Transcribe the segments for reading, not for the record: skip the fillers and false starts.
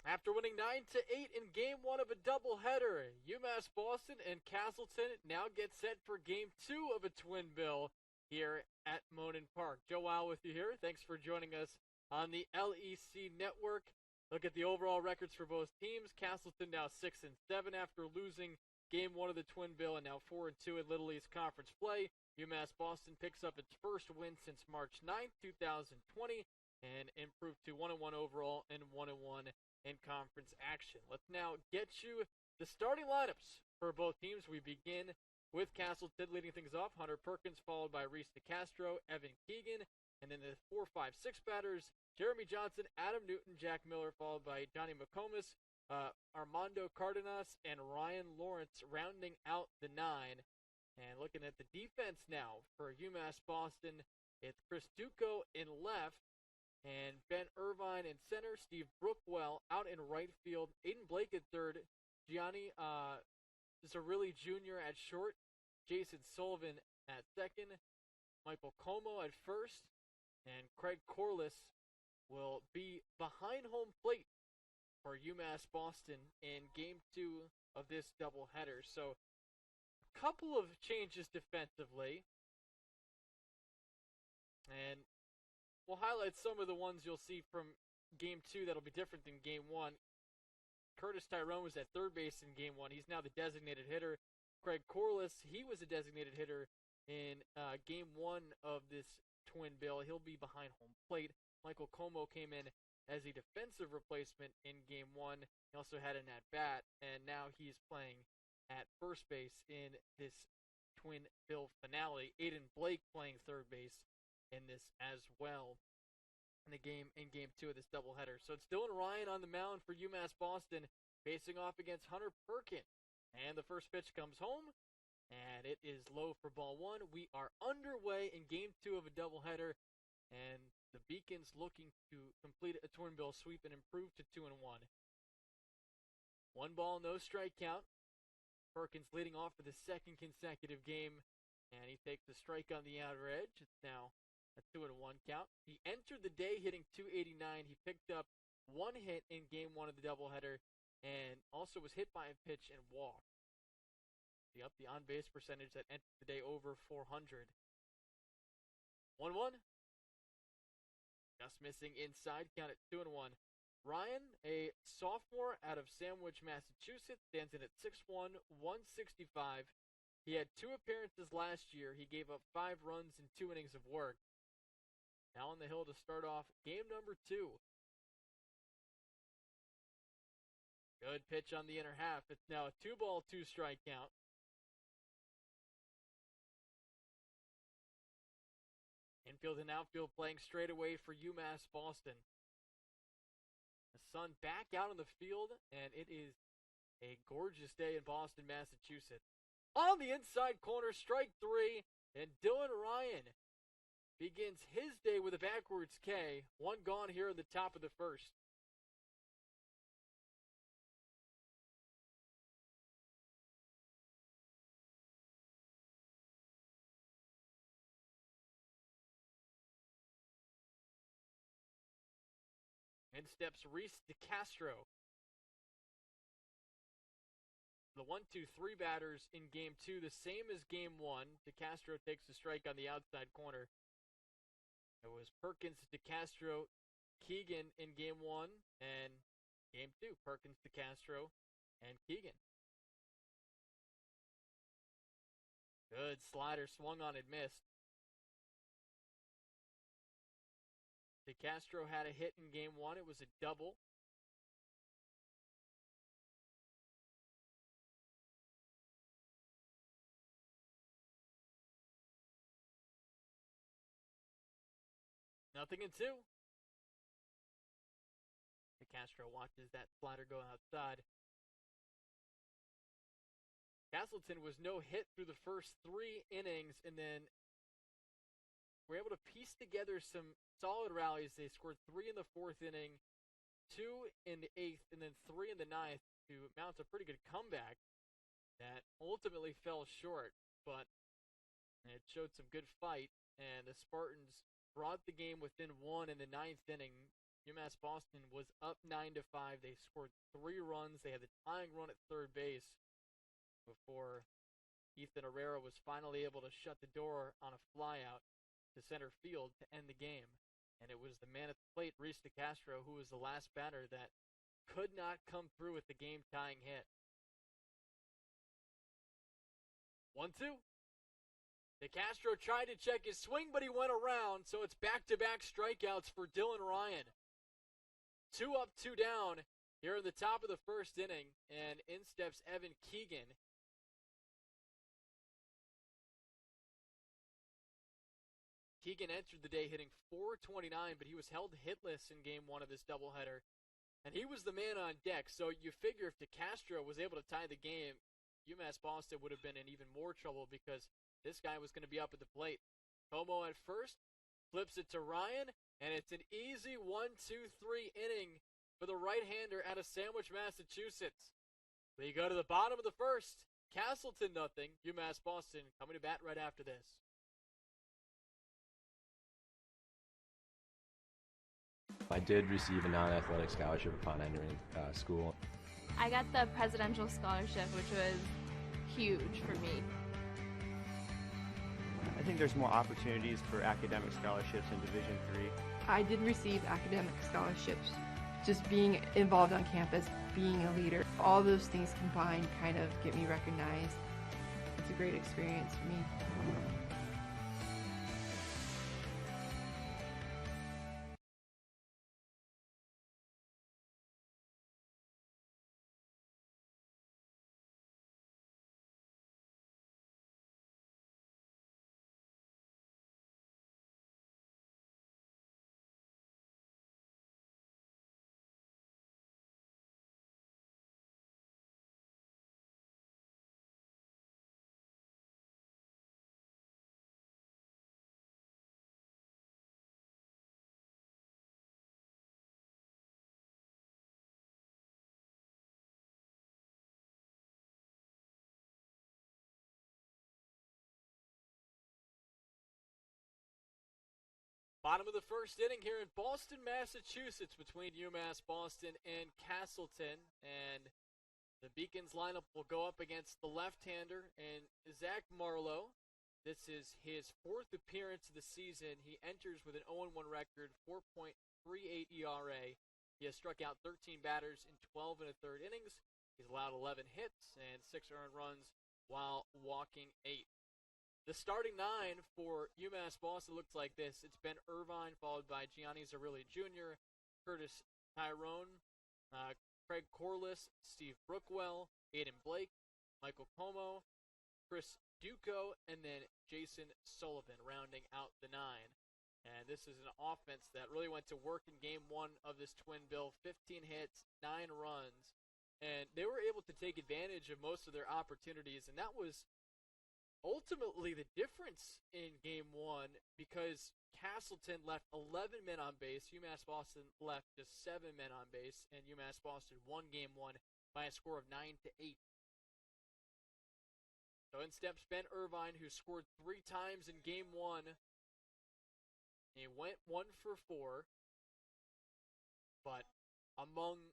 After winning 9-8 in Game 1 of a doubleheader, UMass Boston and Castleton now get set for Game 2 of a twin bill here at Monin Park. Joe Weil with you here. Thanks for joining us on the LEC Network. Look at the overall records for both teams. Castleton now 6-7 after losing Game 1 of the twin bill, and now 4-2 in Little East Conference play. UMass Boston picks up its first win since March 9, 2020, and improved to 1-1 overall and 1-1 in conference action. Let's now get you the starting lineups for both teams. We begin with Castleton leading things off. Hunter Perkins, followed by Reese DeCastro, Evan Keegan, and then the 4-5-6 batters, Jeremy Johnson, Adam Newton, Jack Miller, followed by Johnny McComas, Armando Cardenas, and Ryan Lawrence rounding out the 9. And looking at the defense now for UMass Boston, it's Chris Duco in left, and Ben Irvine in center, Steve Brookwell out in right field, Aiden Blake at third, Gianni Zarilli Jr. at short, Jason Sullivan at second, Michael Como at first, and Craig Corliss will be behind home plate for UMass Boston in Game 2 of this doubleheader. So a couple of changes defensively, and we'll highlight some of the ones you'll see from Game 2 that'll be different than Game 1. Curtis Tyrone was at third base in Game 1. He's now the designated hitter. Craig Corliss, he was a designated hitter in Game 1 of this twin bill. He'll be behind home plate. Michael Como came in as a defensive replacement in Game 1. He also had an at-bat, and now he's playing at first base in this twin bill finale. Aiden Blake playing third base in this as well in Game 2 of this doubleheader. So it's Dylan Ryan on the mound for UMass Boston, facing off against Hunter Perkins. And the first pitch comes home, and it is low for ball one. We are underway in Game 2 of a doubleheader, and the Beacons looking to complete a twin bill sweep and improve to 2-1. 1 ball, no strike count. Perkins leading off for the second consecutive game, and he takes the strike on the outer edge. It's now a 2-1 count. He entered the day hitting .289. He picked up 1 hit in Game 1 of the doubleheader, and also was hit by a pitch and walked. Up the on-base percentage that entered the day over 400. 1-1. Just missing inside, count at 2-1. Ryan, a sophomore out of Sandwich, Massachusetts, stands in at 6'1", 165. He had 2 appearances last year. He gave up 5 runs in 2 innings of work. Now on the hill to start off game number 2. Good pitch on the inner half. It's now a 2-ball, 2-strike count. Infield and outfield playing straight away for UMass Boston. The sun back out on the field, and it is a gorgeous day in Boston, Massachusetts. On the inside corner, strike 3, and Dylan Ryan begins his day with a backwards K. 1 gone here in the top of the first. In steps Reese DeCastro. The 1-2-3 batters in Game 2, the same as Game 1. DeCastro takes the strike on the outside corner. It was Perkins, DeCastro, Keegan in Game 1, and Game 2, Perkins, DeCastro, and Keegan. Good slider, swung on and missed. DeCastro had a hit in Game 1. It was a double. Nothing in 2. DeCastro watches that slider go outside. Castleton was no hit through the first 3 innings, and then were able to piece together some solid rallies. They scored 3 in the 4th inning, 2 in the 8th, and then 3 in the 9th to mount a pretty good comeback that ultimately fell short, but it showed some good fight, and the Spartans brought the game within 1 in the 9th inning UMass Boston was up 9-5. They scored 3 runs. They had the tying run at third base before Ethan Herrera was finally able to shut the door on a flyout to center field to end the game. And it was the man at the plate, Reese DeCastro, who was the last batter that could not come through with the game-tying hit. 1-2. DeCastro tried to check his swing, but he went around, so it's back-to-back strikeouts for Dillon Ryan. 2 up, 2 down here in the top of the first inning, and in steps Evan Keegan. Keegan entered the day hitting .429, but he was held hitless in game 1 of this doubleheader, and he was the man on deck. So you figure if DeCastro was able to tie the game, UMass Boston would have been in even more trouble because this guy was going to be up at the plate. Como at first, flips it to Ryan, and it's an easy 1-2-3 inning for the right-hander out of Sandwich, Massachusetts. We go to the bottom of the first. Castleton nothing. UMass Boston coming to bat right after this. I did receive a non-athletic scholarship upon entering school. I got the presidential scholarship, which was huge for me. I think there's more opportunities for academic scholarships in Division III. I did receive academic scholarships. Just being involved on campus, being a leader, all those things combined kind of get me recognized. It's a great experience for me. Bottom of the first inning here in Boston, Massachusetts, between UMass Boston and Castleton. And the Beacons lineup will go up against the left-hander and Zach Marlowe. This is his 4th appearance of the season. He enters with an 0-1 record, 4.38 ERA. He has struck out 13 batters in 12 1/3 innings. He's allowed 11 hits and 6 earned runs while walking 8. The starting 9 for UMass Boston looks like this. It's Ben Irvine, followed by Gianni Zarilli Jr., Curtis Tyrone, Craig Corliss, Steve Brookwell, Aiden Blake, Michael Como, Chris Duco, and then Jason Sullivan rounding out the 9. And this is an offense that really went to work in game 1 of this twin bill. 15 hits, 9 runs, and they were able to take advantage of most of their opportunities, and that was ultimately the difference in game 1 because Castleton left 11 men on base. UMass Boston left just 7 men on base, and UMass Boston won game 1 by a score of 9-8. So in steps Ben Irvine, who scored 3 times in game 1. He went 1 for 4, but among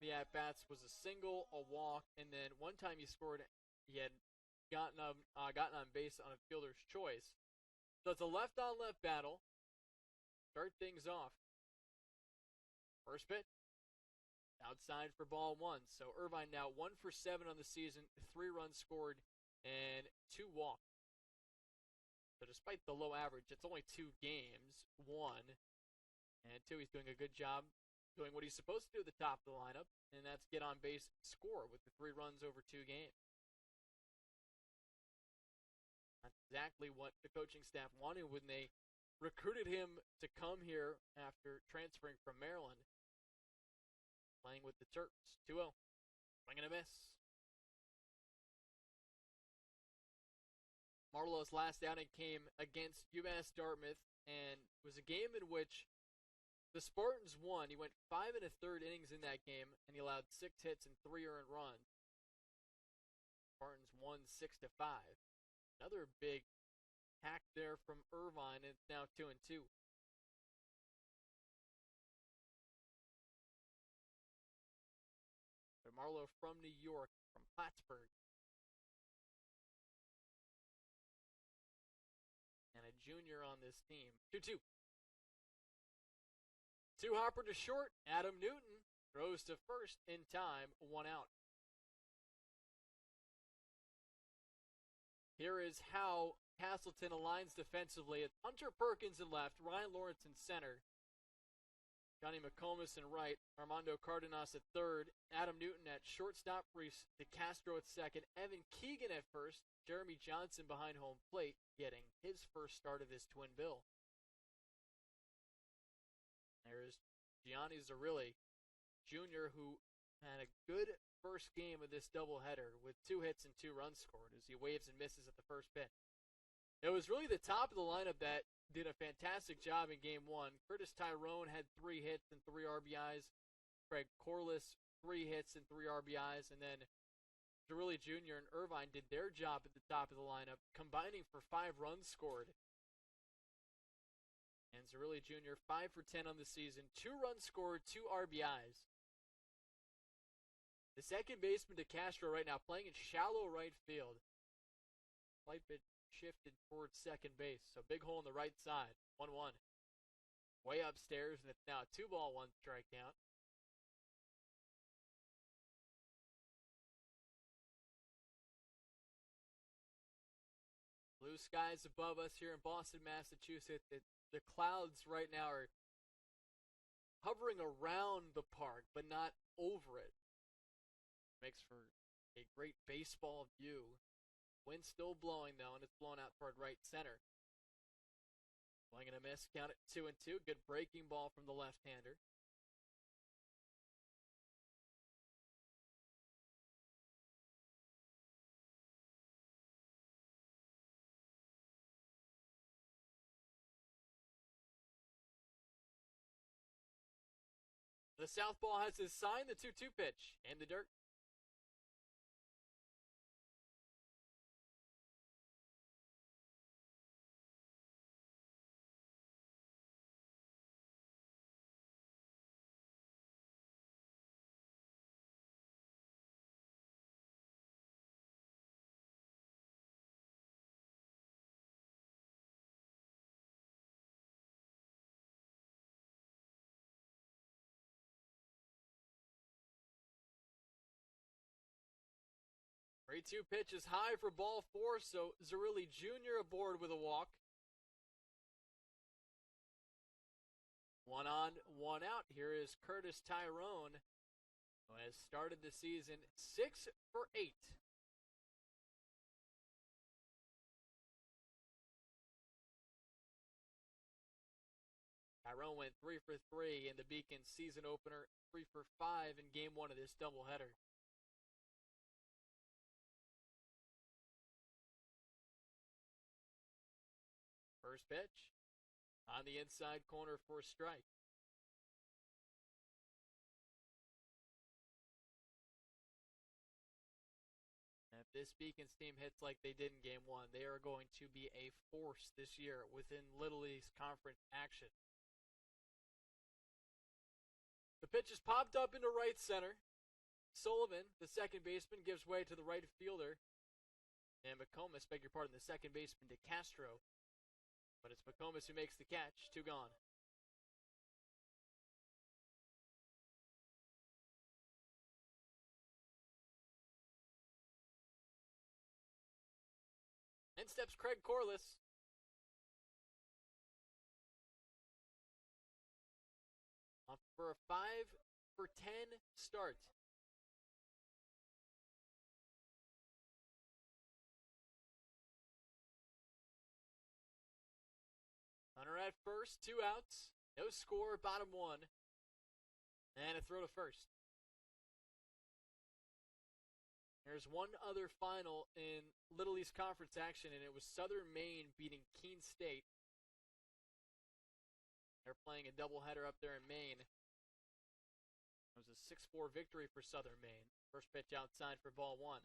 the at-bats was a single, a walk, and then one time he scored, he had gotten on base on a fielder's choice. So it's a left-on-left battle. Start things off. First pitch, outside for ball 1. So Irvine now 1 for 7 on the season, 3 runs scored, and 2 walks. So despite the low average, it's only 2 games, 1, and 2, he's doing a good job doing what he's supposed to do at the top of the lineup, and that's get on base and score with the 3 runs over 2 games. That's exactly what the coaching staff wanted when they recruited him to come here after transferring from Maryland. Playing with the Terps. 2-0. Swing and a miss. Marlowe's last outing came against UMass Dartmouth, and it was a game in which the Spartans won. He went 5 1/3 innings in that game, and he allowed 6 hits and 3 earned runs. Spartans won 6-5. Another big hack there from Irvine, and it's now 2-2. Harlow from New York, from Plattsburgh. And a junior on this team. 2-2. Two-hopper to short. Adam Newton throws to first in time, 1 out. Here is how Castleton aligns defensively. It's Hunter Perkins in left, Ryan Lawrence in center, Johnny McComas in right, Armando Cardenas at third, Adam Newton at shortstop, Reese DeCastro at second, Evan Keegan at first, Jeremy Johnson behind home plate, getting his first start of this twin bill. There's Gianni Zarilli, Jr., who had a good first game of this doubleheader with 2 hits and 2 runs scored as he waves and misses at the first pitch. It was really the top of the lineup that did a fantastic job in Game 1. Curtis Tyrone had 3 hits and 3 RBIs. Craig Corliss, 3 hits and 3 RBIs. And then Zarilli Jr. and Irvine did their job at the top of the lineup, combining for 5 runs scored. And Zarilli Jr., 5 for 10 on the season, 2 runs scored, 2 RBIs. The second baseman, DeCastro, right now playing in shallow right field. Slight bit shifted towards second base, so big hole on the right side. 1-1. Way upstairs, and it's now a 2-ball, 1 strike count. Blue skies above us here in Boston, Massachusetts. The clouds right now are hovering around the park, but not over it. Makes for a great baseball view. Wind still blowing, though, and it's blown out toward right center. Swing and a miss, count it 2-2. Good breaking ball from the left-hander. The southpaw has his sign, the 2-2 pitch, in the dirt. The 3-2 pitch is high for ball 4, so Zarilli Jr. aboard with a walk. 1 on, 1 out. Here is Curtis Tyrone, who has started the season 6 for 8. Tyrone went 3 for 3 in the Beacon season opener, 3 for 5 in Game 1 of this doubleheader. First pitch on the inside corner for a strike. And if this Beacons team hits like they did in Game 1, they are going to be a force this year within Little East Conference action. The pitch is popped up into right center. Sullivan, the second baseman, gives way to the right fielder. And McComas, beg your pardon, the second baseman, DeCastro. But it's McComas who makes the catch. 2 gone. In steps Craig Corliss. Off for a 5 for 10 start. Hunter at first, 2 outs, no score, bottom 1, and a throw to first. There's one other final in Little East Conference action, and it was Southern Maine beating Keene State. They're playing a doubleheader up there in Maine. It was a 6-4 victory for Southern Maine. First pitch outside for ball 1.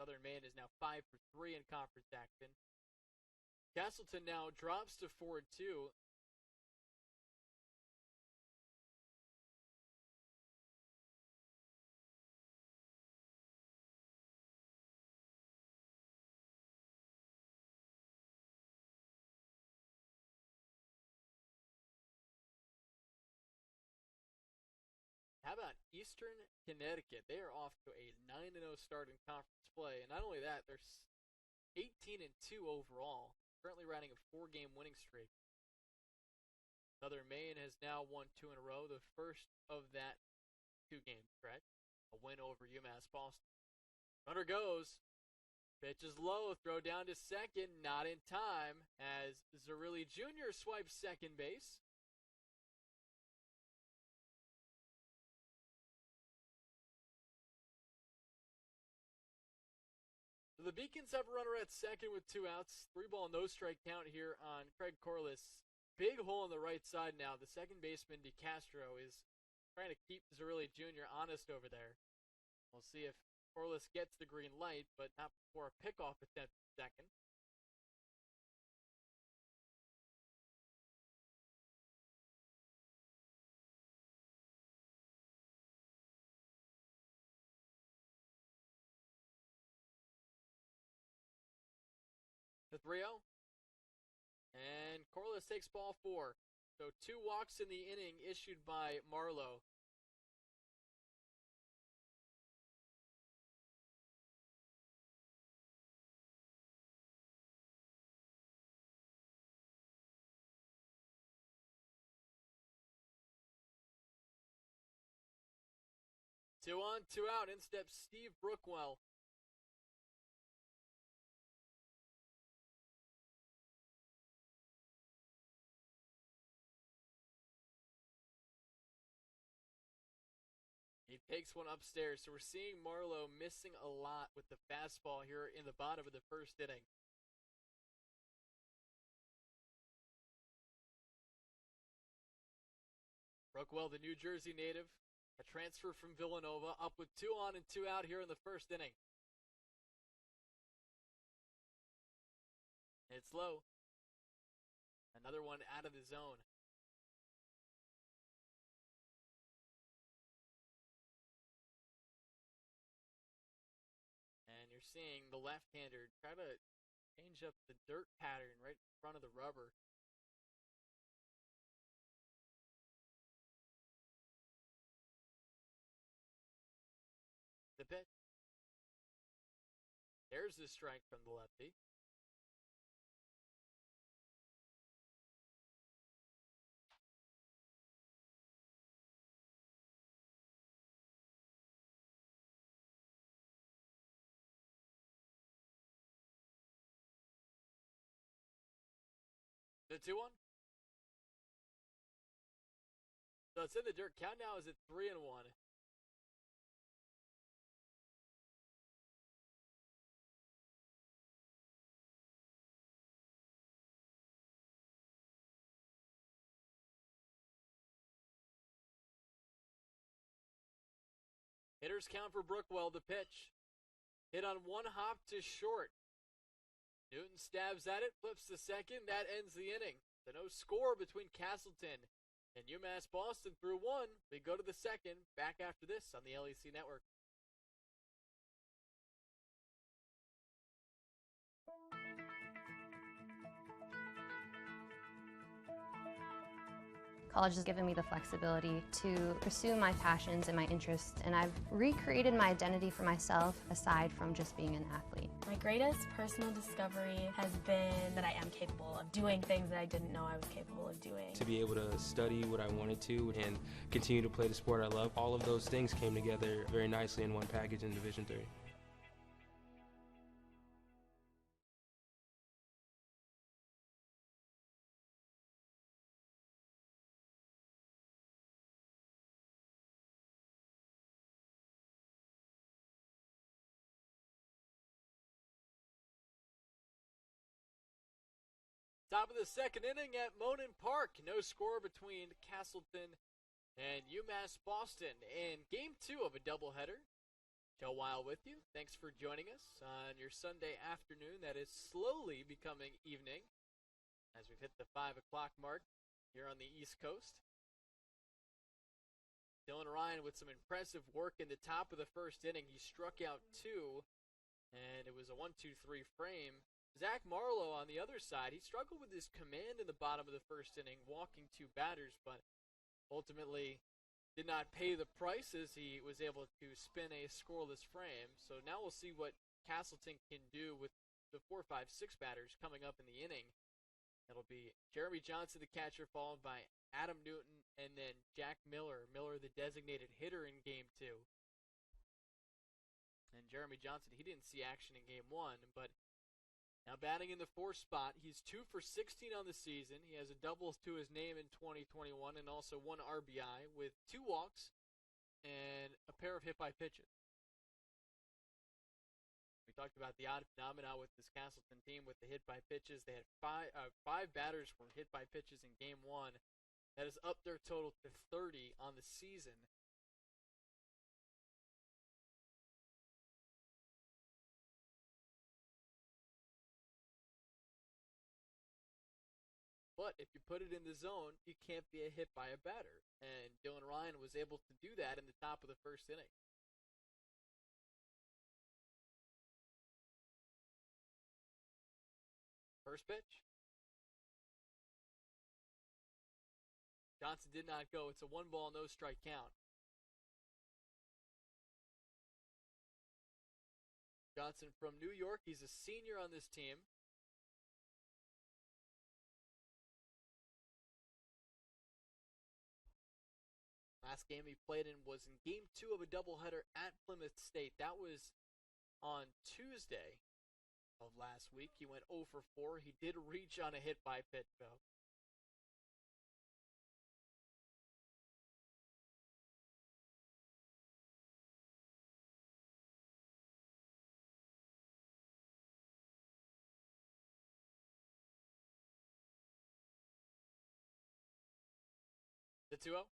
Southern Maine is now 5 for 3 in conference action. Castleton now drops to 4-2. How about Eastern Connecticut? They are off to a 9-0 start in conference play. And not only that, they're 18-2 overall, currently riding a 4-game winning streak. Southern Maine has now won 2 in a row, the first of that 2-game stretch, a win over UMass Boston. Runner goes. Pitch is low, throw down to second, not in time, as Zerilli Jr. swipes second base. So the Beacons have a runner at second with 2 outs. 3-ball, no-strike count here on Craig Corliss. Big hole on the right side now. The second baseman, DeCastro, is trying to keep Zerilli Jr. honest over there. We'll see if Corliss gets the green light, but not before a pickoff attempt second. The 3-0. And Corliss takes ball 4. So 2 walks in the inning issued by Marlowe. Two on, 2 out. In steps Steve Brookwell. He takes one upstairs. So we're seeing Marlowe missing a lot with the fastball here in the bottom of the first inning. Brookwell, the New Jersey native, a transfer from Villanova, up with 2 on and 2 out here in the first inning. It's low. Another one out of the zone. And you're seeing the left-hander try to change up the dirt pattern right in front of the rubber. The pitch. There's the strike from the lefty. The 2-1. So it's in the dirt. Count now is at 3-1. Hitters count for Brookwell. The pitch. Hit on 1 hop to short. Newton stabs at it, flips to second. That ends the inning. So no score between Castleton and UMass Boston through 1. We go to the second. Back after this on the LEC Network. College has given me the flexibility to pursue my passions and my interests, and I've recreated my identity for myself aside from just being an athlete. My greatest personal discovery has been that I am capable of doing things that I didn't know I was capable of doing. To be able to study what I wanted to and continue to play the sport I love, all of those things came together very nicely in one package in Division III. Top of the second inning at Monin Park. No score between Castleton and UMass Boston in Game 2 of a doubleheader. Joe Weil with you. Thanks for joining us on your Sunday afternoon that is slowly becoming evening as we've hit the 5 o'clock mark here on the East Coast. Dillon Ryan with some impressive work in the top of the first inning. He struck out 2, and it was a 1-2-3 frame. Zach Marlowe on the other side, he struggled with his command in the bottom of the first inning, walking 2 batters, but ultimately did not pay the price as he was able to spin a scoreless frame. So now we'll see what Castleton can do with the 4, 5, 6 batters coming up in the inning. It'll be Jeremy Johnson, the catcher, followed by Adam Newton, and then Jack Miller. Miller, the designated hitter in Game 2. And Jeremy Johnson, he didn't see action in Game 1, but now batting in the 4th spot. He's 2 for 16 on the season. He has a double to his name in 2021 and also 1 RBI with 2 walks and a pair of hit by pitches. We talked about the odd phenomena with this Castleton team with the hit by pitches. They had five batters were hit by pitches in Game 1. That is up their total to 30 on the season. But if you put it in the zone, you can't be hit by a batter. And Dillon Ryan was able to do that in the top of the 1st inning. First pitch. Johnson did not go. It's a 1-ball, no strike count. Johnson from New York. He's a senior on this team. Last game he played in was in Game 2 of a doubleheader at Plymouth State. That was on Tuesday of last week. He went 0 for 4. He did reach on a hit by pitch, though. The 2-0.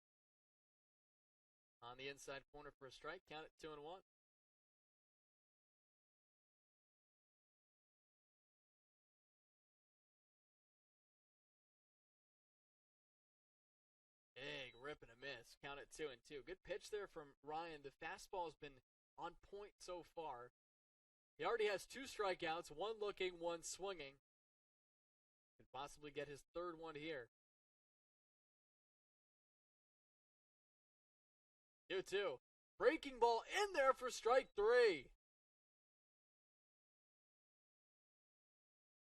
On the inside corner for a strike. Count it 2-1. Big rip and a miss. Count it 2-2. Good pitch there from Ryan. The fastball has been on point so far. He already has 2 strikeouts, 1 looking, 1 swinging. Could possibly get his 3rd one here. 2-2. Breaking ball in there for strike 3.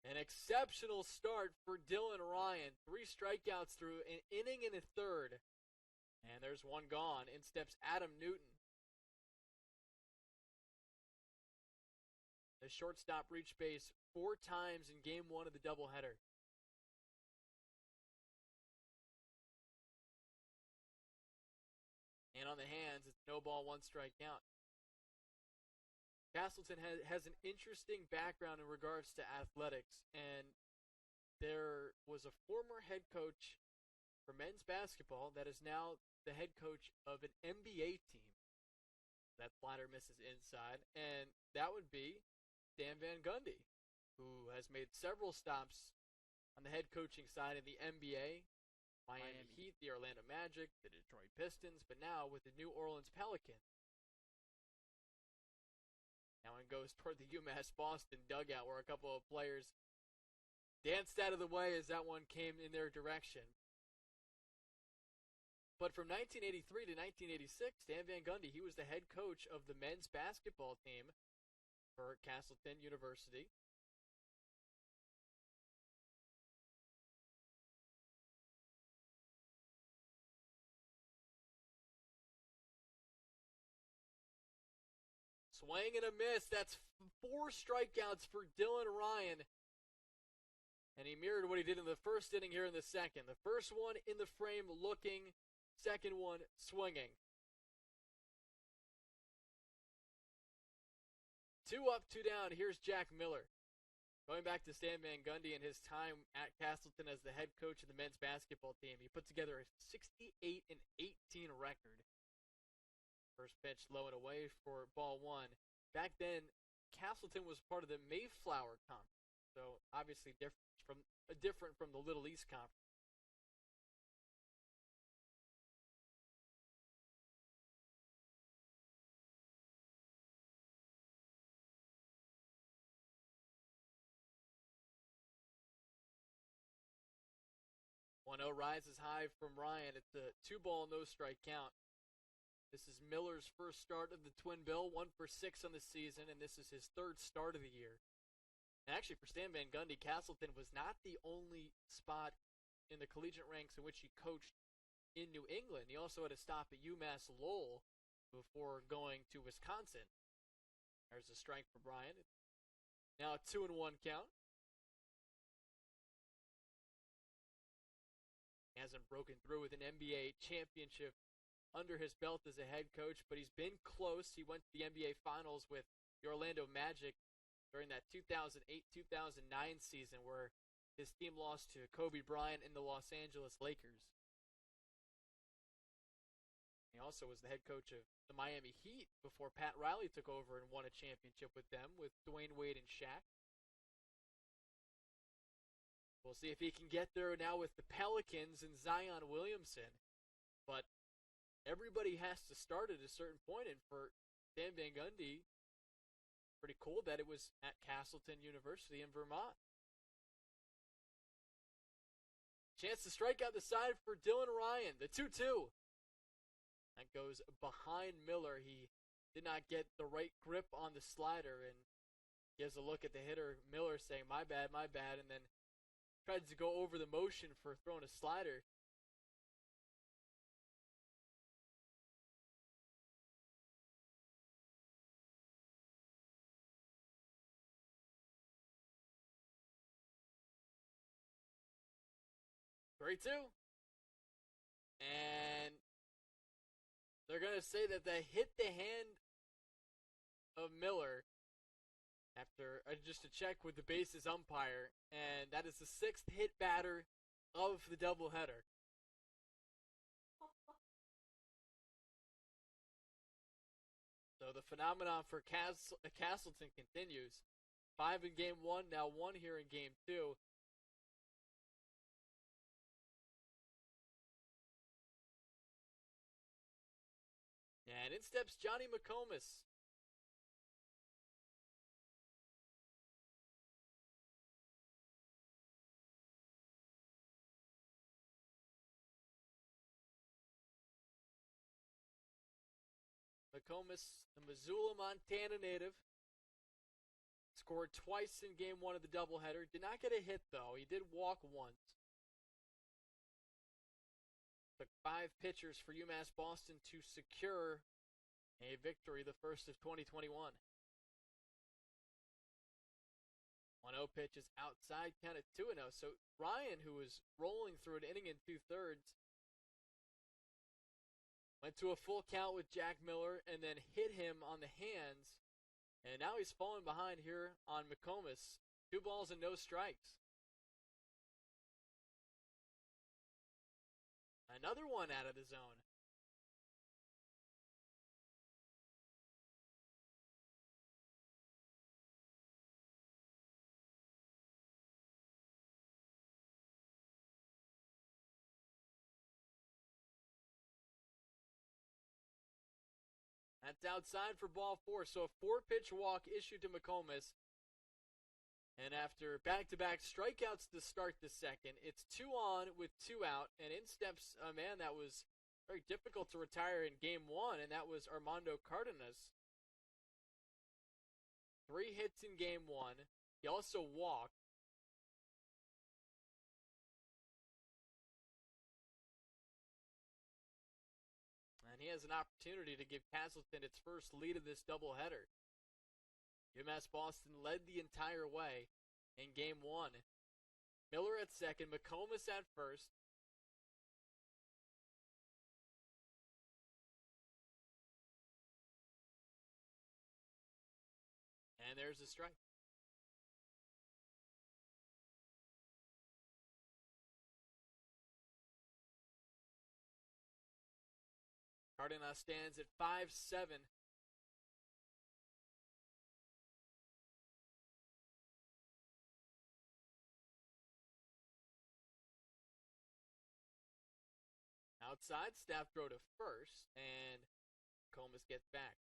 An exceptional start for Dillon Ryan. 3 strikeouts through an inning and a 3rd. And there's 1 gone. In steps Adam Newton. The shortstop reached base 4 times in Game 1 of the doubleheader. And on the hands, it's no ball, 1 strike count. Castleton has an interesting background in regards to athletics, and there was a former head coach for men's basketball that is now the head coach of an NBA team. That slider misses inside, and that would be Dan Van Gundy, who has made several stops on the head coaching side in the NBA, Miami Heat, the Orlando Magic, the Detroit Pistons, but now with the New Orleans Pelicans. Now it goes toward the UMass Boston dugout where a couple of players danced out of the way as that one came in their direction. But from 1983 to 1986, Dan Van Gundy, he was the head coach of the men's basketball team for Castleton University. Swing and a miss. That's 4 strikeouts for Dillon Ryan. And he mirrored what he did in the 1st inning here in the 2nd. The first one in the frame looking, 2nd one swinging. 2 up, 2 down. Here's Jack Miller. Going back to Stan Van Gundy and his time at Castleton as the head coach of the men's basketball team, he put together a 68-18 record. First pitch low and away for ball 1. Back then, Castleton was part of the Mayflower Conference, so obviously different from the Little East Conference. One 0 rises high from Ryan. It's a 2-ball, no strike count. This is Miller's first start of the Twin Bill, 1 for 6 on the season, and this is his third start of the year. And actually, for Stan Van Gundy, Castleton was not the only spot in the collegiate ranks in which he coached in New England. He also had a stop at UMass Lowell before going to Wisconsin. There's a strike for Brian. Now a 2-1 count. He hasn't broken through with an NBA championship under his belt as a head coach, but he's been close. He went to the NBA Finals with the Orlando Magic during that 2008-2009 season where his team lost to Kobe Bryant and the Los Angeles Lakers. He also was the head coach of the Miami Heat before Pat Riley took over and won a championship with them with Dwayne Wade and Shaq. We'll see if he can get there now with the Pelicans and Zion Williamson. But everybody has to start at a certain point, and for Stan Van Gundy, pretty cool that it was at Castleton University in Vermont. Chance to strike out the side for Dillon Ryan, the 2-2. That goes behind Miller. He did not get the right grip on the slider and gives a look at the hitter, Miller, saying, my bad, and then tries to go over the motion for throwing a slider. Great two. And they're going to say that they hit the hand of Miller after just a check with the bases umpire, and that is the 6th hit batter of the doubleheader. So the phenomenon for Castleton continues. 5 in Game 1, now 1 here in Game 2. And in steps Johnny McComas. McComas, the Missoula, Montana native, scored twice in Game 1 of the doubleheader. Did not get a hit, though. He did walk once. Took 5 pitchers for UMass Boston to secure a victory, the first of 2021. 1-0 pitch is outside, count at 2-0. So Ryan, who was rolling through an inning and 2/3, went to a full count with Jack Miller and then hit him on the hands. And now he's falling behind here on McComas. 2 balls and no strikes. Another one out of the zone. That's outside for ball 4. So a 4-pitch walk issued to McComas. And after back-to-back strikeouts to start the second, it's 2 on with 2 out. And in steps a man that was very difficult to retire in Game 1, and that was Armando Cardenas. 3 hits in Game 1. He also walked. And he has an opportunity to give Castleton its first lead of this doubleheader. UMass Boston led the entire way in Game 1. Miller at second, McComas at first. And there's a strike. Cardenas stands at 5-7. Outside, staff throw to first, and Comas gets back.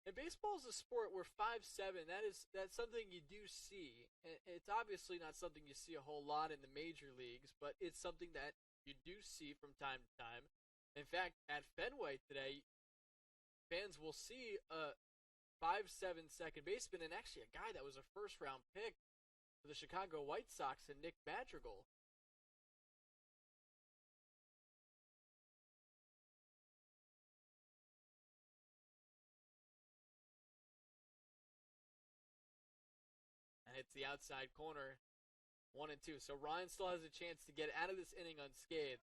And baseball is a sport where 5-7, that's something you do see. It's obviously not something you see a whole lot in the major leagues, but it's something that you do see from time to time. In fact, at Fenway today, fans will see a 5'7" second baseman, and actually a guy that was a first-round pick for the Chicago White Sox, and Nick Madrigal. And it's the outside corner, 1-2. So Ryan still has a chance to get out of this inning unscathed.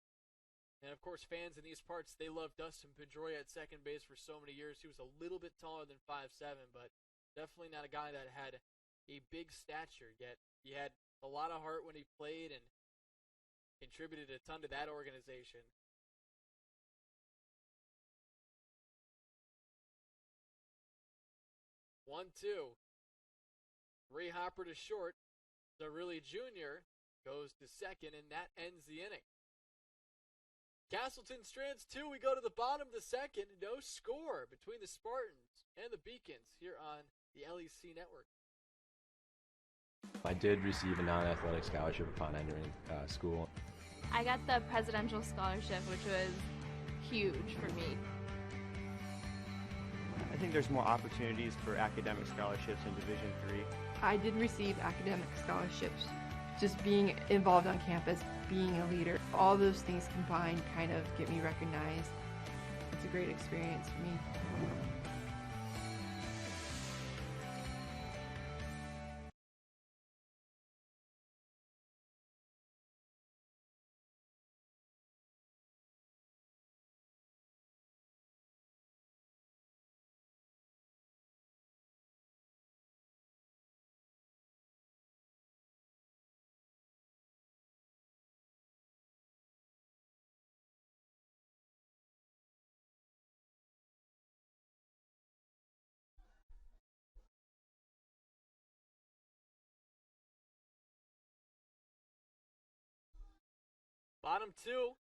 And of course, fans in these parts, they love Dustin Pedroia at second base for so many years. He was a little bit taller than 5'7", but definitely not a guy that had a big stature, yet he had a lot of heart when he played and contributed a ton to that organization. One, two. Hopper to short. Zarrilli Jr. goes to second, and that ends the inning. Castleton strands 2. We go to the bottom of the second. No score between the Spartans and the Beacons here on the LEC Network. I did receive a non-athletic scholarship upon entering school. I got the presidential scholarship, which was huge for me. I think there's more opportunities for academic scholarships in Division III. I did receive academic scholarships. Just being involved on campus, being a leader, all those things combined kind of get me recognized. It's a great experience for me. Bottom two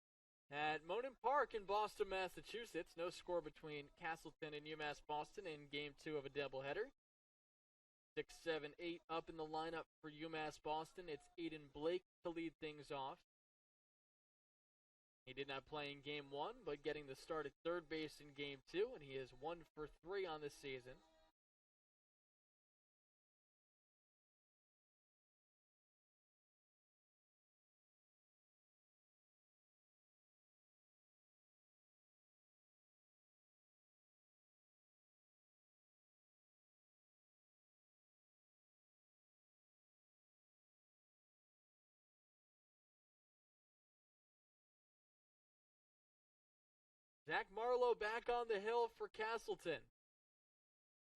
at Monin Park in Boston, Massachusetts. No score between Castleton and UMass Boston in game 2 of a doubleheader. 6, 7, 8 up in the lineup for UMass Boston. It's Aiden Blake to lead things off. He did not play in game 1, but getting the start at third base in game 2, and he is 1 for 3 on the season. Zach Marlowe back on the hill for Castleton.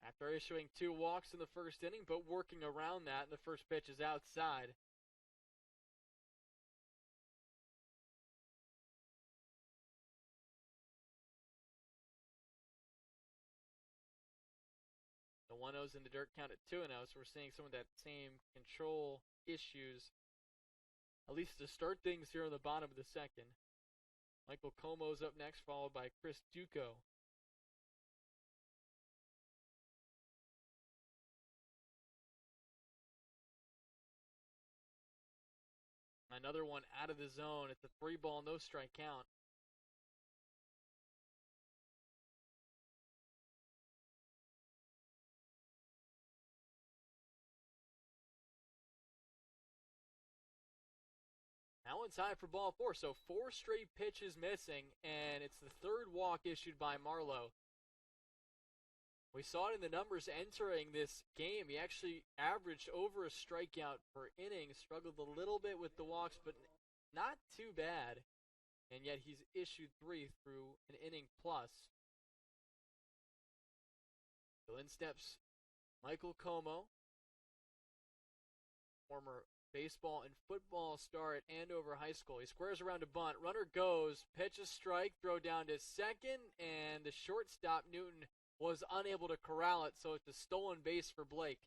After issuing 2 walks in the first inning, but working around that, and the first pitch is outside. The 1-0's in the dirt, count at 2-0, so we're seeing some of that same control issues, at least to start things here in the bottom of the second. Michael Como's up next, followed by Chris Duco. Another one out of the zone. It's a 3-ball, no strike count. That one's high for ball 4, so 4 straight pitches missing, and it's the 3rd walk issued by Marlowe. We saw it in the numbers entering this game. He actually averaged over a strikeout per inning, struggled a little bit with the walks, but not too bad. And yet he's issued 3 through an inning plus. So in steps Michael Como, former baseball and football star at Andover High School. He squares around a bunt. Runner goes, pitch a strike, throw down to second, and the shortstop, Newton, was unable to corral it, so it's a stolen base for Blake.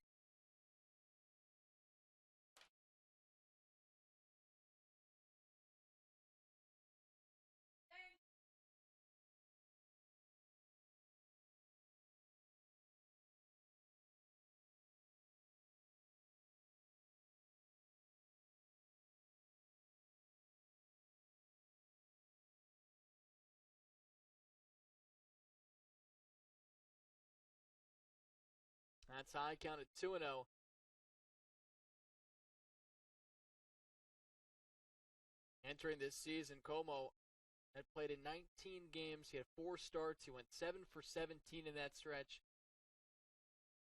That's high, count at 2-0. Entering this season, Como had played in 19 games. He had 4 starts. He went 7 for 17 in that stretch.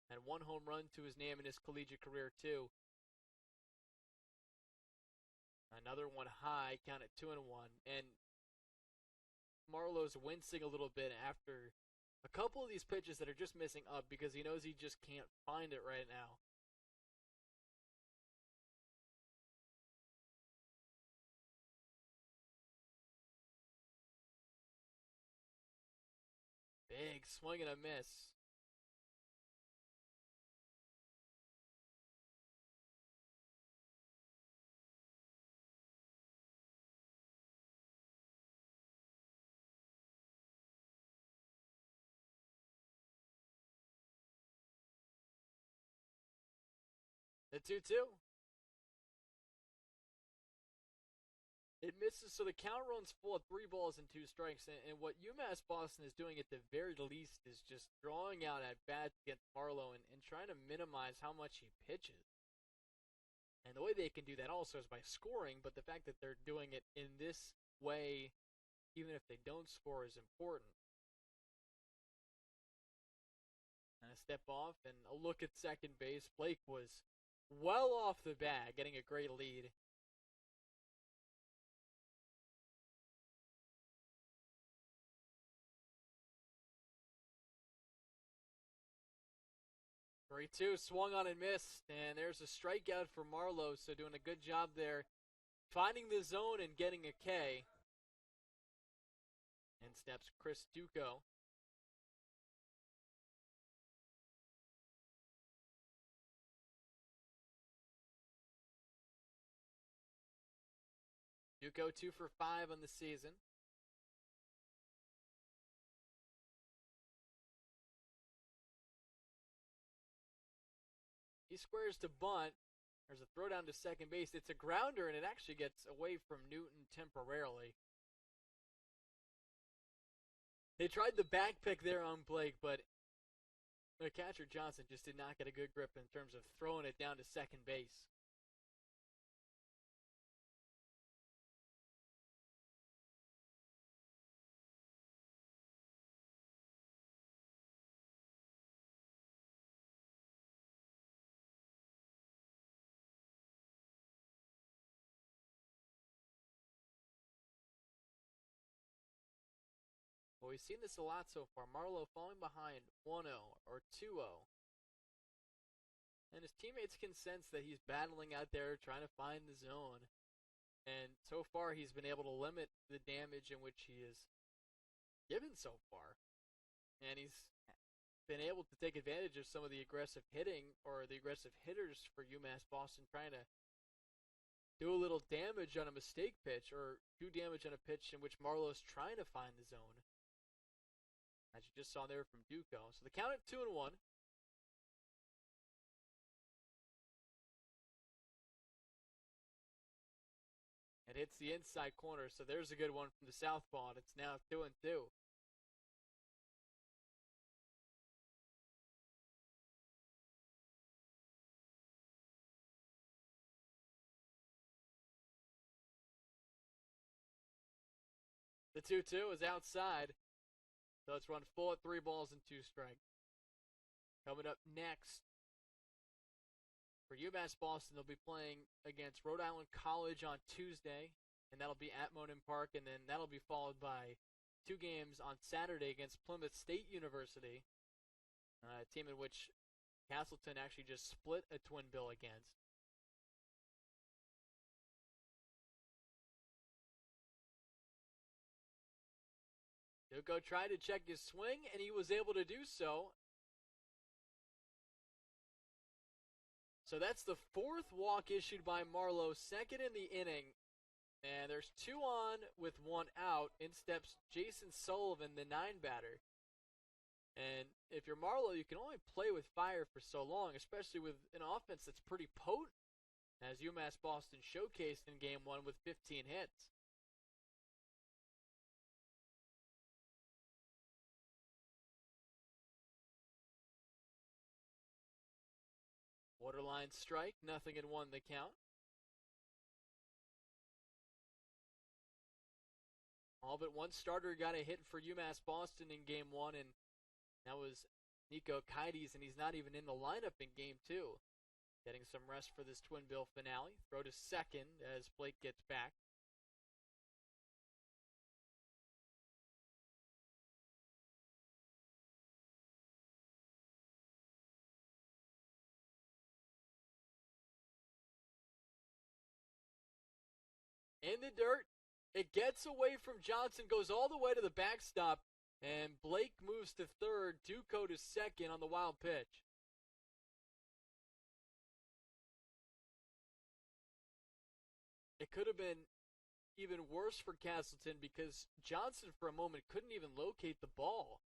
Had 1 home run to his name in his collegiate career, too. Another one high, count at 2-1. And Marlowe's wincing a little bit after a couple of these pitches that are just missing up because he knows he just can't find it right now. Big swing and a miss. The 2-2. It misses, so the count runs full at 3 balls and 2 strikes. And what UMass Boston is doing at the very least is just drawing out at bats against Marlowe and trying to minimize how much he pitches. And the way they can do that also is by scoring, but the fact that they're doing it in this way, even if they don't score, is important. And a step off and a look at second base. Blake was well off the bag, getting a great lead. Three, 2, swung on and missed, and there's a strikeout for Marlowe, so doing a good job there, finding the zone and getting a K. In steps Chris Duco. Duco 2 for 5 on the season. He squares to bunt. There's a throw down to second base. It's a grounder, and it actually gets away from Newton temporarily. They tried the back pick there on Blake, but the catcher Johnson just did not get a good grip in terms of throwing it down to second base. Well, we've seen this a lot so far. Marlowe falling behind 1-0 or 2-0. And his teammates can sense that he's battling out there trying to find the zone. And so far he's been able to limit the damage in which he is given so far. And he's been able to take advantage of some of the aggressive hitting or the aggressive hitters for UMass Boston trying to do a little damage on a mistake pitch or do damage on a pitch in which Marlowe's trying to find the zone. As you just saw there from Duco. So the count at 2-1. It hits the inside corner, so there's a good one from the southpaw. It's now 2-2. The 2-2 is outside. So let's run full at 3 balls and 2 strikes. Coming up next, for UMass Boston, they'll be playing against Rhode Island College on Tuesday, and that'll be at Monin Park, and then that'll be followed by 2 games on Saturday against Plymouth State University, a team in which Castleton actually just split a twin bill against. Duco tried to check his swing, and he was able to do so. So that's the 4th walk issued by Marlowe, 2nd in the inning. And there's 2 on with 1 out. In steps Jason Sullivan, the 9-batter. And if you're Marlowe, you can only play with fire for so long, especially with an offense that's pretty potent, as UMass Boston showcased in Game 1 with 15 hits. Borderline strike, 0-1 the count. All but one starter got a hit for UMass Boston in Game 1, and that was Nico Kites, and he's not even in the lineup in Game 2. Getting some rest for this Twin Bill finale. Throw to second as Blake gets back. In the dirt. It gets away from Johnson, goes all the way to the backstop, and Blake moves to third. Duco to second on the wild pitch. It could have been even worse for Castleton because Johnson for a moment couldn't even locate the ball.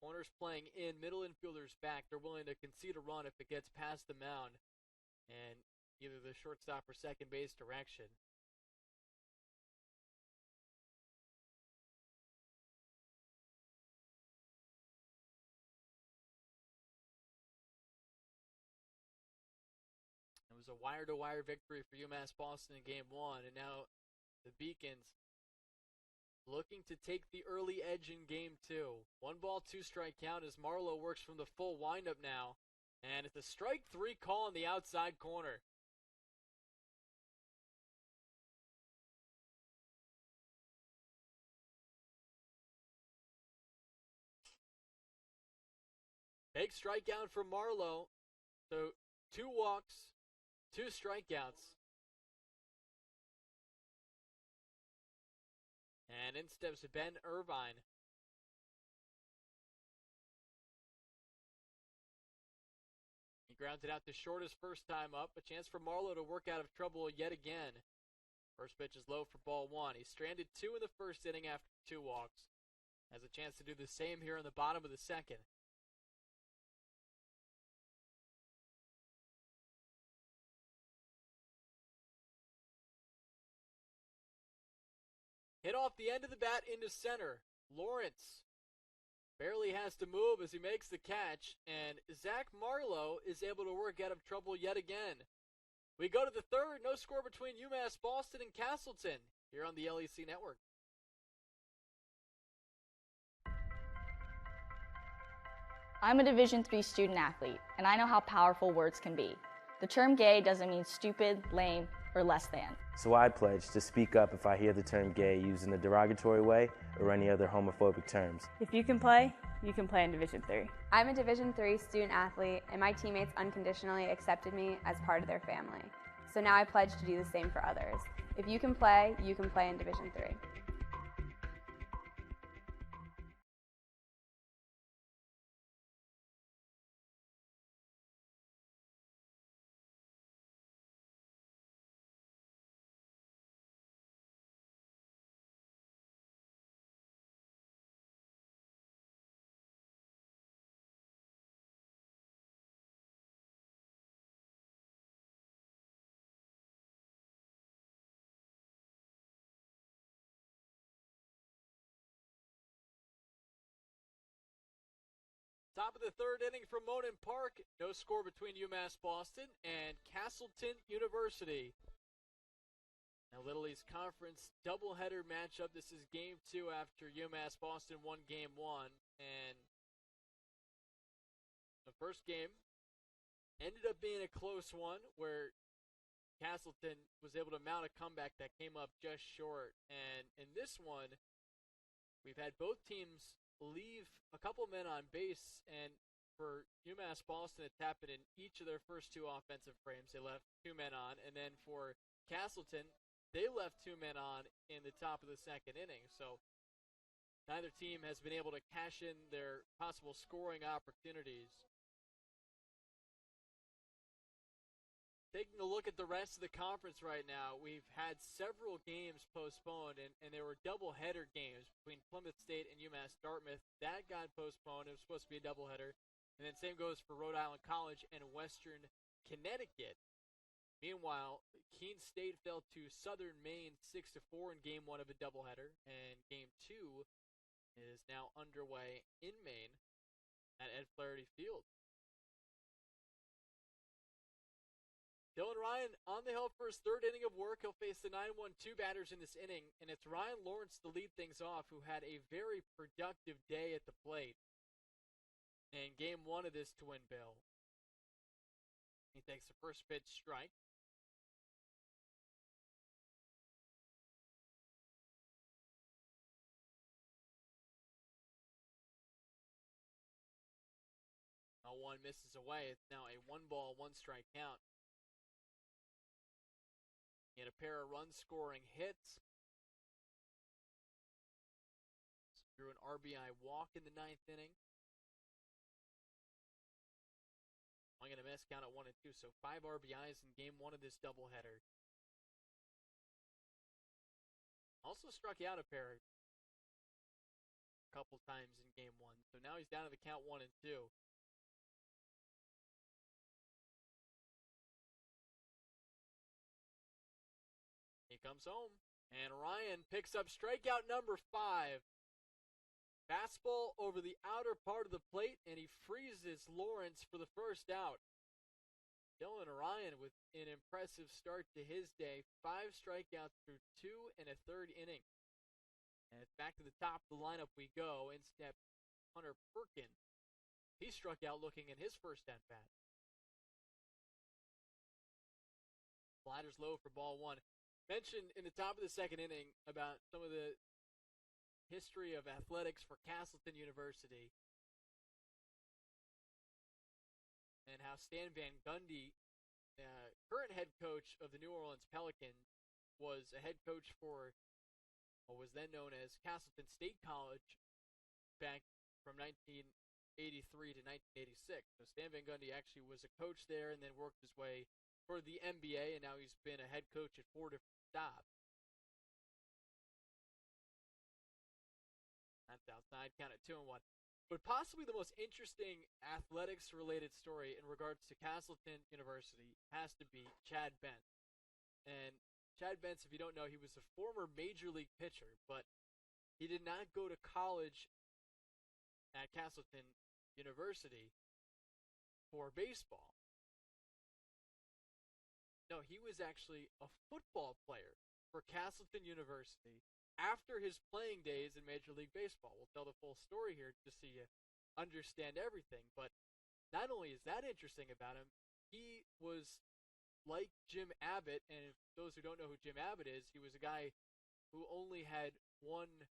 Corners playing in, middle infielders back. They're willing to concede a run if it gets past the mound and either the shortstop or second base direction. It was a wire-to-wire victory for UMass Boston in Game 1, and now the Beacons looking to take the early edge in Game 2. 1 ball, 2 strike count as Marlowe works from the full windup now. And it's a strike 3 call on the outside corner. Big strikeout for Marlowe. So 2 walks, 2 strikeouts. And in steps Ben Irvine. He grounds it out to short his first time up. A chance for Marlowe to work out of trouble yet again. First pitch is low for ball 1. He's stranded 2 in the first inning after 2 walks. Has a chance to do the same here in the bottom of the second. Hit off the end of the bat into center. Lawrence barely has to move as he makes the catch, and Zach Marlowe is able to work out of trouble yet again. We go to the third. No score between UMass Boston and Castleton here on the LEC Network. I'm a Division III student athlete, and I know how powerful words can be. The term gay doesn't mean stupid, lame, or less than. So I pledge to speak up if I hear the term gay used in a derogatory way or any other homophobic terms. If you can play in Division III. I'm a Division III student athlete, and my teammates unconditionally accepted me as part of their family. So now I pledge to do the same for others. If you can play in Division III. Top of the third inning from Monin Park. No score between UMass Boston and Castleton University. Now Little East Conference doubleheader matchup. This is Game 2 after UMass Boston won Game 1. And the first game ended up being a close one where Castleton was able to mount a comeback that came up just short. And in this one, we've had both teams leave a couple men on base, and for UMass Boston, it's happened in each of their first 2 offensive frames. They left 2 men on, and then for Castleton, they left 2 men on in the top of the second inning. So neither team has been able to cash in their possible scoring opportunities. Taking a look at the rest of the conference right now, we've had several games postponed, and they were doubleheader games between Plymouth State and UMass Dartmouth. That got postponed. It was supposed to be a doubleheader. And then same goes for Rhode Island College and Western Connecticut. Meanwhile, Keene State fell to Southern Maine 6-4 in Game 1 of a doubleheader, and Game 2 is now underway in Maine at Ed Flaherty Field. Dillon Ryan on the hill for his third inning of work. He'll face the 9-1-2 batters in this inning, and it's Ryan Lawrence to lead things off, who had a very productive day at the plate in Game 1 of this twin bill. He takes the first pitch strike. One misses away. It's now a 1-ball, 1-strike count. He had a pair of run-scoring hits. Drew an RBI walk in the 9th inning. Swing and a miss, count at 1-2. So 5 RBIs in Game 1 of this doubleheader. Also struck out a pair a couple times in Game 1. So now he's down to the count 1-2. He comes home, and Ryan picks up strikeout number 5. Fastball over the outer part of the plate, and he freezes Lawrence for the first out. Dillon Ryan with an impressive start to his day. 5 strikeouts through 2 1/3 innings. And it's back to the top of the lineup we go. In steps Hunter Perkins. He struck out looking at his first at-bat. Sliders low for ball 1. Mentioned in the top of the second inning about some of the history of athletics for Castleton University and how Stan Van Gundy, current head coach of the New Orleans Pelicans, was a head coach for what was then known as Castleton State College back from 1983 to 1986. So Stan Van Gundy actually was a coach there and then worked his way for the NBA, and now he's been a head coach at 4 different stops. That's outside, count at 2-1. But possibly the most interesting athletics-related story in regards to Castleton University has to be Chad Bentz. And Chad Bentz, if you don't know, he was a former Major League pitcher, but he did not go to college at Castleton University for baseball. No, he was actually a football player for Castleton University after his playing days in Major League Baseball. We'll tell the full story here just so you understand everything. But not only is that interesting about him, he was like Jim Abbott, and those who don't know who Jim Abbott is, he was a guy who only had one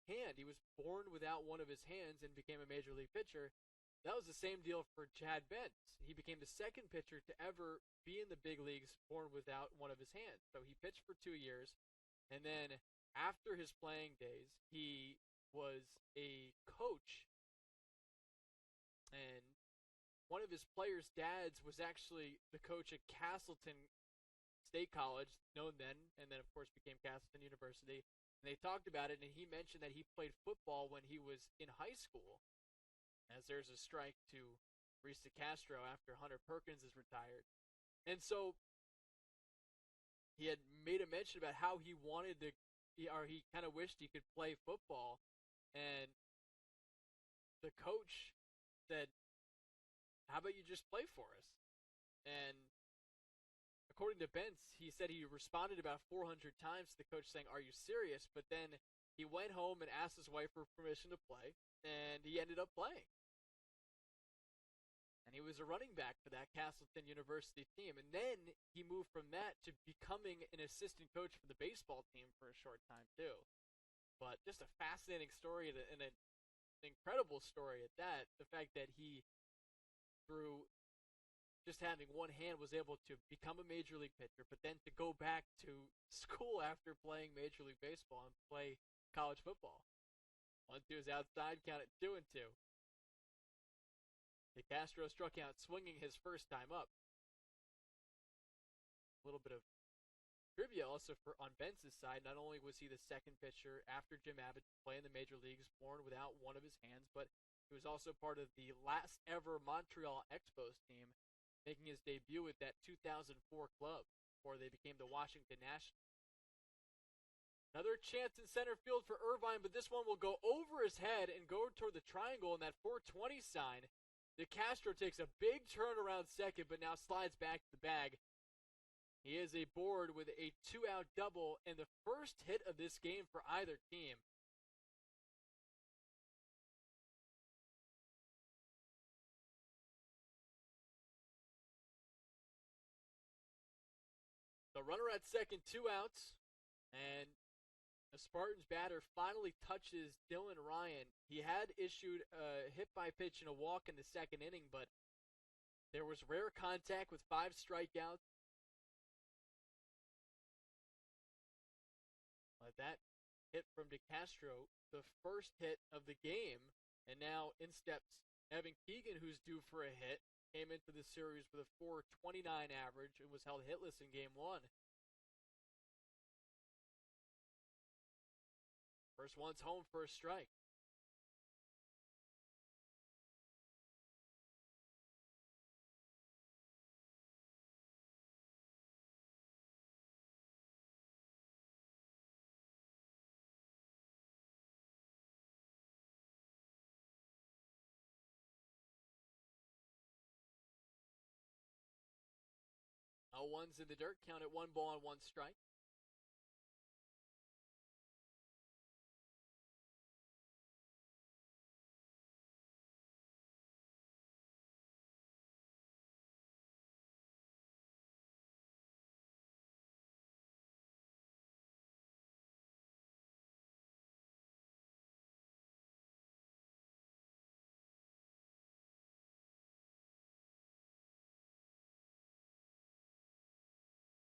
hand. He was born without one of his hands and became a Major League pitcher. That was the same deal for Chad Bentz. He became the second pitcher to ever be in the big leagues born without one of his hands. So he pitched for 2 years, and then after his playing days, he was a coach. And one of his players' dads was actually the coach at Castleton State College, known then, and then of course became Castleton University. And they talked about it, and he mentioned that he played football when he was in high school. As there's a strike to Reese Castro after Hunter Perkins is retired. And so he had made a mention about how he wanted to, or he kind of wished he could play football. And the coach said, how about you just play for us? And according to Bentz, he said he responded about 400 times to the coach saying, are you serious? But then he went home and asked his wife for permission to play, and he ended up playing. And he was a running back for that Castleton University team. And then he moved from that to becoming an assistant coach for the baseball team for a short time, too. But just a fascinating story and an incredible story at that. The fact that he, through just having one hand, was able to become a Major League pitcher, but then to go back to school after playing Major League Baseball and play college football. 1-2 is outside, count it 2-2. De Castro struck out swinging his first time up. A little bit of trivia also on Bentz's side. Not only was he the second pitcher after Jim Abbott to play in the major leagues born without one of his hands, but he was also part of the last ever Montreal Expos team making his debut with that 2004 club before they became the Washington Nationals. Another chance in center field for Irvine, but this one will go over his head and go toward the triangle in that 420 sign. DeCastro takes a big turn around second, but now slides back to the bag. He is aboard with a 2-out double and the first hit of this game for either team. The runner at second, 2 outs, and the Spartans batter finally touches Dillon Ryan. He had issued a hit by pitch and a walk in the second inning, but there was rare contact with 5 strikeouts. But that hit from DeCastro, the first hit of the game, and now in steps Evan Keegan, who's due for a hit, came into the series with a 4.29 average and was held hitless in game 1. First one's home for a strike. No one's in the dirt, count at 1 ball and 1 strike.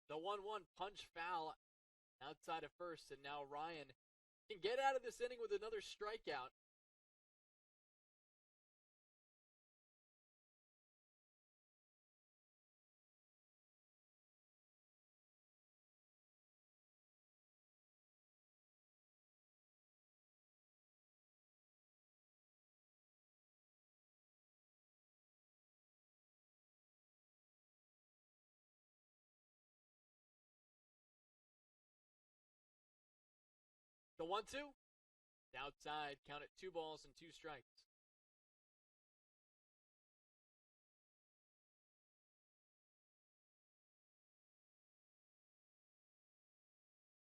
The 1-1 punch foul outside of first, and now Ryan can get out of this inning with another strikeout. The 1-2, outside, count it 2 balls and 2 strikes.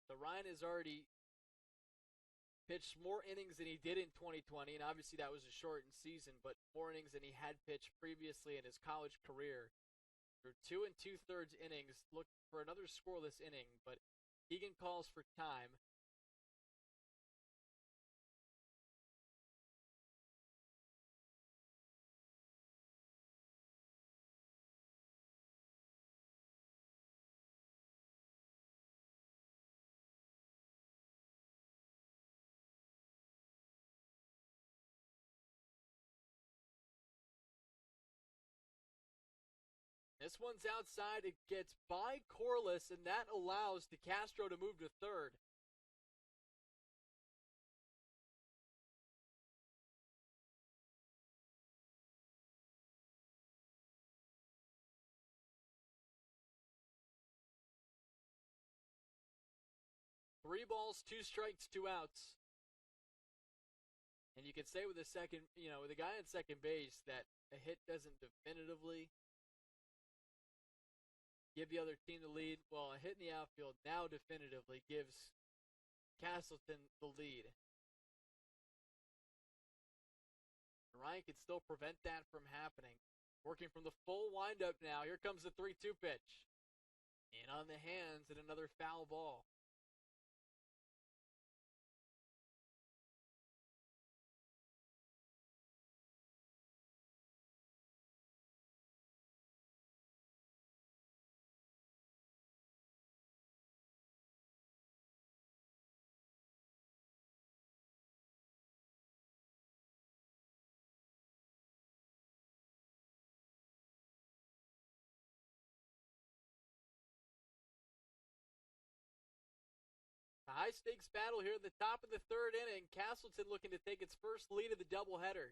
So Ryan has already pitched more innings than he did in 2020, and obviously that was a shortened season, but more innings than he had pitched previously in his college career. Through 2 2/3 innings, looked for another scoreless inning, but Keegan calls for time. This one's outside. It gets by Corliss, and that allows DeCastro to move to third. Three balls, 2 strikes, 2 outs. And you can say with the second, with a guy at second base that a hit doesn't definitively give the other team the lead. Well, a hit in the outfield now definitively gives Castleton the lead. Ryan can still prevent that from happening. Working from the full windup now. Here comes the 3-2 pitch. In on the hands and another foul ball. A high-stakes battle here at the top of the third inning. Castleton looking to take its first lead of the doubleheader.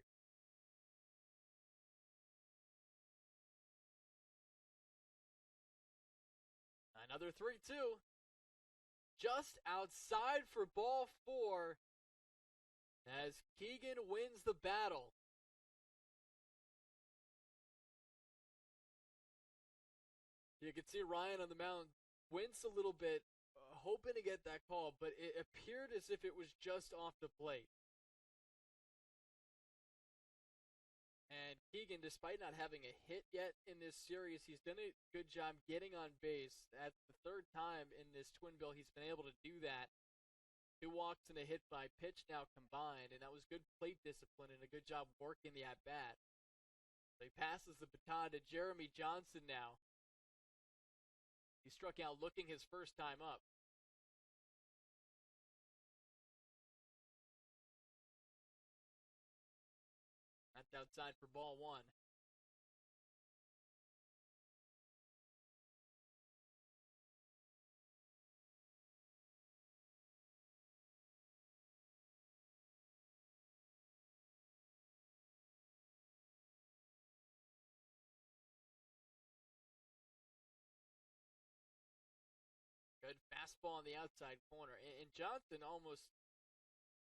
Another 3-2. Just outside for ball 4 as Keegan wins the battle. You can see Ryan on the mound wince a little bit, hoping to get that call, but it appeared as if it was just off the plate. And Keegan, despite not having a hit yet in this series, he's done a good job getting on base. That's the third time in this twin bill he's been able to do that. 2 walks and a hit by pitch now combined, and that was good plate discipline and a good job working the at-bat. So he passes the baton to Jeremy Johnson now. He struck out looking his first time up. That's outside for ball 1. Good fastball on the outside corner. And Johnson almost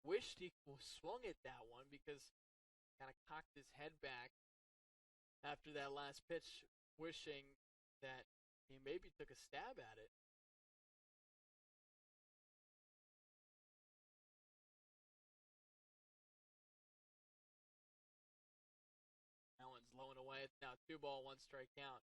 wished he swung at that one because he kind of cocked his head back after that last pitch, wishing that he maybe took a stab at it. That one's low and away. It's now 2 ball, 1 strike count.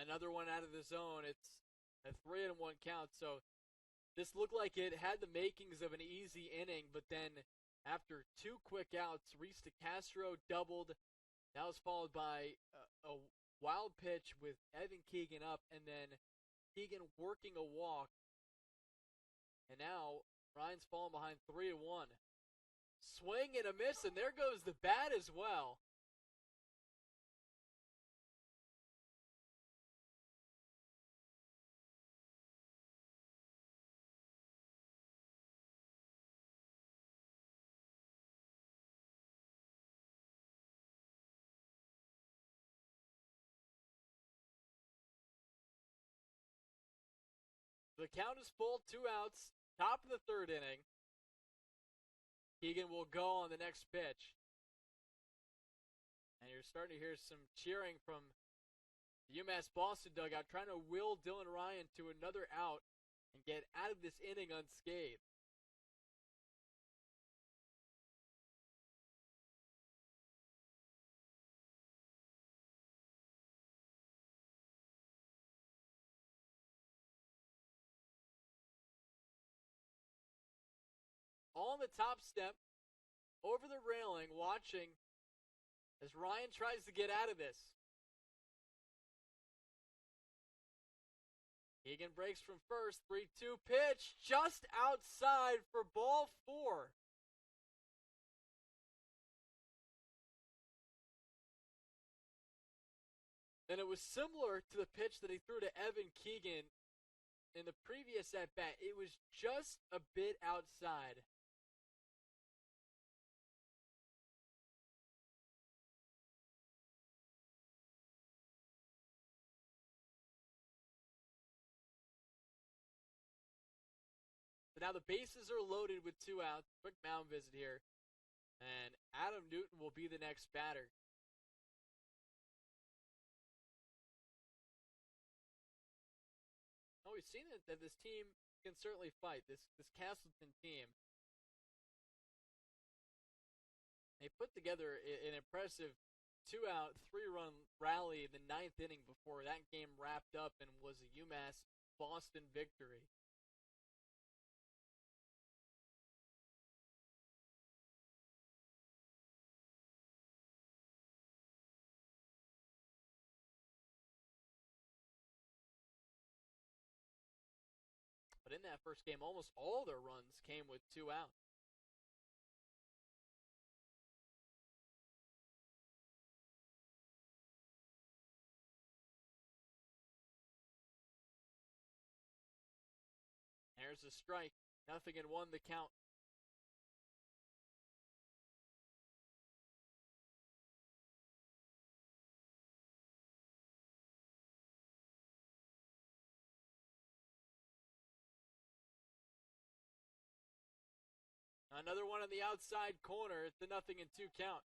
Another one out of the zone. It's a 3-1 count. So this looked like it had the makings of an easy inning, but then after 2 quick outs, Reese DeCastro doubled. That was followed by a wild pitch with Evan Keegan up, and then Keegan working a walk. And now Ryan's falling behind 3-1. Swing and a miss, and there goes the bat as well. The count is full, 2 outs, top of the 3rd inning. Keegan will go on the next pitch. And you're starting to hear some cheering from the UMass Boston dugout, trying to will Dillon Ryan to another out and get out of this inning unscathed. On the top step, over the railing, watching as Ryan tries to get out of this. Keegan breaks from first, 3-2 pitch, just outside for ball 4. And it was similar to the pitch that he threw to Evan Keegan in the previous at-bat. It was just a bit outside. Now the bases are loaded with 2 outs. Quick mound visit here. And Adam Newton will be the next batter. Oh, we've seen that this team can certainly fight. This Castleton team. They put together an impressive 2-out, 3-run rally in the 9th inning before that game wrapped up and was a UMass Boston victory. But in that first game, almost all their runs came with 2 outs. There's a strike. 0-1 the count. Another one on the outside corner. It's a 0-2 count.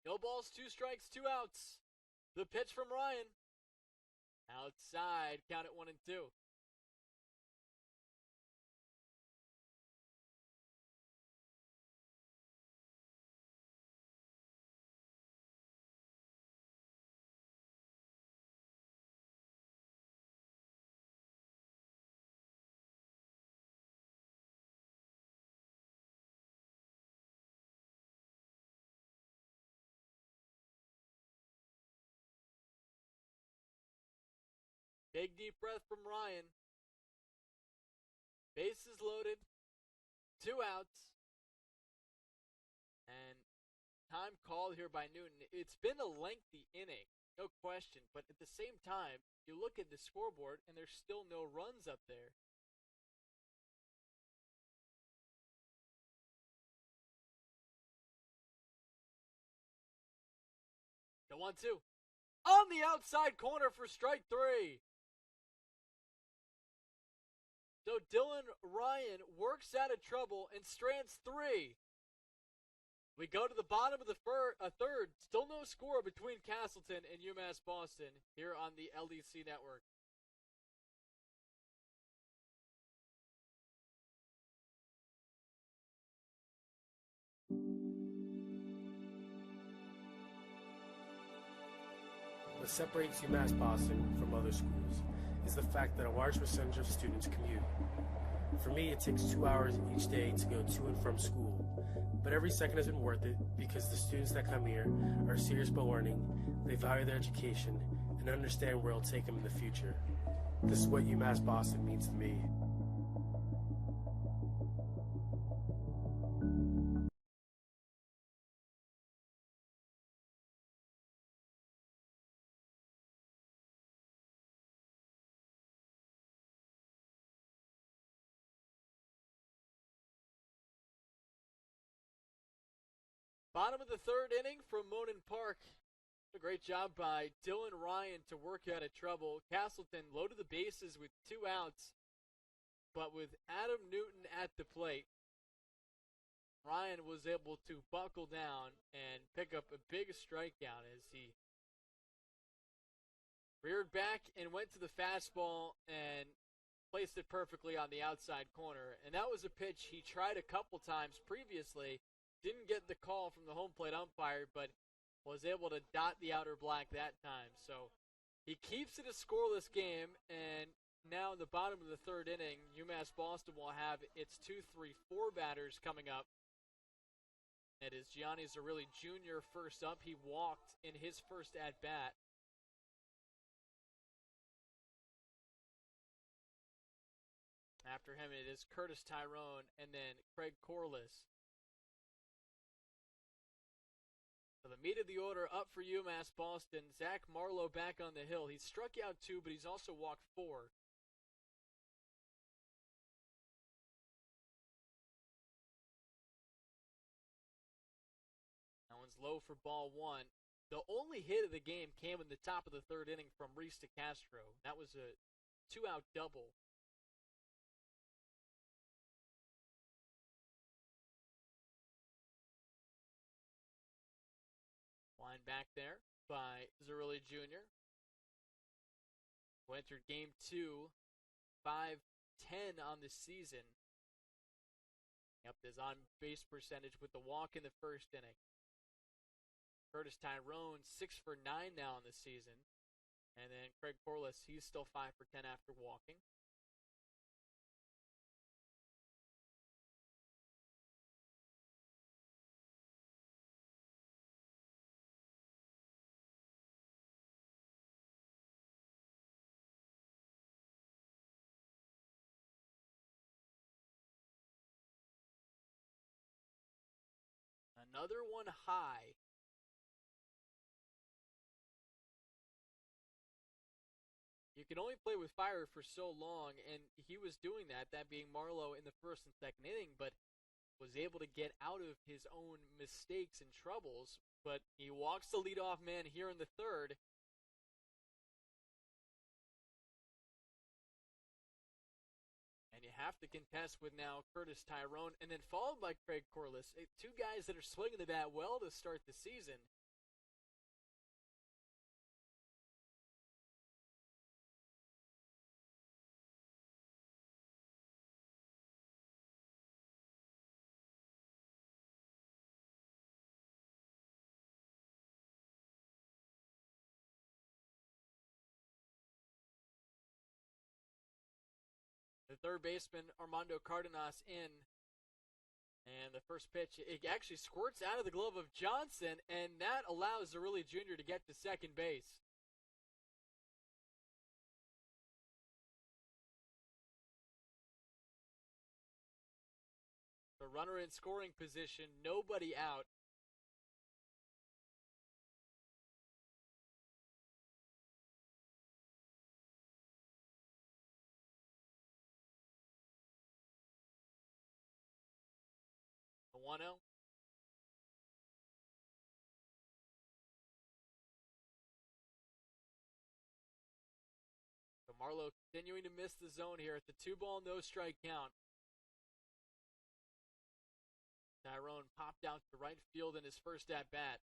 No balls, 2 strikes, 2 outs. The pitch from Ryan. Outside, count it 1-2. Big deep breath from Ryan. Bases loaded. 2 outs. And time called here by Newton. It's been a lengthy inning, no question. But at the same time, you look at the scoreboard and there's still no runs up there. The 1-2. On the outside corner for strike 3. So Dillon Ryan works out of trouble and strands 3. We go to the bottom of the third. Still no score between Castleton and UMass Boston here on the LDC Network. What separates UMass Boston from other schools is the fact that a large percentage of students commute. For me, it takes 2 hours each day to go to and from school, but every second has been worth it because the students that come here are serious about learning, they value their education, and understand where it'll take them in the future. This is what UMass Boston means to me. Bottom of the third inning from Monin Park. A great job by Dillon Ryan to work out of trouble. Castleton loaded the bases with 2 outs, but with Adam Newton at the plate, Ryan was able to buckle down and pick up a big strikeout as he reared back and went to the fastball and placed it perfectly on the outside corner. And that was a pitch he tried a couple times previously. Didn't get the call from the home plate umpire, but was able to dot the outer black that time. So he keeps it a scoreless game, and now in the bottom of the third inning, UMass Boston will have its 2-3-4 batters coming up. It is Gianni Zerilli Jr. first up. He walked in his first at-bat. After him, it is Curtis Tyrone and then Craig Corliss. So the meat of the order up for UMass Boston. Zach Marlowe back on the hill. He's struck out 2, but he's also walked 4. That one's low for ball 1. The only hit of the game came in the top of the third inning from Reese DeCastro. That was a 2-out double. Line back there by Zerilli Jr., who entered game 2, 5-10 on the season. Up his on-base percentage with the walk in the first inning. Curtis Tyrone, 6 for 9 now in the season. And then Craig Corliss, he's still 5 for 10 after walking. Another one high. You can only play with fire for so long, and he was doing that being Marlowe in the first and second inning, but was able to get out of his own mistakes and troubles. But he walks the leadoff man here in the third. And you have to contest with now Curtis Tyrone, and then followed by Craig Corliss. Two guys that are swinging the bat well to start the season. The third baseman, Armando Cardenas, in. And the first pitch, it actually squirts out of the glove of Johnson, and that allows Zerilli Jr. to get to second base. The runner in scoring position, nobody out. The 1-0. So Marlowe continuing to miss the zone here at the 2-ball, no strike count. Tyrone popped out to right field in his first at bat.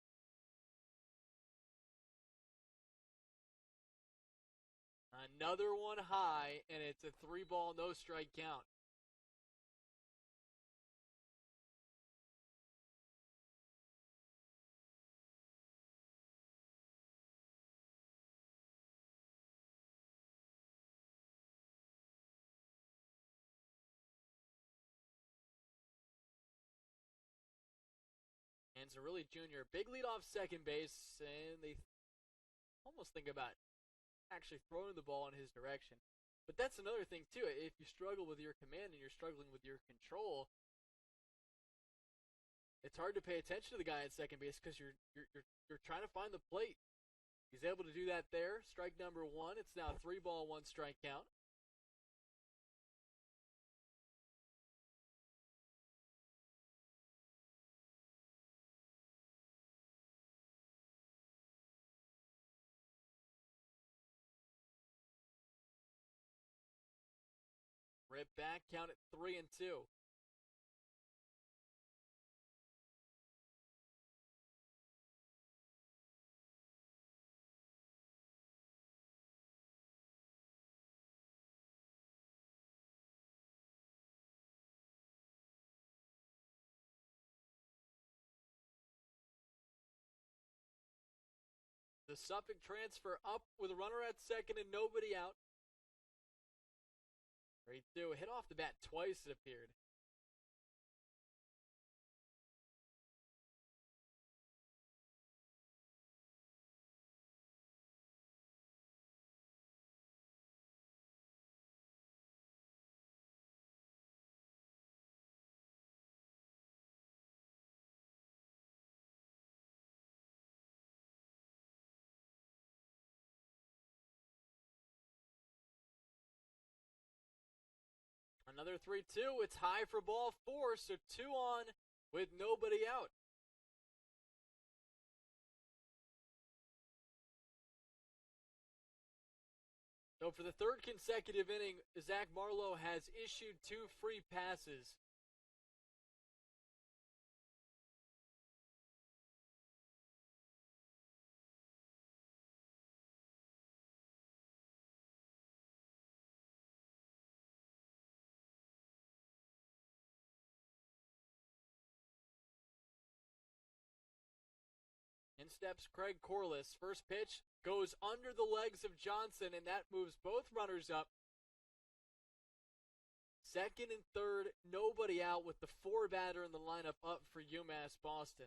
Another one high, and it's a 3-ball, no strike count. And Zerilli Jr., big lead off second base, and they almost think about actually throwing the ball in his direction. But that's another thing, too. If you struggle with your command and you're struggling with your control, it's hard to pay attention to the guy at second base because you're trying to find the plate. He's able to do that there. Strike number one. It's now 3-ball, 1 strike count. Rip back, count it 3-2. The Suffolk transfer up with a runner at second and nobody out. 3-2, hit off the bat twice, it appeared. Another 3-2. It's high for ball 4, so 2 on with nobody out. So for the third consecutive inning, Zach Marlowe has issued 2 free passes. In steps Craig Corliss. First pitch goes under the legs of Johnson, and that moves both runners up. Second and third, nobody out with the 4 batter in the lineup up for UMass Boston.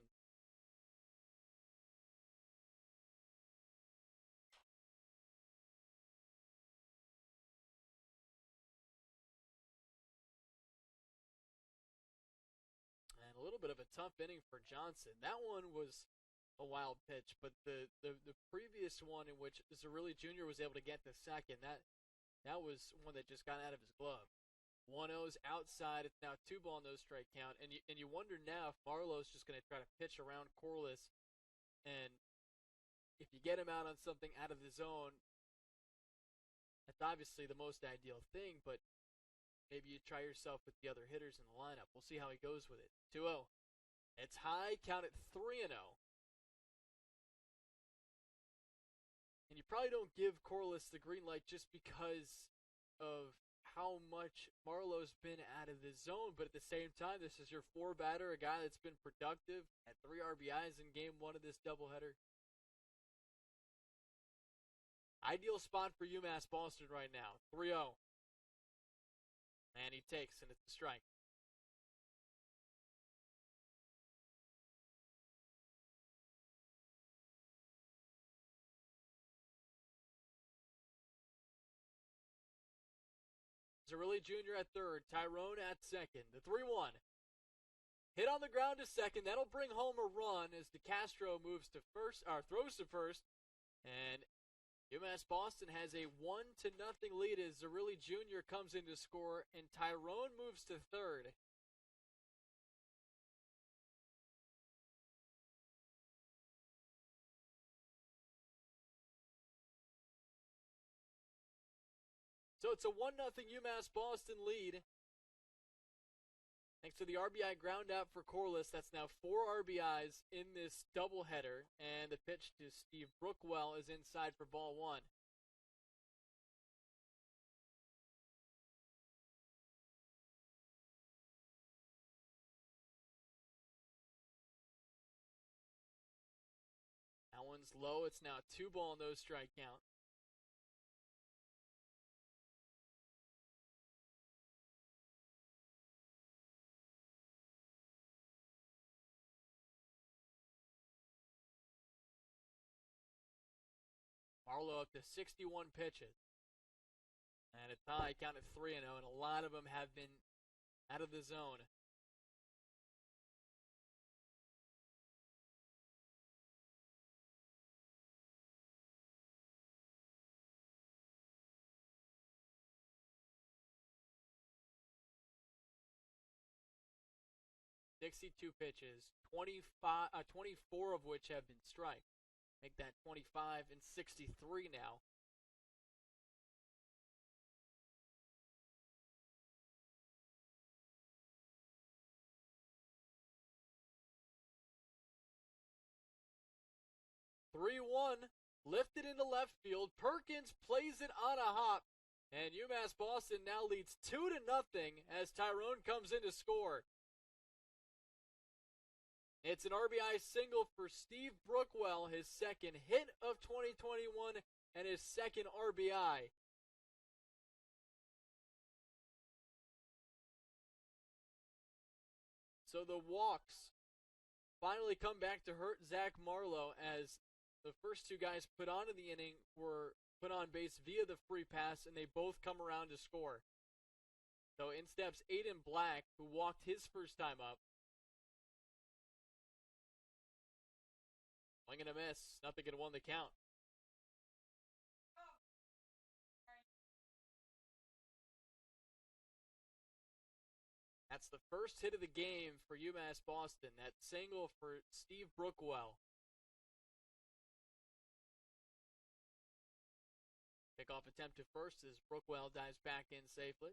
And little bit of a tough inning for Johnson. That one was a wild pitch, but the previous one in which Zerilli Jr. was able to get to second, that was one that just got out of his glove. 1-0's outside. It's now 2-ball, no strike count. And you wonder now if Marlowe's just going to try to pitch around Corliss, and if you get him out on something out of the zone, that's obviously the most ideal thing, but maybe you try yourself with the other hitters in the lineup. We'll see how he goes with it. 2-0. It's high, count it 3-0. And you probably don't give Corliss the green light just because of how much Marlowe's been out of the zone, but at the same time, this is your 4-batter, a guy that's been productive, had 3 RBIs in game 1 of this doubleheader. Ideal spot for UMass Boston right now, 3-0. And he takes, and it's a strike. Zerilli Jr. at third, Tyrone at second. The 3-1. Hit on the ground to second. That'll bring home a run as DeCastro moves to first, or throws to first. And UMass Boston has a 1-0 lead as Zerilli Jr. comes in to score, and Tyrone moves to third. So it's a 1-0 UMass Boston lead. Thanks to the RBI ground out for Corliss. That's now 4 RBIs in this doubleheader. And the pitch to Steve Brookwell is inside for ball 1. That one's low. It's now 2-ball, no strike count. Marlowe up to 61 pitches. And a tie, count at 3-0, and a lot of them have been out of the zone. "62 pitches, 24 of which have been strikes. Make that 25 and 63 now. "3-1, lifted into left field. Perkins plays it on a hop, and UMass Boston now leads 2-0 as Tyrone comes in to score. It's an RBI single for Steve Brookwell, his second hit of 2021 and his second RBI. So the walks finally come back to hurt Zach Marlowe as the first 2 guys put on in the inning were put on base via the free pass, and they both come around to score. So in steps Aiden Black, who walked his first time up. Swing and a miss. Nothing and 1 the count. That's the first hit of the game for UMass Boston. That single for Steve Brookwell. Pickoff attempt to first as Brookwell dives back in safely.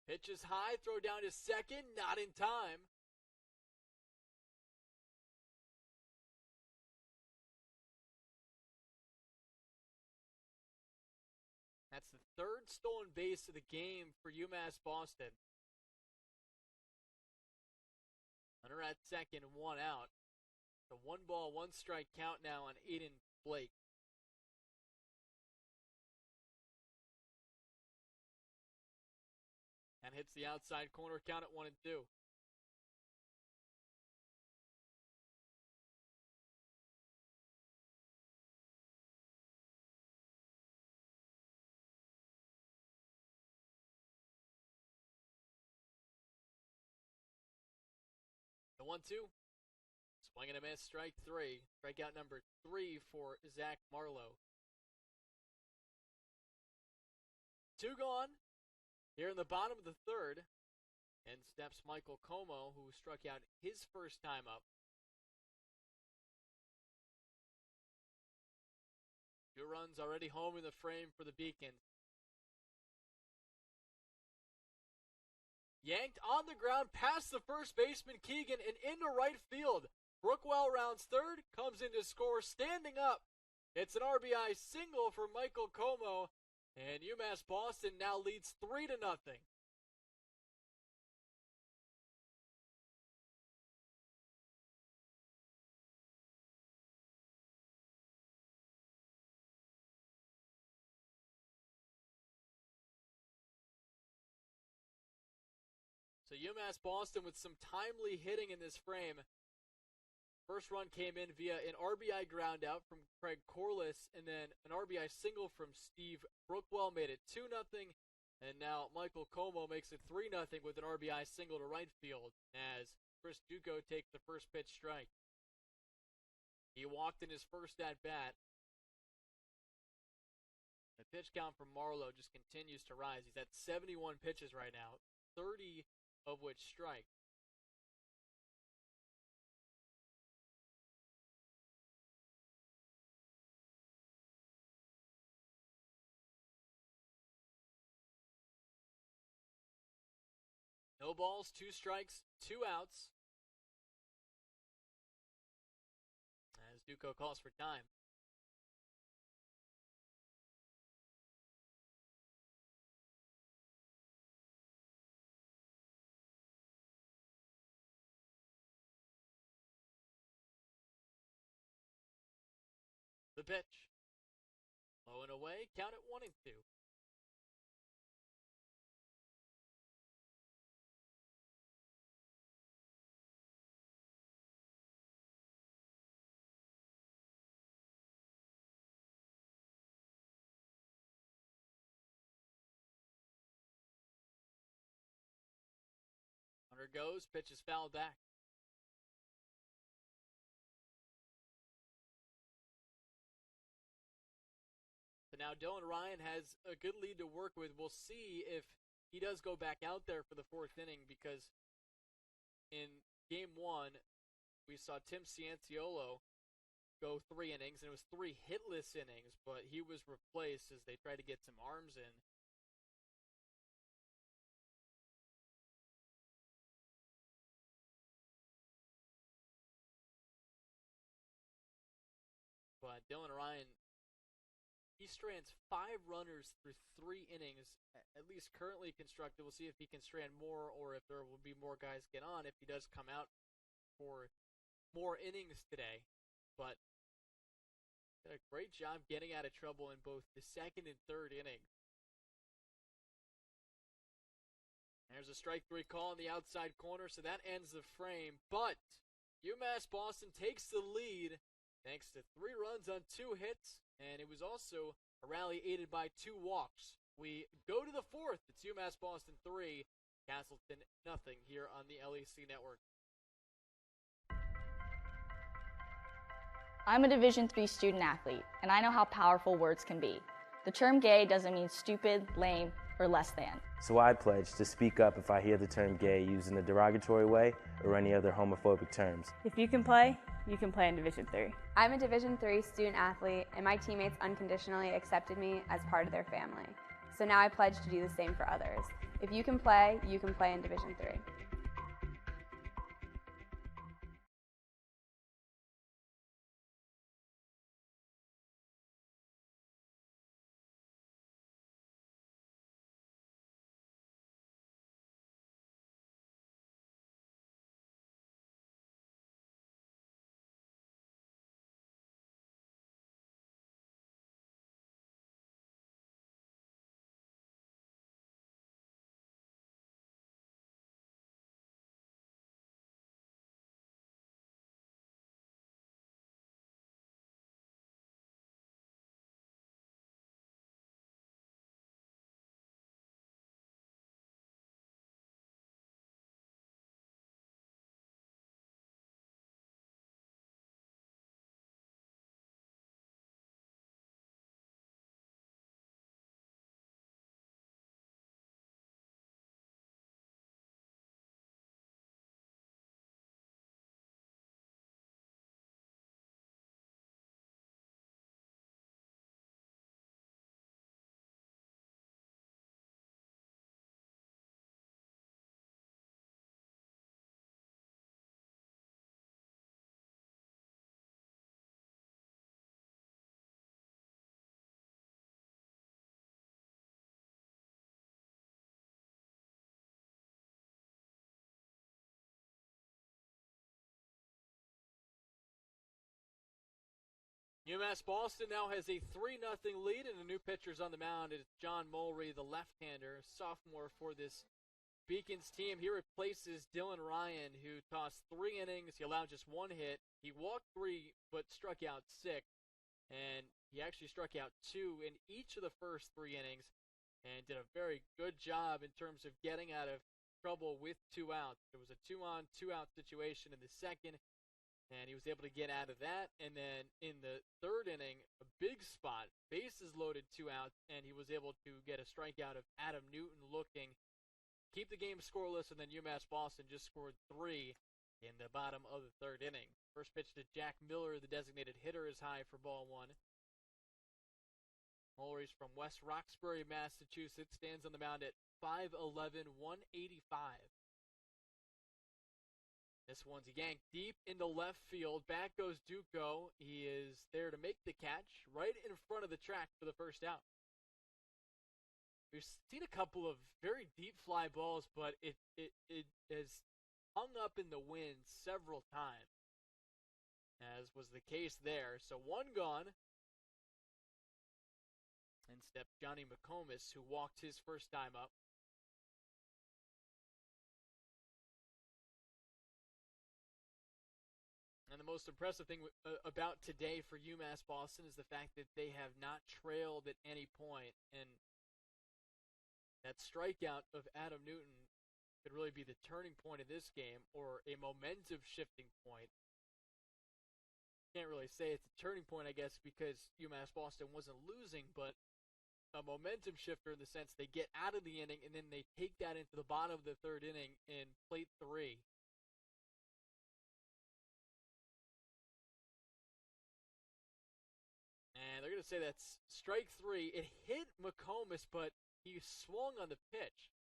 Pitch is high, throw down to second, not in time. That's the 3rd stolen base of the game for UMass Boston. Runner at second, 1 out. The 1-ball, 1 strike count now on Aiden Blake. That hits the outside corner, count at 1-2. The 1-2. Swing and a miss, strike 3. Strikeout number 3 for Zach Marlowe. 2 gone here in the bottom of the third. And steps Michael Como, who struck out his first time up. 2 runs already home in the frame for the Beacons. Yanked on the ground past the first baseman Keegan and into right field. Brookwell rounds third, comes in to score standing up. It's an RBI single for Michael Como, and UMass Boston now leads 3-0. So UMass Boston with some timely hitting in this frame. First run came in via an RBI ground out from Craig Corliss, and then an RBI single from Steve Brookwell made it 2-0. And now Michael Como makes it 3-0 with an RBI single to right field as Chris Duco takes the first pitch strike. He walked in his first at-bat. The pitch count from Marlowe just continues to rise. He's at 71 pitches right now, 30 of which strike. No balls, 2 strikes, 2 outs. As Duco calls for time. The pitch. Low and away, count at 1-2. Runner goes, pitch is fouled back. So now Dillon Ryan has a good lead to work with. We'll see if he does go back out there for the 4th inning, because in game 1, we saw Tim Cianciolo go 3 innings, and it was 3 hitless innings, but he was replaced as they tried to get some arms in. But Dillon Ryan, he strands 5 runners through 3 innings, at least currently constructed. We'll see if he can strand more or if there will be more guys get on if he does come out for more innings today. But did a great job getting out of trouble in both the 2nd and 3rd innings. There's a strike 3 call in the outside corner, so that ends the frame. But UMass Boston takes the lead thanks to 3 runs on 2 hits, and it was also a rally aided by 2 walks. We go to the 4th. It's UMass Boston 3, Castleton 0 here on the LEC Network. I'm a Division III student athlete, and I know how powerful words can be. The term gay doesn't mean stupid, lame, or less than. So I pledge to speak up if I hear the term gay used in a derogatory way or any other homophobic terms. If you can play in Division III. I'm a Division III student athlete, and my teammates unconditionally accepted me as part of their family. So now I pledge to do the same for others. If you can play in Division III. UMass Boston now has a 3-0 lead, and the new pitcher's on the mound. It's John Mulry, the left-hander, sophomore for this Beacons team. He replaces Dillon Ryan, who tossed 3 innings. He allowed just 1 hit. He walked 3, but struck out 6. And he actually struck out 2 in each of the first 3 innings and did a very good job in terms of getting out of trouble with 2 outs. There was a 2-on, 2-out situation in the second, and he was able to get out of that. And then in the third inning, a big spot, bases loaded, 2 outs, and he was able to get a strikeout of Adam Newton looking, keep the game scoreless, and then UMass Boston just scored 3 in the bottom of the third inning. First pitch to Jack Miller, the designated hitter, is high for ball 1. Mulry's from West Roxbury, Massachusetts, stands on the mound at 5'11", 185. This one's yanked deep into left field. Back goes Duco. He is there to make the catch right in front of the track for the first out. We've seen a couple of very deep fly balls, but it has hung up in the wind several times, as was the case there. So 1 gone. In stepped Johnny McComas, who walked his first time up. And the most impressive thing about today for UMass Boston is the fact that they have not trailed at any point. And that strikeout of Adam Newton could really be the turning point of this game, or a momentum shifting point. Can't really say it's a turning point, I guess, because UMass Boston wasn't losing, but a momentum shifter in the sense they get out of the inning and then they take that into the bottom of the third inning in plate 3. And they're going to say that's strike 3. It hit McComas, but he swung on the pitch.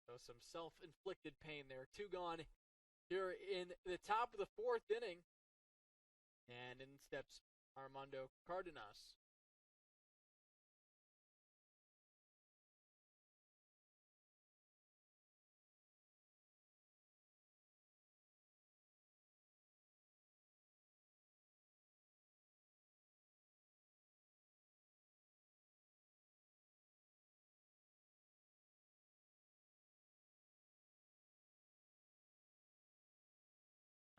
So some self-inflicted pain there. 2 gone here in the top of the 4th inning. And in steps Armando Cardenas.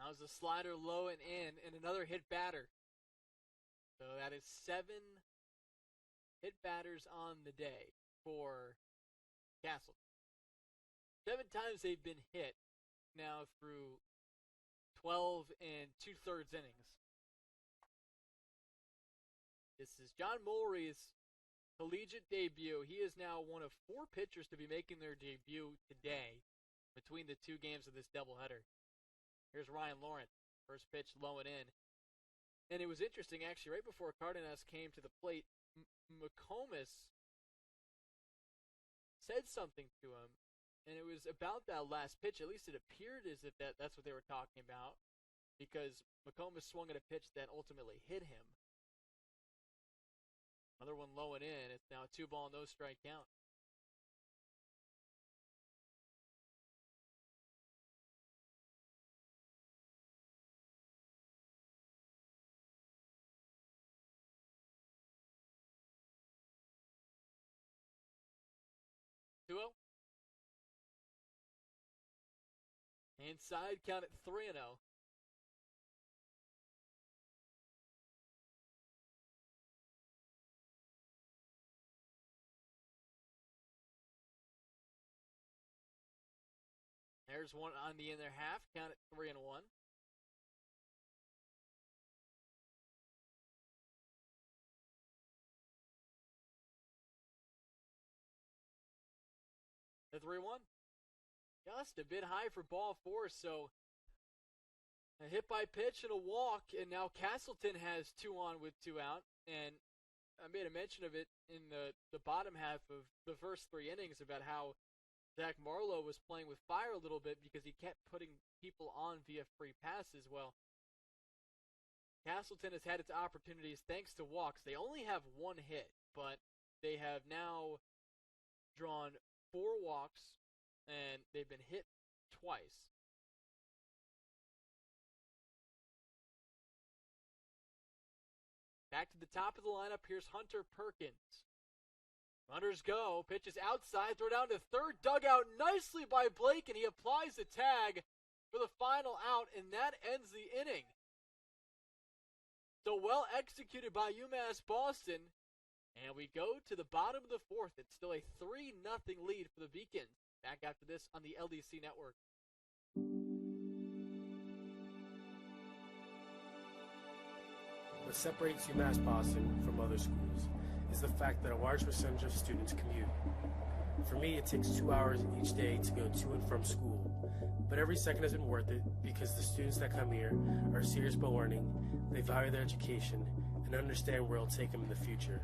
How's the slider low and in, and another hit batter. So that is 7 hit batters on the day for Castleton. 7 times they've been hit now through 12 and 2/3 innings. This is John Mulry's collegiate debut. He is now one of 4 pitchers to be making their debut today between the 2 games of this doubleheader. Here's Ryan Lawrence. First pitch low and in. And it was interesting, actually, right before Cardenas came to the plate, McComas said something to him, and it was about that last pitch. At least it appeared as if that's what they were talking about, because McComas swung at a pitch that ultimately hit him. Another one low and in. It's now a 2-ball, no strike count. Inside, count at 3-0. There's one on the inner half, count at 3-1. The 3-1. Just a bit high for ball 4, so a hit by pitch and a walk, and now Castleton has 2 on with 2 out, and I made a mention of it in the bottom half of the first 3 innings about how Zach Marlowe was playing with fire a little bit because he kept putting people on via free passes. Well, Castleton has had its opportunities thanks to walks. They only have 1 hit, but they have now drawn 4 walks, and they've been hit twice. Back to the top of the lineup, here's Hunter Perkins. Runners go, pitches outside, throw down to third, dug out nicely by Blake, and he applies the tag for the final out, and that ends the inning. So well executed by UMass Boston, and we go to the bottom of the fourth. It's still a 3-0 lead for the Beacons. Back after this on the LDC Network. What separates UMass Boston from other schools is the fact that a large percentage of students commute. For me, it takes 2 hours each day to go to and from school, but every second has been worth it because the students that come here are serious about learning, they value their education, and understand where it'll take them in the future.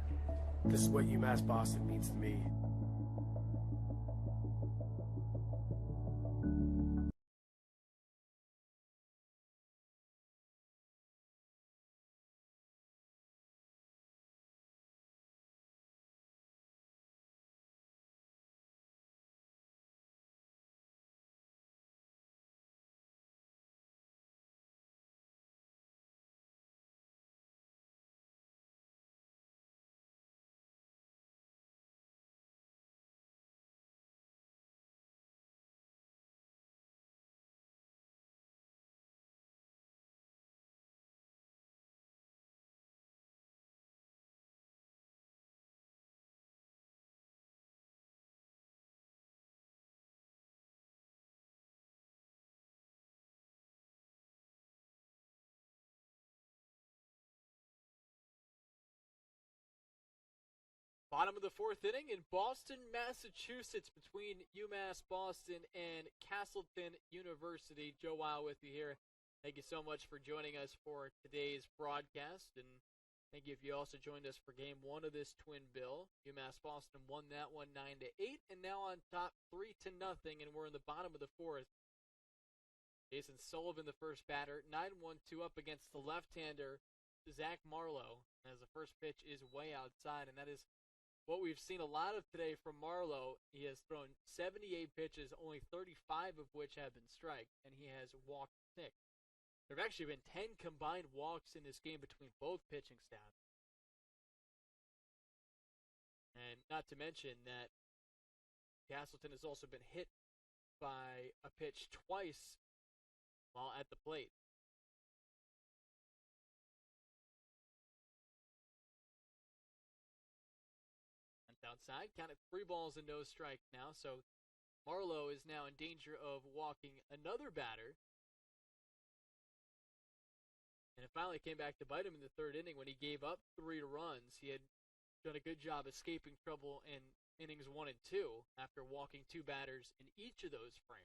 This is what UMass Boston means to me. Bottom of the fourth inning in Boston, Massachusetts, between UMass Boston and Castleton University. Joe Weil with you here. Thank you so much for joining us for today's broadcast, and thank you if you also joined us for Game 1 of this twin bill. UMass Boston won that one 9-8, and now on top 3-0, and we're in the bottom of the fourth. Jason Sullivan, the first batter, 9-1-2 up against the left-hander Zach Marlowe, as the first pitch is way outside, and that is what we've seen a lot of today from Marlowe. He has thrown 78 pitches, only 35 of which have been strikes, and he has walked 6. There have actually been 10 combined walks in this game between both pitching staffs. And not to mention that Castleton has also been hit by a pitch twice while at the plate. Outside, counted 3 balls and no strikes now, so Marlowe is now in danger of walking another batter. And it finally came back to bite him in the third inning when he gave up 3 runs. He had done a good job escaping trouble in innings 1 and 2 after walking 2 batters in each of those frames.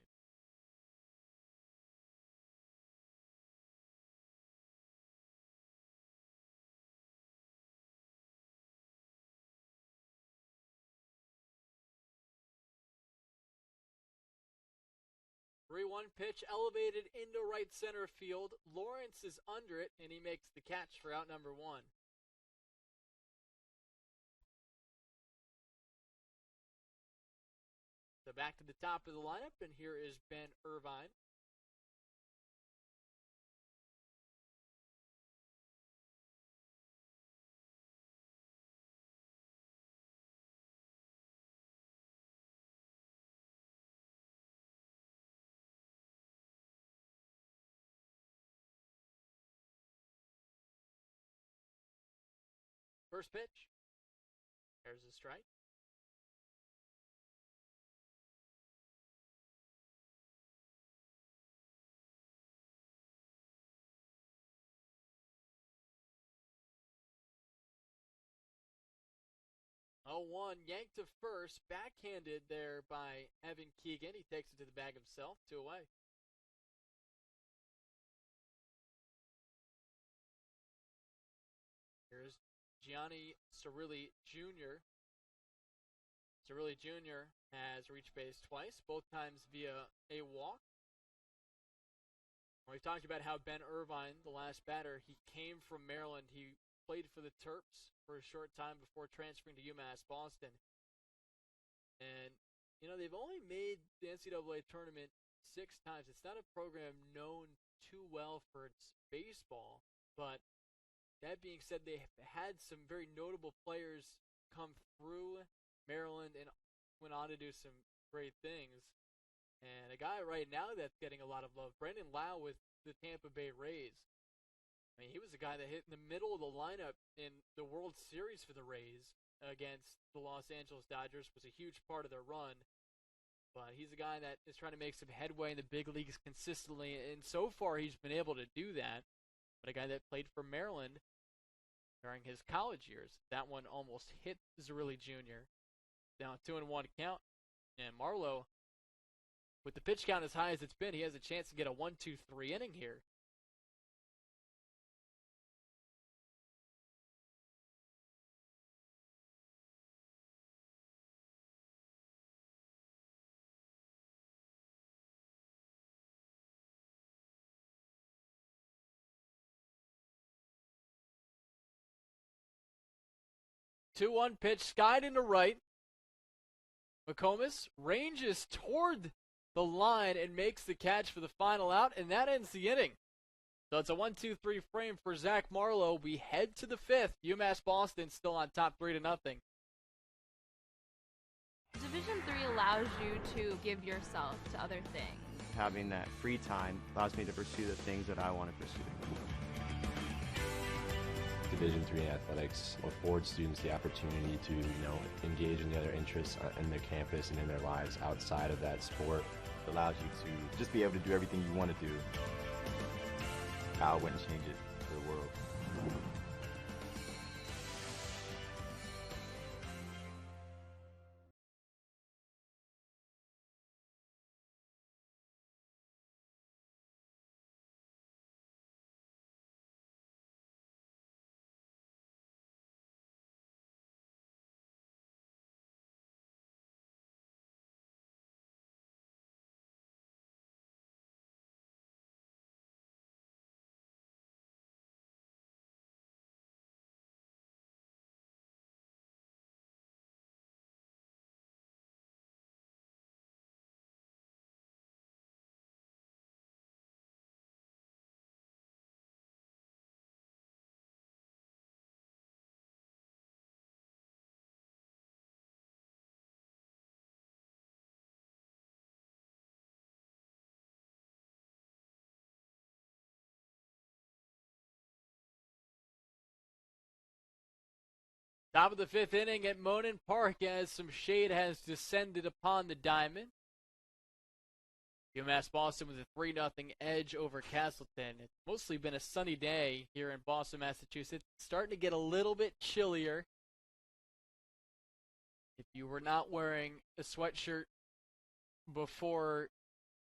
Three-one pitch elevated into right center field. Lawrence is under it, and he makes the catch for out number 1. So back to the top of the lineup, and here is Ben Irvine. First pitch. There's a strike. Oh, 1 yanked to first, backhanded there by Evan Keegan. He takes it to the bag himself, 2 away. Here's Gianni Cirilli Jr. Cirilli Jr. has reached base twice, both times via a walk. We've talked about how Ben Irvine, the last batter, he came from Maryland. He played for the Terps for a short time before transferring to UMass Boston. And, you know, they've only made the NCAA tournament 6 times. It's not a program known too well for its baseball, but that being said, they had some very notable players come through Maryland and went on to do some great things. And a guy right now that's getting a lot of love, Brandon Lau with the Tampa Bay Rays. I mean, he was the guy that hit in the middle of the lineup in the World Series for the Rays against the Los Angeles Dodgers, was a huge part of their run. But he's a guy that is trying to make some headway in the big leagues consistently, and so far he's been able to do that. But a guy that played for Maryland during his college years. That one almost hit Zerilli Jr. Down 2-1 count. And Marlowe, with the pitch count as high as it's been, he has a chance to get a 1-2-3 inning here. Two-one pitch, skied into right. McComas ranges toward the line and makes the catch for the final out, and that ends the inning. So it's a 1-2-3 frame for Zach Marlowe. We head to the fifth. UMass Boston still on top 3-0. Division III allows you to give yourself to other things. Having that free time allows me to pursue the things that I want to pursue. Division III athletics affords students the opportunity to, engage in the other interests in their campus and in their lives outside of that sport. It allows you to just be able to do everything you want to do. I wouldn't change it for the world. Top of the fifth inning at Monin Park as some shade has descended upon the diamond. UMass Boston with a 3-0 edge over Castleton. It's mostly been a sunny day here in Boston, Massachusetts. It's starting to get a little bit chillier. If you were not wearing a sweatshirt before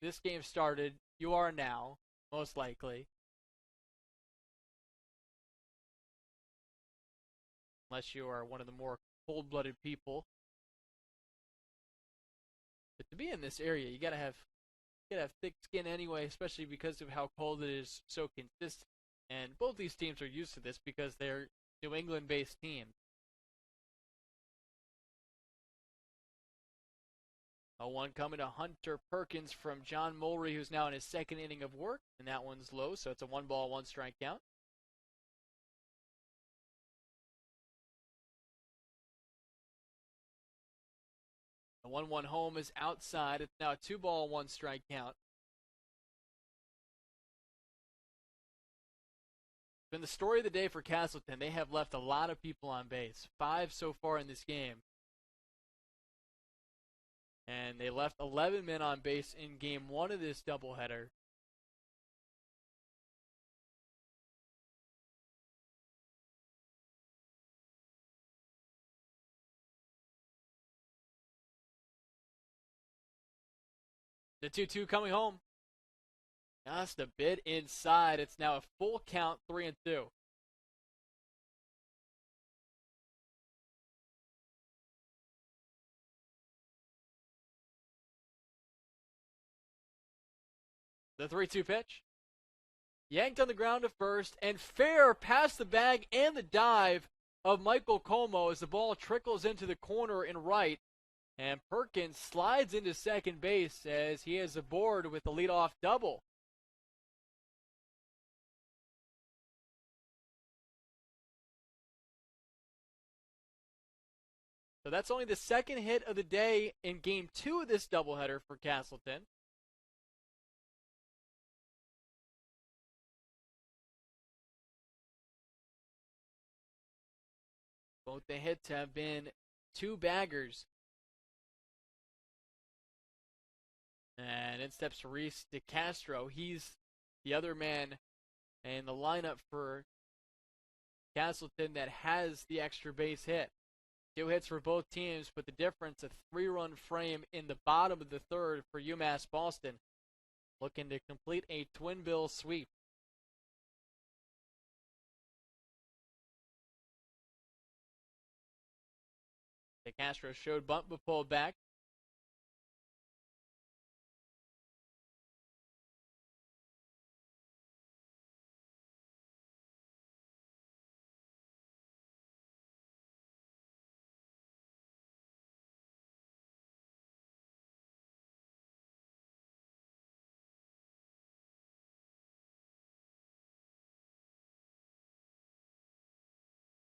this game started, you are now, most likely. Unless you are one of the more cold-blooded people. But to be in this area, you gotta have thick skin anyway, especially because of how cold it is so consistent. And both these teams are used to this because they're New England-based teams. 0-1 coming to Hunter Perkins from John Mulry, who's now in his second inning of work, and that one's low, so it's a 1-ball, 1-strike count. The 1-1 home is outside. It's now a 2-ball, 1-strike count. Been the story of the day for Castleton. They have left a lot of people on base. 5 so far in this game. And they left 11 men on base in game 1 of this doubleheader. The 2-2 coming home. Just a bit inside. It's now a full count, 3-2. The 3-2 pitch. Yanked on the ground to first, and fair past the bag and the dive of Michael Como as the ball trickles into the corner and right. And Perkins slides into second base as he is aboard with the leadoff double. So that's only the second hit of the day in Game 2 of this doubleheader for Castleton. Both the hits have been two baggers. And in steps Reese DeCastro. He's the other man in the lineup for Castleton that has the extra base hit. 2 hits for both teams, but the difference, a 3-run frame in the bottom of the third for UMass Boston, looking to complete a twin bill sweep. DeCastro showed bunt but pulled back.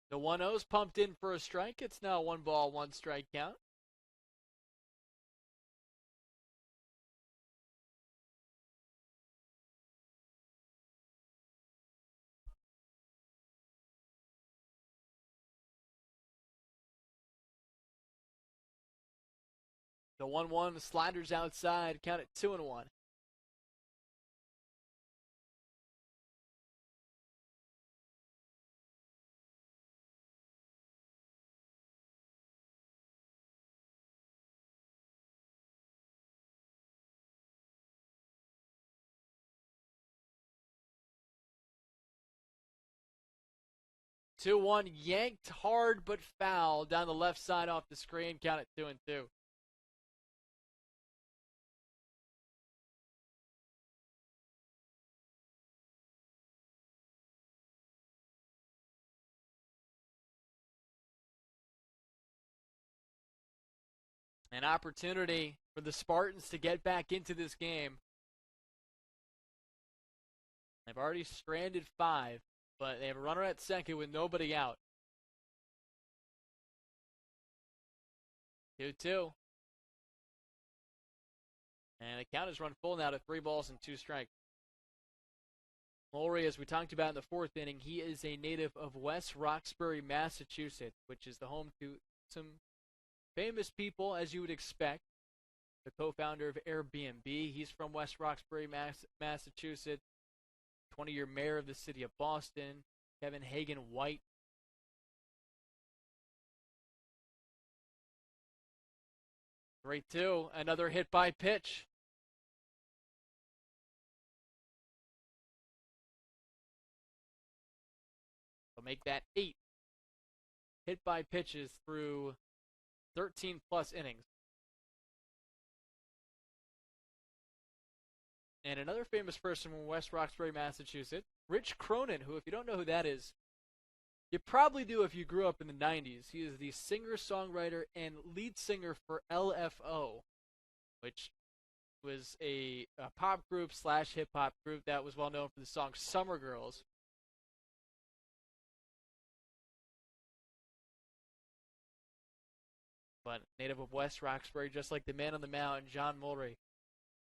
The 1-0's pumped in for a strike. It's now 1 ball, 1 strike count. The 1-1 sliders outside, count it 2-1. Two one yanked hard but foul down the left side off the screen. Count it 2-2. An opportunity for the Spartans to get back into this game. They've already stranded 5, but they have a runner at second with nobody out. 2-2. And the count is run full now to 3 balls and 2 strikes. Mulry, as we talked about in the 4th inning, he is a native of West Roxbury, Massachusetts, which is the home to some famous people, as you would expect. The co-founder of Airbnb, he's from West Roxbury, Massachusetts. 20-year mayor of the city of Boston, Kevin Hagen White. Great 2, another hit by pitch. They'll make that 8 hit by pitches through 13 plus innings. And another famous person from West Roxbury, Massachusetts, Rich Cronin, who, if you don't know who that is, you probably do if you grew up in the 90s. He is the singer-songwriter and lead singer for LFO, which was a pop group / hip-hop group that was well known for the song Summer Girls. But native of West Roxbury, just like the man on the mound, John Mulry,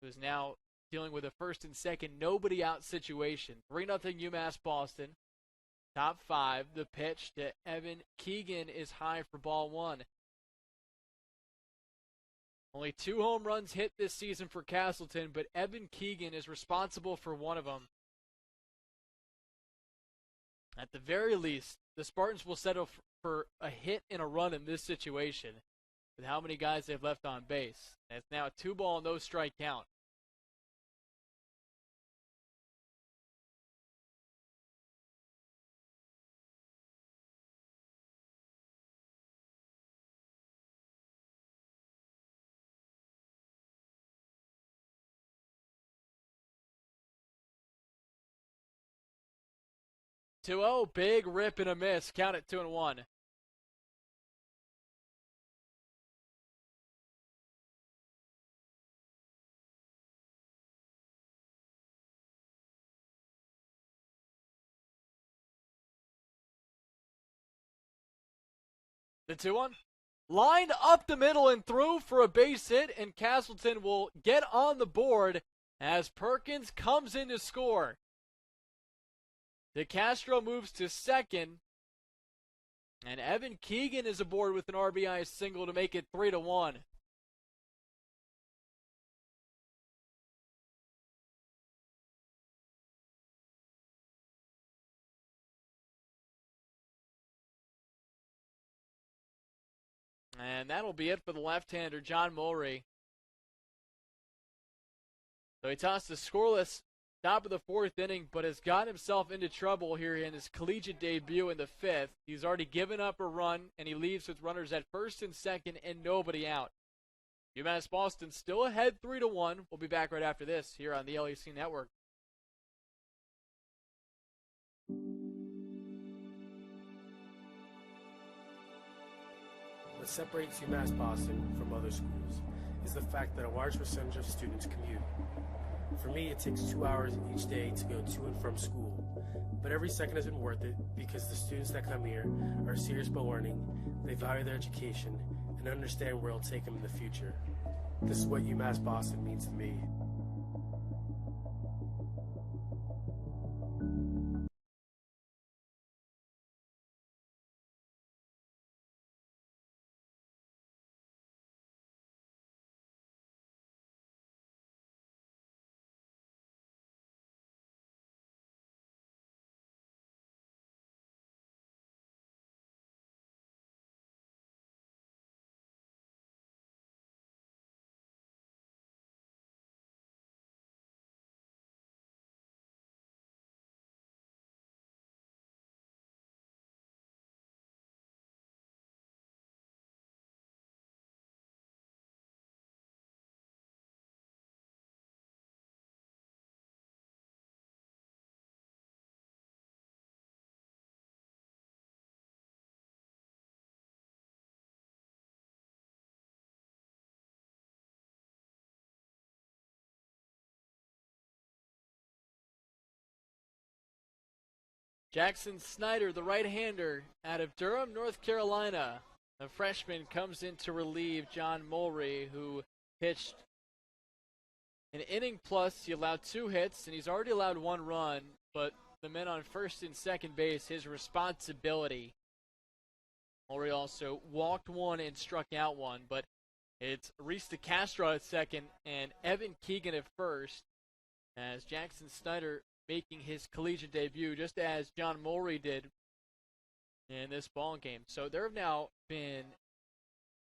who is now dealing with a first and second nobody out situation. 3-0 UMass Boston. Top 5. The pitch to Evan Keegan is high for ball 1. Only 2 home runs hit this season for Castleton, but Evan Keegan is responsible for one of them. At the very least, the Spartans will settle for a hit and a run in this situation with how many guys they've left on base. And it's now a 2 ball, no strike count. Big rip and a miss. Count it 2-1. The 2-1. lined up the middle and through for a base hit, and Castleton will get on the board as Perkins comes in to score. DeCastro moves to second, and Evan Keegan is aboard with an RBI single to make it 3-1. And that'll be it for the left-hander, John Mulry. So he tossed a scoreless top of the fourth inning, but has got himself into trouble here in his collegiate debut in the fifth. He's already given up a run, and he leaves with runners at first and second and nobody out. UMass Boston still ahead 3-1. We'll be back right after this here on the LAC Network. What separates UMass Boston from other schools is the fact that a large percentage of students commute. For me, it takes 2 hours each day to go to and from school, but every second has been worth it because the students that come here are serious about learning, they value their education, and understand where it'll take them in the future. This is what UMass Boston means to me. Jackson Snyder, the right-hander out of Durham, North Carolina. The freshman comes in to relieve John Mulry, who pitched an inning plus. He allowed 2 hits, and he's already allowed 1 run, but the men on first and second base, his responsibility. Mulry also walked 1 and struck out 1, but it's Reese DeCastro at second and Evan Keegan at first, as Jackson Snyder making his collegiate debut, just as John Mulry did in this ball game. So there have now been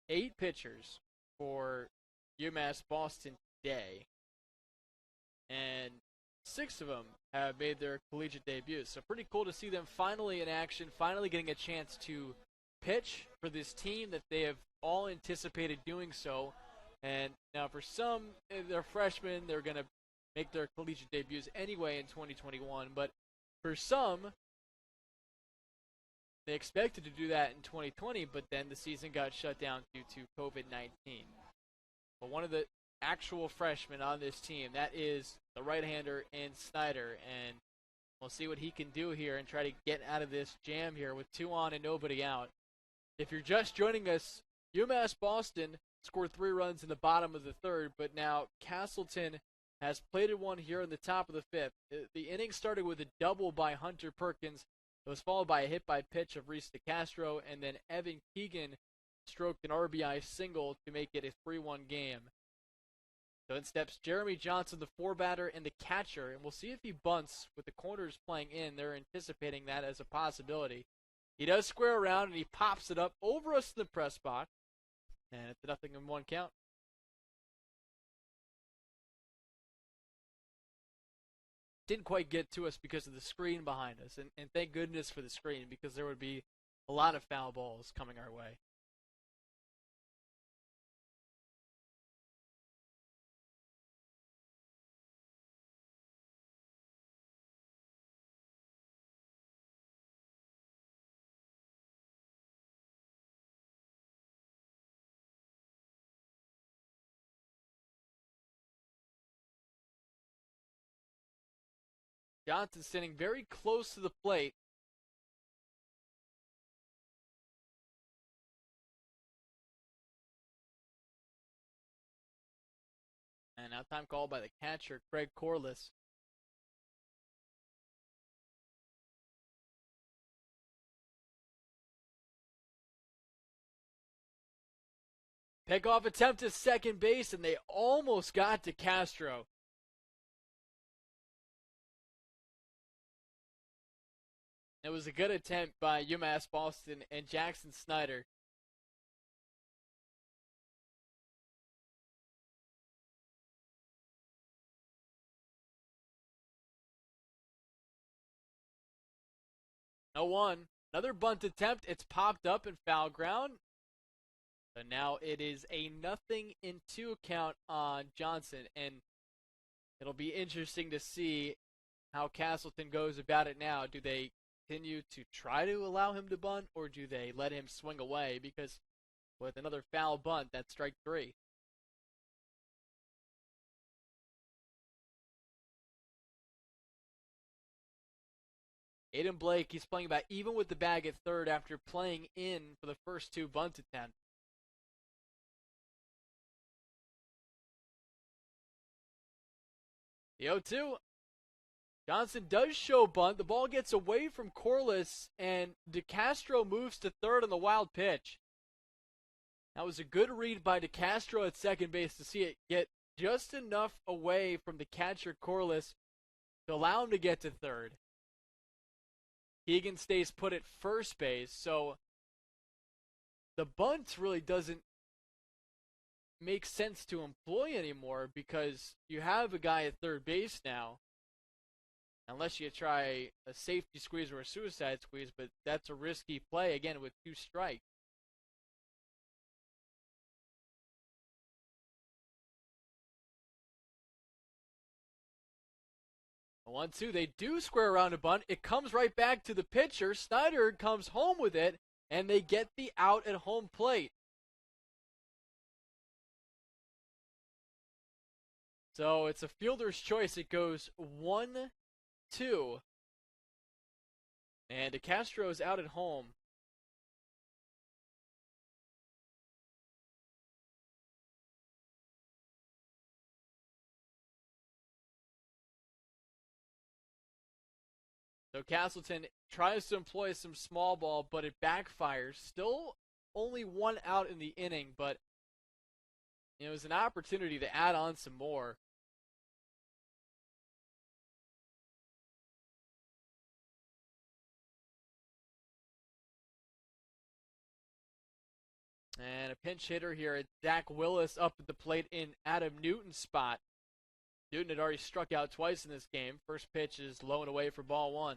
8 pitchers for UMass Boston today, and 6 of them have made their collegiate debuts. So pretty cool to see them finally in action, finally getting a chance to pitch for this team that they have all anticipated doing so. And now for some, they're freshmen, they're going to make their collegiate debuts anyway in 2021, but for some, they expected to do that in 2020, but then the season got shut down due to COVID-19. But one of the actual freshmen on this team, that is the right-hander in Snyder, and we'll see what he can do here and try to get out of this jam here with 2 on and nobody out. If you're just joining us, UMass Boston scored 3 runs in the bottom of the third, but now Castleton has plated 1 here in the top of the fifth. The inning started with a double by Hunter Perkins. It was followed by a hit by pitch of Reese DeCastro, and then Evan Keegan stroked an RBI single to make it a 3-1 game. So in steps Jeremy Johnson, the 4-batter, and the catcher, and we'll see if he bunts with the corners playing in. They're anticipating that as a possibility. He does square around, and he pops it up over us in the press box, and it's a 0-1 count. Didn't quite get to us because of the screen behind us, and thank goodness for the screen, because there would be a lot of foul balls coming our way. Johnson standing very close to the plate. Now time called by the catcher, Craig Corliss. Pickoff attempt at second base, and they almost got to Castro. It was a good attempt by UMass Boston and Jackson Snyder. No one. Another bunt attempt. It's popped up in foul ground. So now it is a 0-2 count on Johnson, and it'll be interesting to see how Castleton goes about it now. Do they continue to try to allow him to bunt, or do they let him swing away? Because with another foul bunt, that's strike 3. Aiden Blake, he's playing about even with the bag at third after playing in for the first 2 bunt attempts. The 0-2. Johnson does show bunt. The ball gets away from Corliss, and DeCastro moves to third on the wild pitch. That was a good read by DeCastro at second base to see it get just enough away from the catcher Corliss to allow him to get to third. Keegan stays put at first base, so the bunt really doesn't make sense to employ anymore because you have a guy at third base now. Unless you try a safety squeeze or a suicide squeeze, but that's a risky play, again, with 2 strikes. A 1-2, they do square around a bunt. It comes right back to the pitcher. Snyder comes home with it, and they get the out at home plate. So it's a fielder's choice. It goes 1-2. And DeCastro's out at home. So Castleton tries to employ some small ball, but it backfires. Still only 1 out in the inning, but it was an opportunity to add on some more. And a pinch hitter here, Zach Willis up at the plate in Adam Newton's spot. Newton had already struck out twice in this game. First pitch is low and away for ball 1.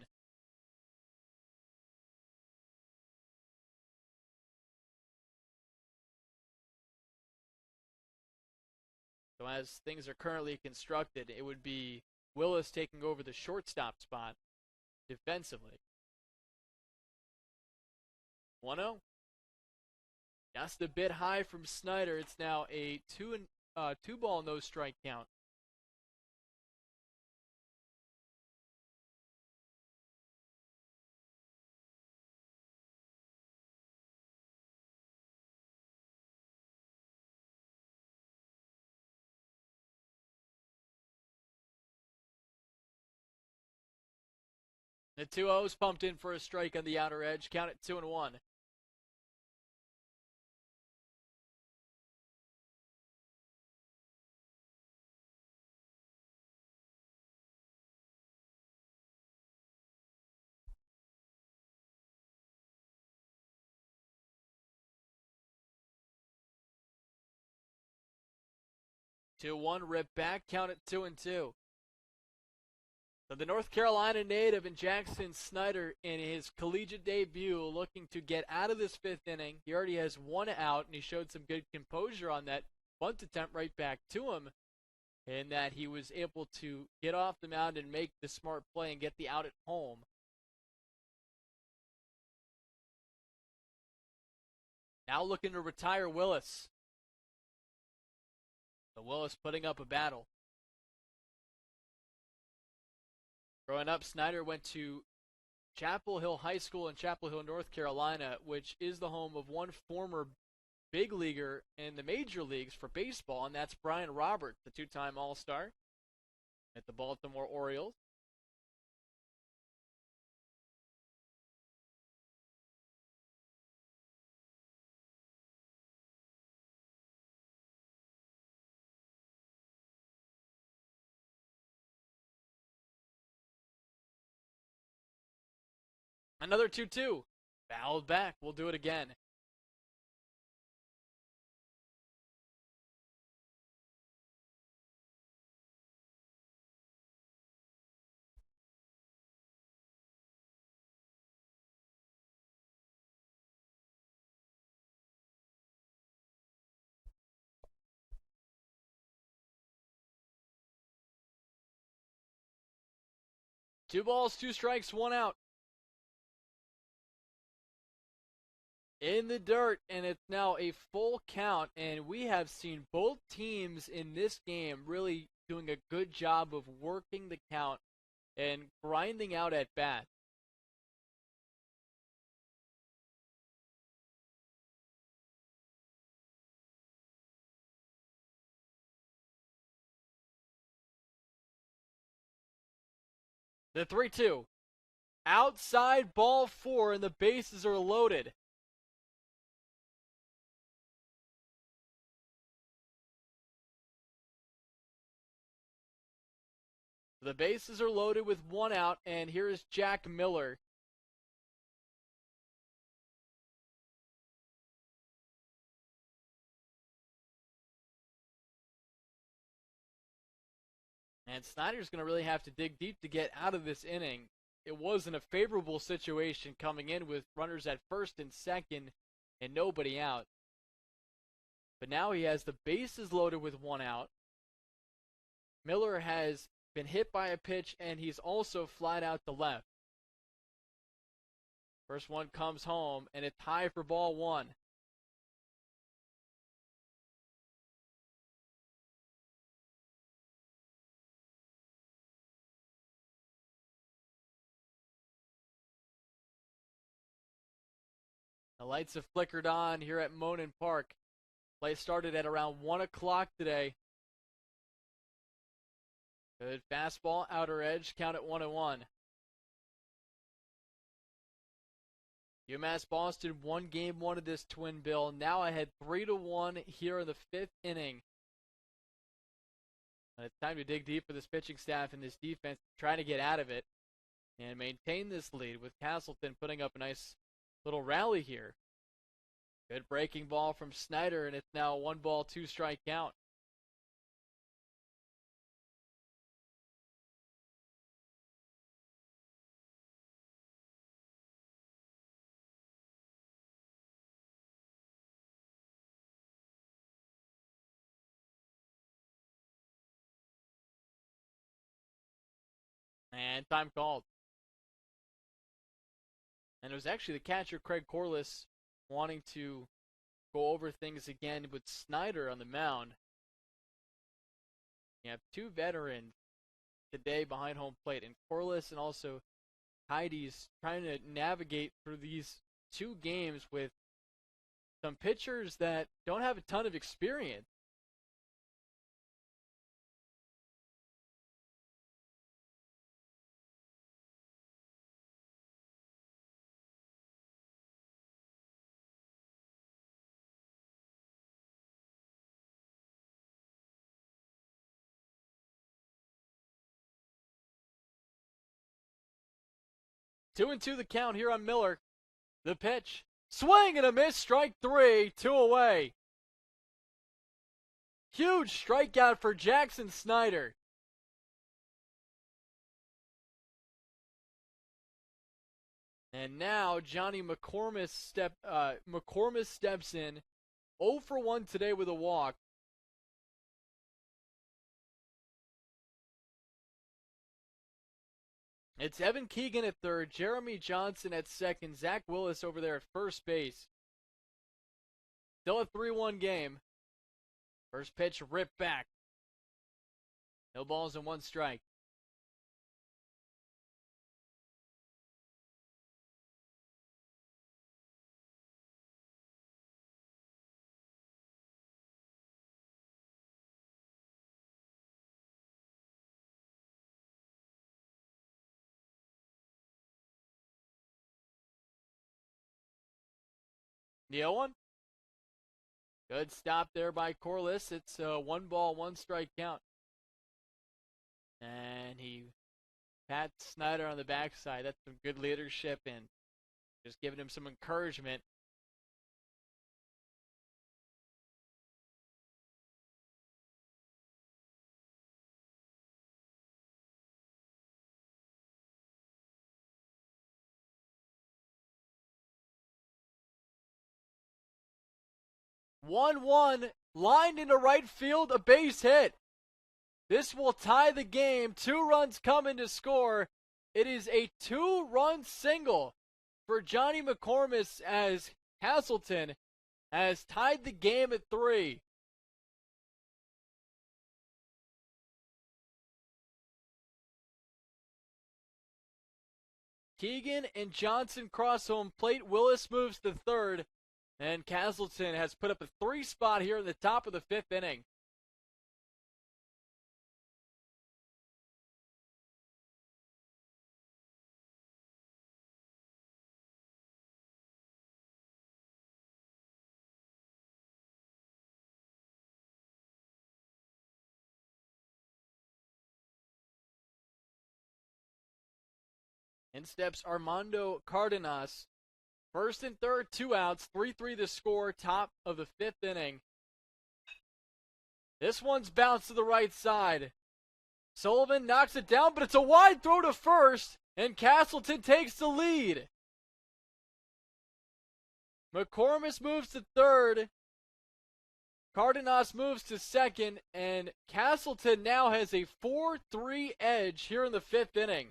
So as things are currently constructed, it would be Willis taking over the shortstop spot defensively. 1-0. Just a bit high from Snyder. It's now a 2-ball no strike count. The 2-0's pumped in for a strike on the outer edge. Count it 2-1. Two one, rip back, count it 2-2. So the North Carolina native and Jackson Snyder in his collegiate debut looking to get out of this 5th inning. He already has 1 out, and he showed some good composure on that bunt attempt right back to him, in that he was able to get off the mound and make the smart play and get the out at home. Now looking to retire Willis. So Willis putting up a battle. Growing up, Snyder went to Chapel Hill High School in Chapel Hill, North Carolina, which is the home of one former big leaguer in the major leagues for baseball, and that's Brian Roberts, the two-time All-Star at the Baltimore Orioles. Another 2-2. Fouled back. We'll do it again. Two balls, two strikes, one out. In the dirt, and it's now a full count, and we have seen both teams in this game really doing a good job of working the count and grinding out at bat. The 3-2. Outside ball 4, and the bases are loaded. The bases are loaded with one out, and here is Jack Miller. And Snyder's going to really have to dig deep to get out of this inning. It wasn't a favorable situation coming in with runners at first and second and nobody out. But now he has the bases loaded with one out. Miller has been hit by a pitch, and he's also flied out to left. First one comes home, and it's high for ball 1. The lights have flickered on here at Monin Park. Play started at around 1 o'clock today. Good fastball, outer edge, count at 1-1. UMass Boston won game 1 of this twin bill, now ahead 3-1 here in the 5th inning. And it's time to dig deep for this pitching staff and this defense, trying to get out of it and maintain this lead, with Castleton putting up a nice little rally here. Good breaking ball from Snyder, and it's now a 1-ball, 2-strike count. And time called. And it was actually the catcher, Craig Corliss, wanting to go over things again with Snyder on the mound. You have two veterans today behind home plate, and Corliss and also Heidi's trying to navigate through these two games with some pitchers that don't have a ton of experience. Two and two the count here on Miller. The pitch. Swing and a miss. Strike 3. 2 away. Huge strikeout for Jackson Snyder. And now Johnny McCormick steps in. 0 for 1 today with a walk. It's Evan Keegan at third, Jeremy Johnson at second, Zach Willis over there at first base. Still a 3-1 game. First pitch ripped back. No balls and 1 strike. The 0-1. Good stop there by Corliss. It's a 1-ball, 1-strike count. And he pats Snyder on the backside. That's some good leadership and just giving him some encouragement. One, lined into right field, a base hit. This will tie the game. 2 runs coming to score. It is a 2-run single for Johnny McCormick as Castleton has tied the game at 3. Keegan and Johnson cross home plate. Willis moves to third. And Castleton has put up a 3 spot here in the top of the 5th inning. In steps Armando Cardenas. First and third, 2 outs, 3-3 the score, top of the 5th inning. This one's bounced to the right side. Sullivan knocks it down, but it's a wide throw to first, and Castleton takes the lead. McCormick moves to third. Cardenas moves to second, and Castleton now has a 4-3 edge here in the 5th inning.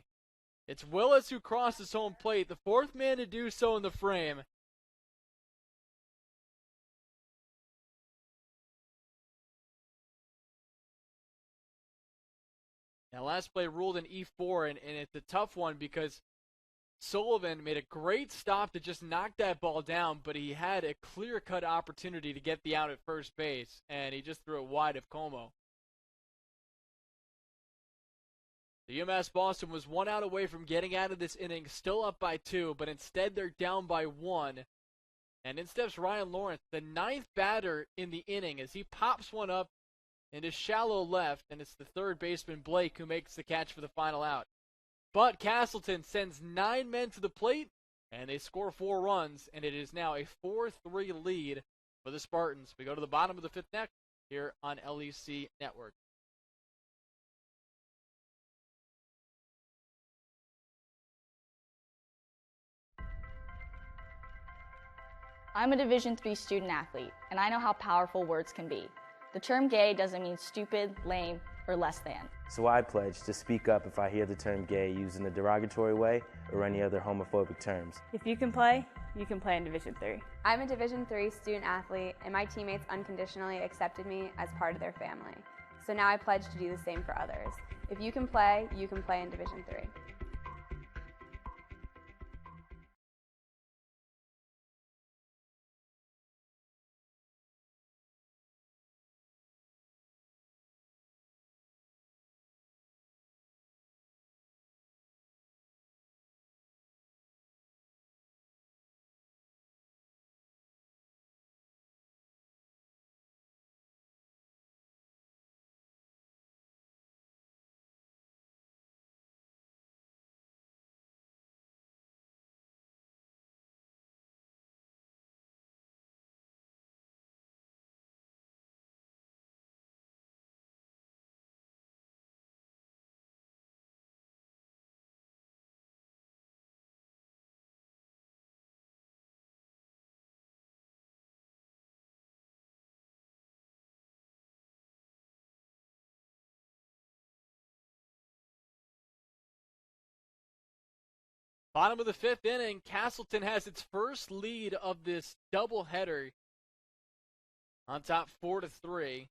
It's Willis who crosses home plate, the 4th man to do so in the frame. Now, last play ruled an E4, and it's a tough one because Sullivan made a great stop to just knock that ball down, but he had a clear-cut opportunity to get the out at first base, and he just threw it wide of Como. The UMass Boston was 1 out away from getting out of this inning, still up by 2, but instead they're down by 1. And in steps Ryan Lawrence, the 9th batter in the inning, as he pops one up into shallow left, and it's the 3rd baseman Blake who makes the catch for the final out. But Castleton sends 9 men to the plate, and they score 4 runs, and it is now a 4-3 lead for the Spartans. We go to the bottom of the 5th next here on LEC Network. I'm a Division III student athlete, and I know how powerful words can be. The term gay doesn't mean stupid, lame, or less than. So I pledge to speak up if I hear the term gay used in a derogatory way or any other homophobic terms. If you can play in Division III. I'm a Division III student athlete, and my teammates unconditionally accepted me as part of their family. So now I pledge to do the same for others. If you can play in Division III. Bottom of the 5th inning, Castleton has its first lead of this doubleheader on top 4-3.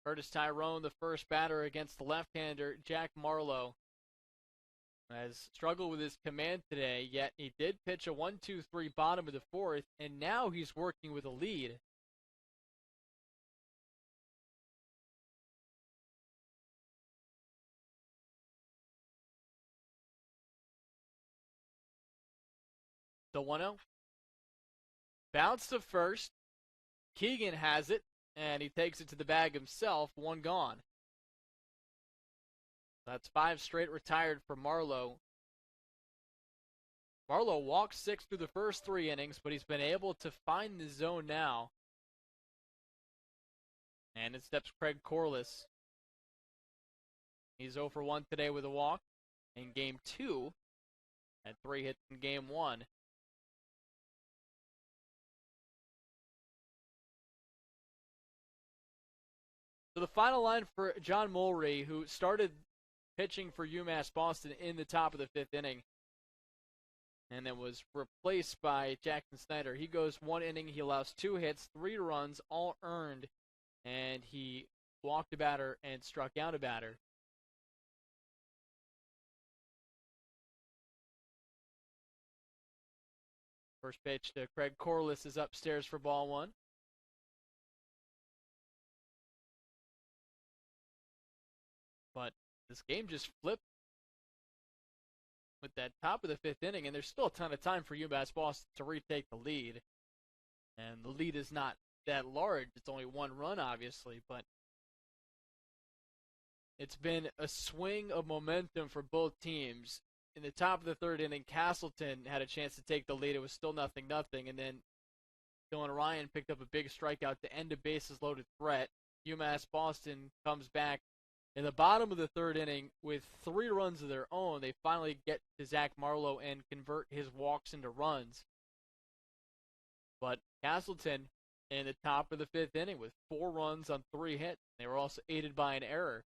Curtis Tyrone, the first batter against the left-hander Jack Marlowe, has struggled with his command today, yet he did pitch a 1-2-3 bottom of the 4th, and now he's working with a lead. The 1-0. Bounce to first. Keegan has it, and he takes it to the bag himself. One gone. That's 5 straight retired for Marlowe. Marlowe walked 6 through the first 3 innings, but he's been able to find the zone now. And in steps Craig Corliss. He's 0 for 1 today with a walk. In game 2, had 3 hits in game 1. So the final line for John Mulry, who started pitching for UMass Boston in the top of the 5th inning, and then was replaced by Jackson Snyder. He goes 1 inning, he allows 2 hits, 3 runs, all earned, and he walked a batter and struck out a batter. First pitch to Craig Corliss is upstairs for ball 1. But this game just flipped with that top of the 5th inning, and there's still a ton of time for UMass Boston to retake the lead. And the lead is not that large. It's only 1 run, obviously, but it's been a swing of momentum for both teams. In the top of the 3rd inning, Castleton had a chance to take the lead. It was still 0-0, and then Dillon Ryan picked up a big strikeout to end a bases-loaded threat. UMass Boston comes back in the bottom of the 3rd inning with 3 runs of their own. They finally get to Zach Marlowe and convert his walks into runs. But Castleton in the top of the 5th inning with 4 runs on 3 hits. They were also aided by an error.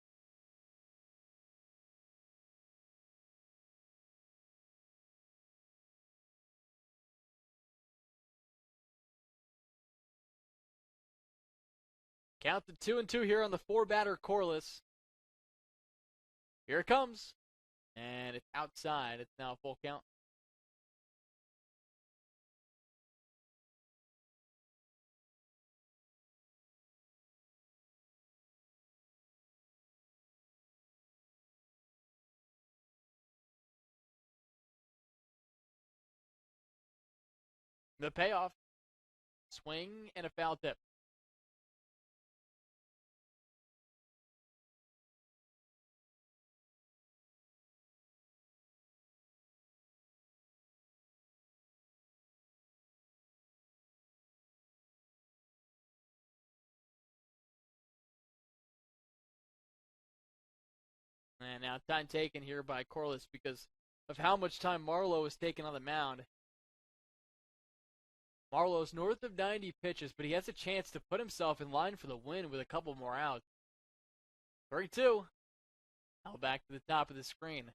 Count to 2-2 here on the 4-batter Corliss. Here it comes. And it's outside. It's now a full count. The payoff. Swing and a foul tip. And now time taken here by Corliss because of how much time Marlowe has taken on the mound. Marlowe's north of 90 pitches, but he has a chance to put himself in line for the win with a couple more outs. 3-2. Now back to the top of the screen.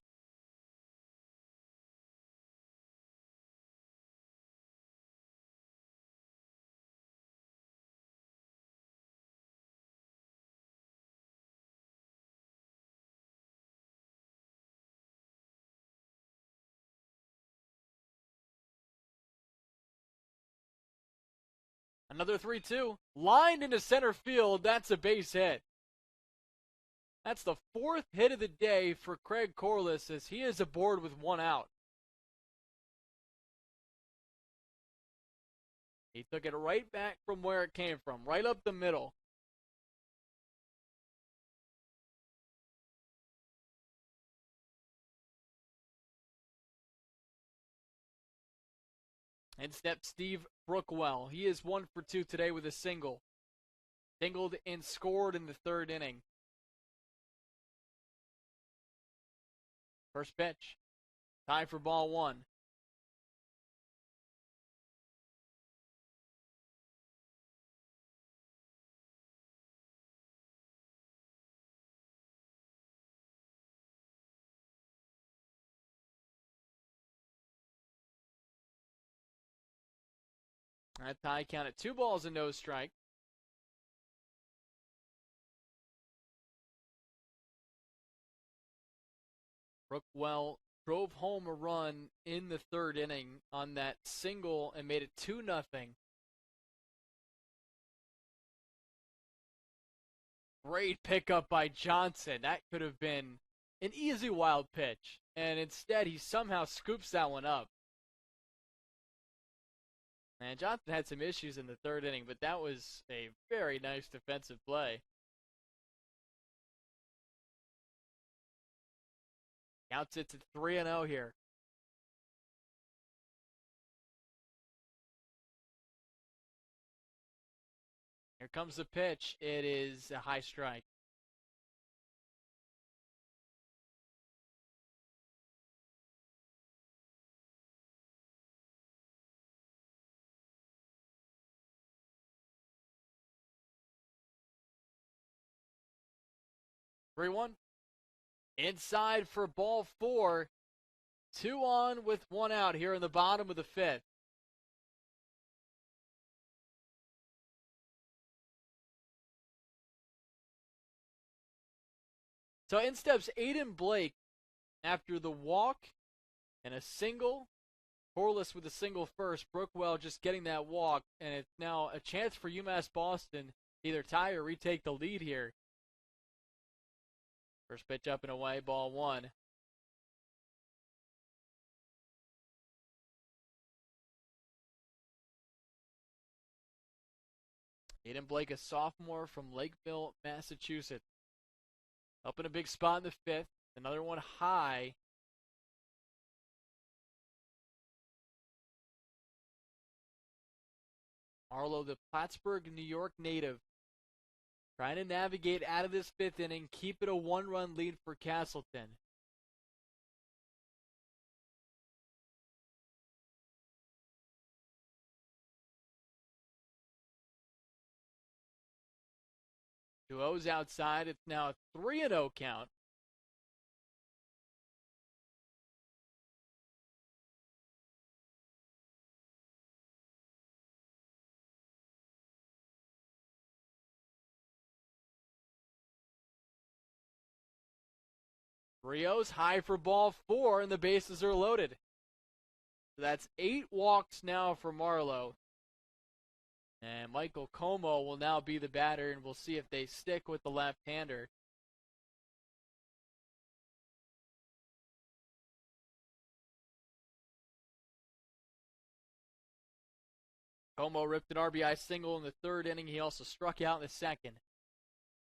Another 3-2. Lined into center field. That's a base hit. That's the 4th hit of the day for Craig Corliss as he is aboard with 1 out. He took it right back from where it came from, right up the middle. And steps Steve Brookwell. He is 1 for 2 today with a single. Singled and scored in the 3rd inning. First pitch. Time for ball 1. That tie count at 2 balls and no strike. Brookwell drove home a run in the 3rd inning on that single and made it 2-0. Great pickup by Johnson. That could have been an easy wild pitch. And instead, he somehow scoops that one up. And Johnson had some issues in the third inning, but that was a very nice defensive play. Counts it to 3-0 here. Here comes the pitch. It is a high strike. Three-one. Inside for ball 4. 2 on with 1 out here in the bottom of the 5th. So in steps Aiden Blake after the walk and a single. Scoreless with a single first. Brookwell just getting that walk, and it's now a chance for UMass Boston to either tie or retake the lead here. First pitch up and away, ball 1. Aiden Blake, a sophomore from Lakeville, Massachusetts. Up in a big spot in the 5th. Another one high. Marlowe, the Plattsburgh, New York native, trying to navigate out of this 5th inning, keep it a 1-run lead for Castleton. Two O's outside. It's now a 3-0 count. Rios high for ball 4, and the bases are loaded. So that's 8 walks now for Marlowe. And Michael Como will now be the batter, and we'll see if they stick with the left-hander. Como ripped an RBI single in the 3rd inning. He also struck out in the 2nd.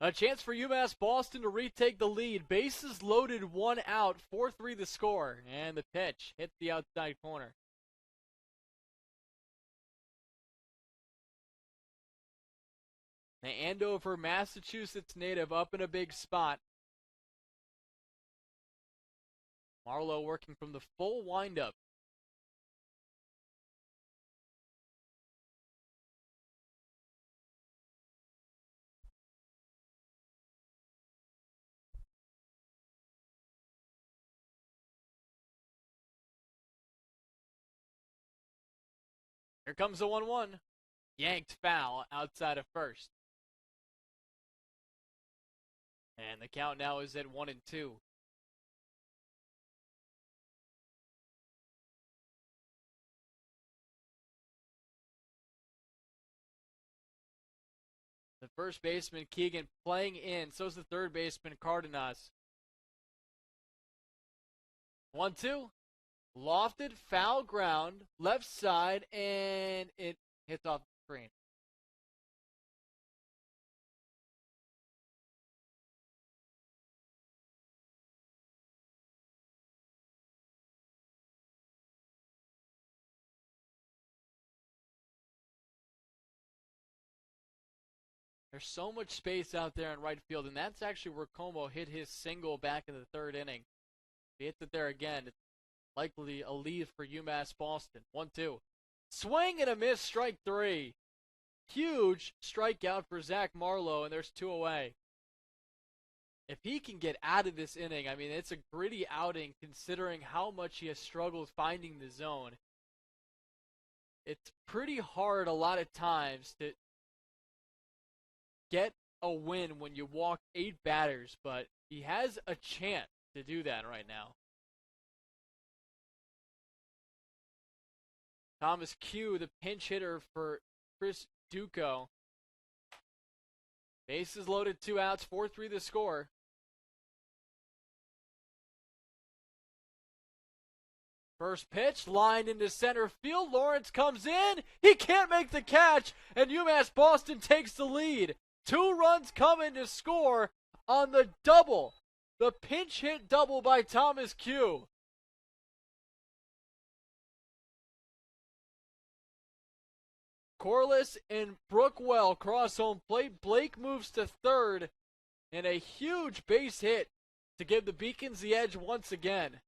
A chance for UMass Boston to retake the lead. Bases loaded, 1 out, 4-3 the score. And the pitch hits the outside corner. The Andover, Massachusetts native up in a big spot. Marlowe working from the full windup. Here comes the 1-1. Yanked foul outside of first. And the count now is at 1-2. The first baseman, Keegan, playing in. So's the third baseman, Cardenas. 1-2. Lofted, foul ground, left side, and it hits off the screen. There's so much space out there in right field, and that's actually where Como hit his single back in the 3rd inning. If he hits it there again, it's likely a lead for UMass Boston. 1-2. Swing and a miss, strike 3. Huge strikeout for Zach Marlowe, and there's 2 away. If he can get out of this inning, I mean, it's a gritty outing considering how much he has struggled finding the zone. It's pretty hard a lot of times to get a win when you walk 8 batters, but he has a chance to do that right now. Thomas Q, the pinch hitter for Chris Duco. Bases loaded, 2 outs, 4-3 the score. First pitch, lined into center field. Lawrence comes in. He can't make the catch, and UMass Boston takes the lead. 2 runs coming to score on the double. The pinch hit double by Thomas Q. Corliss and Brookwell cross home plate. Blake moves to third, and a huge base hit to give the Beacons the edge once again.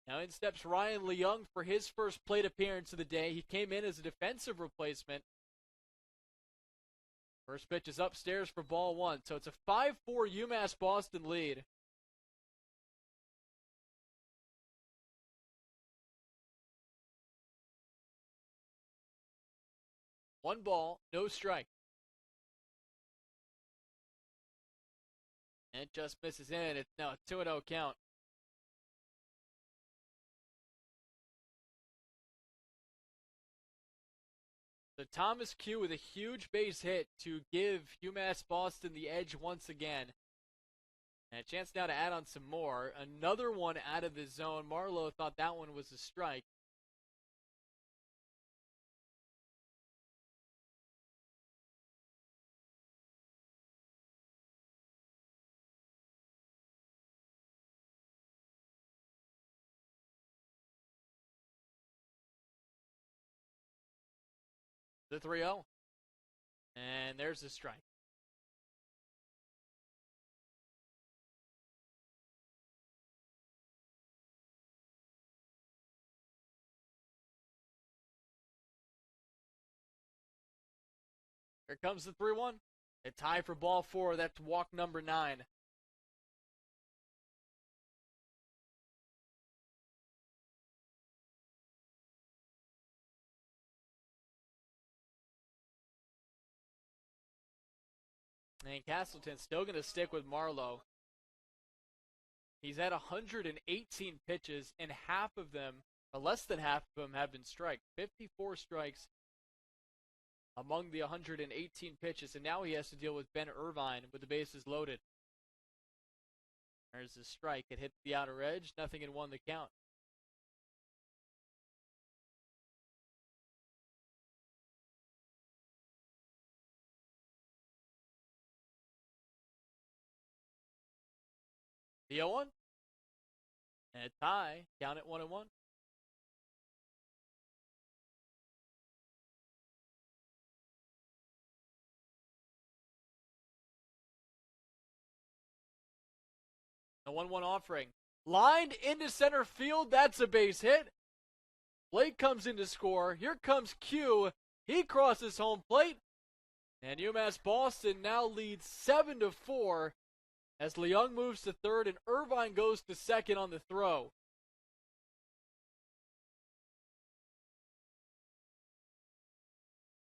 Now in steps Ryan Leung for his first plate appearance of the day. He came in as a defensive replacement. First pitch is upstairs for ball 1, so it's a 5-4 UMass Boston lead. One ball, no strike. And it just misses in. It's now a 2-0 count. So Thomas Q with a huge base hit to give UMass Boston the edge once again. And a chance now to add on some more. Another one out of the zone. Marlowe thought that one was a strike. The 3-0. And there's the strike. Here comes the 3-1. A tie for ball 4. That's walk number 9. And Castleton's still going to stick with Marlowe. He's had 118 pitches, and half of them, or less than half of them, have been strikes. 54 strikes among the 118 pitches, and now he has to deal with Ben Irvine with the bases loaded. There's the strike. It hits the outer edge. Nothing and 1 the count. The 0-1. And a tie. Count at 1-1. The 1-1 offering. Lined into center field. That's a base hit. Blake comes in to score. Here comes Q. He crosses home plate. And UMass Boston now leads 7-4 as Leung moves to third and Irvine goes to second on the throw.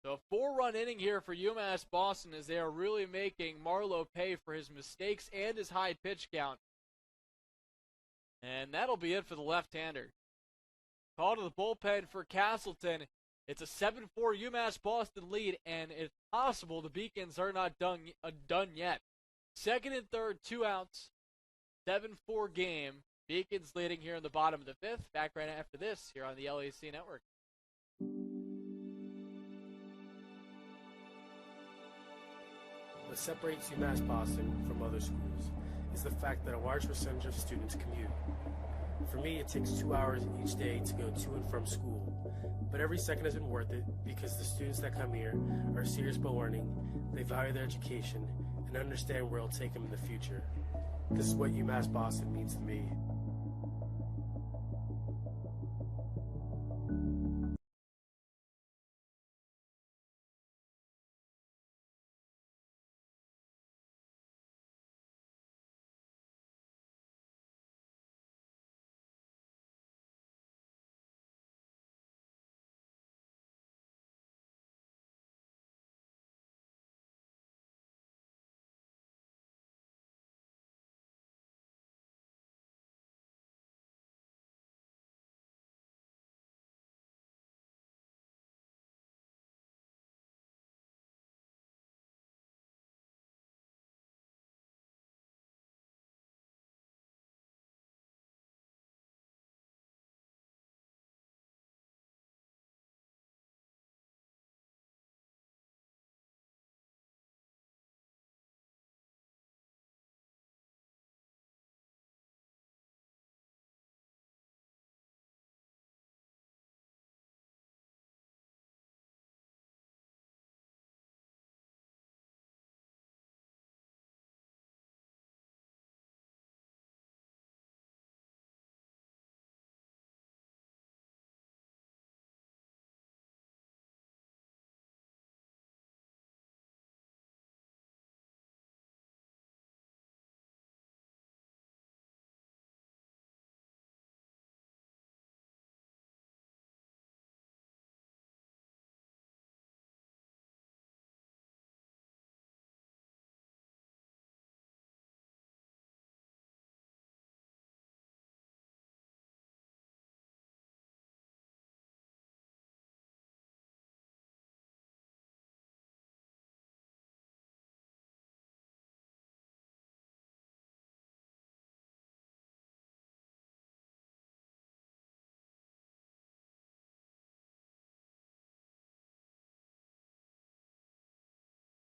So a 4-run inning here for UMass Boston as they are really making Marlowe pay for his mistakes and his high pitch count. And that'll be it for the left-hander. Call to the bullpen for Castleton. It's a 7-4 UMass Boston lead, and it's possible the Beacons are not done yet. Second and third, 2 outs, 7-4 game. Beacons leading here in the bottom of the 5th. Back right after this here on the LAC Network. What separates UMass Boston from other schools is the fact that a large percentage of students commute. For me, it takes 2 hours each day to go to and from school, but every second has been worth it because the students that come here are serious about learning, they value their education, and understand where it'll take them in the future. This is what UMass Boston means to me.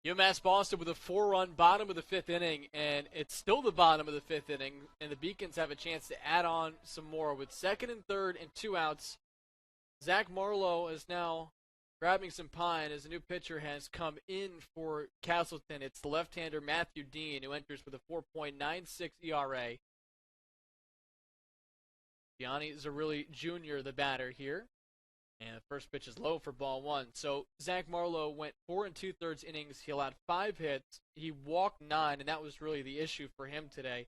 UMass Boston with a 4-run bottom of the 5th inning, and it's still the bottom of the 5th inning, and the Beacons have a chance to add on some more with 2nd and 3rd and 2 outs. Zach Marlowe is now grabbing some pine as a new pitcher has come in for Castleton. It's the left-hander Matthew Dean, who enters with a 4.96 ERA. Gianni Zerilli Jr., the batter here. And the first pitch is low for ball 1. So Zach Marlowe went 4 2/3 innings. He allowed 5 hits. He walked 9, and that was really the issue for him today.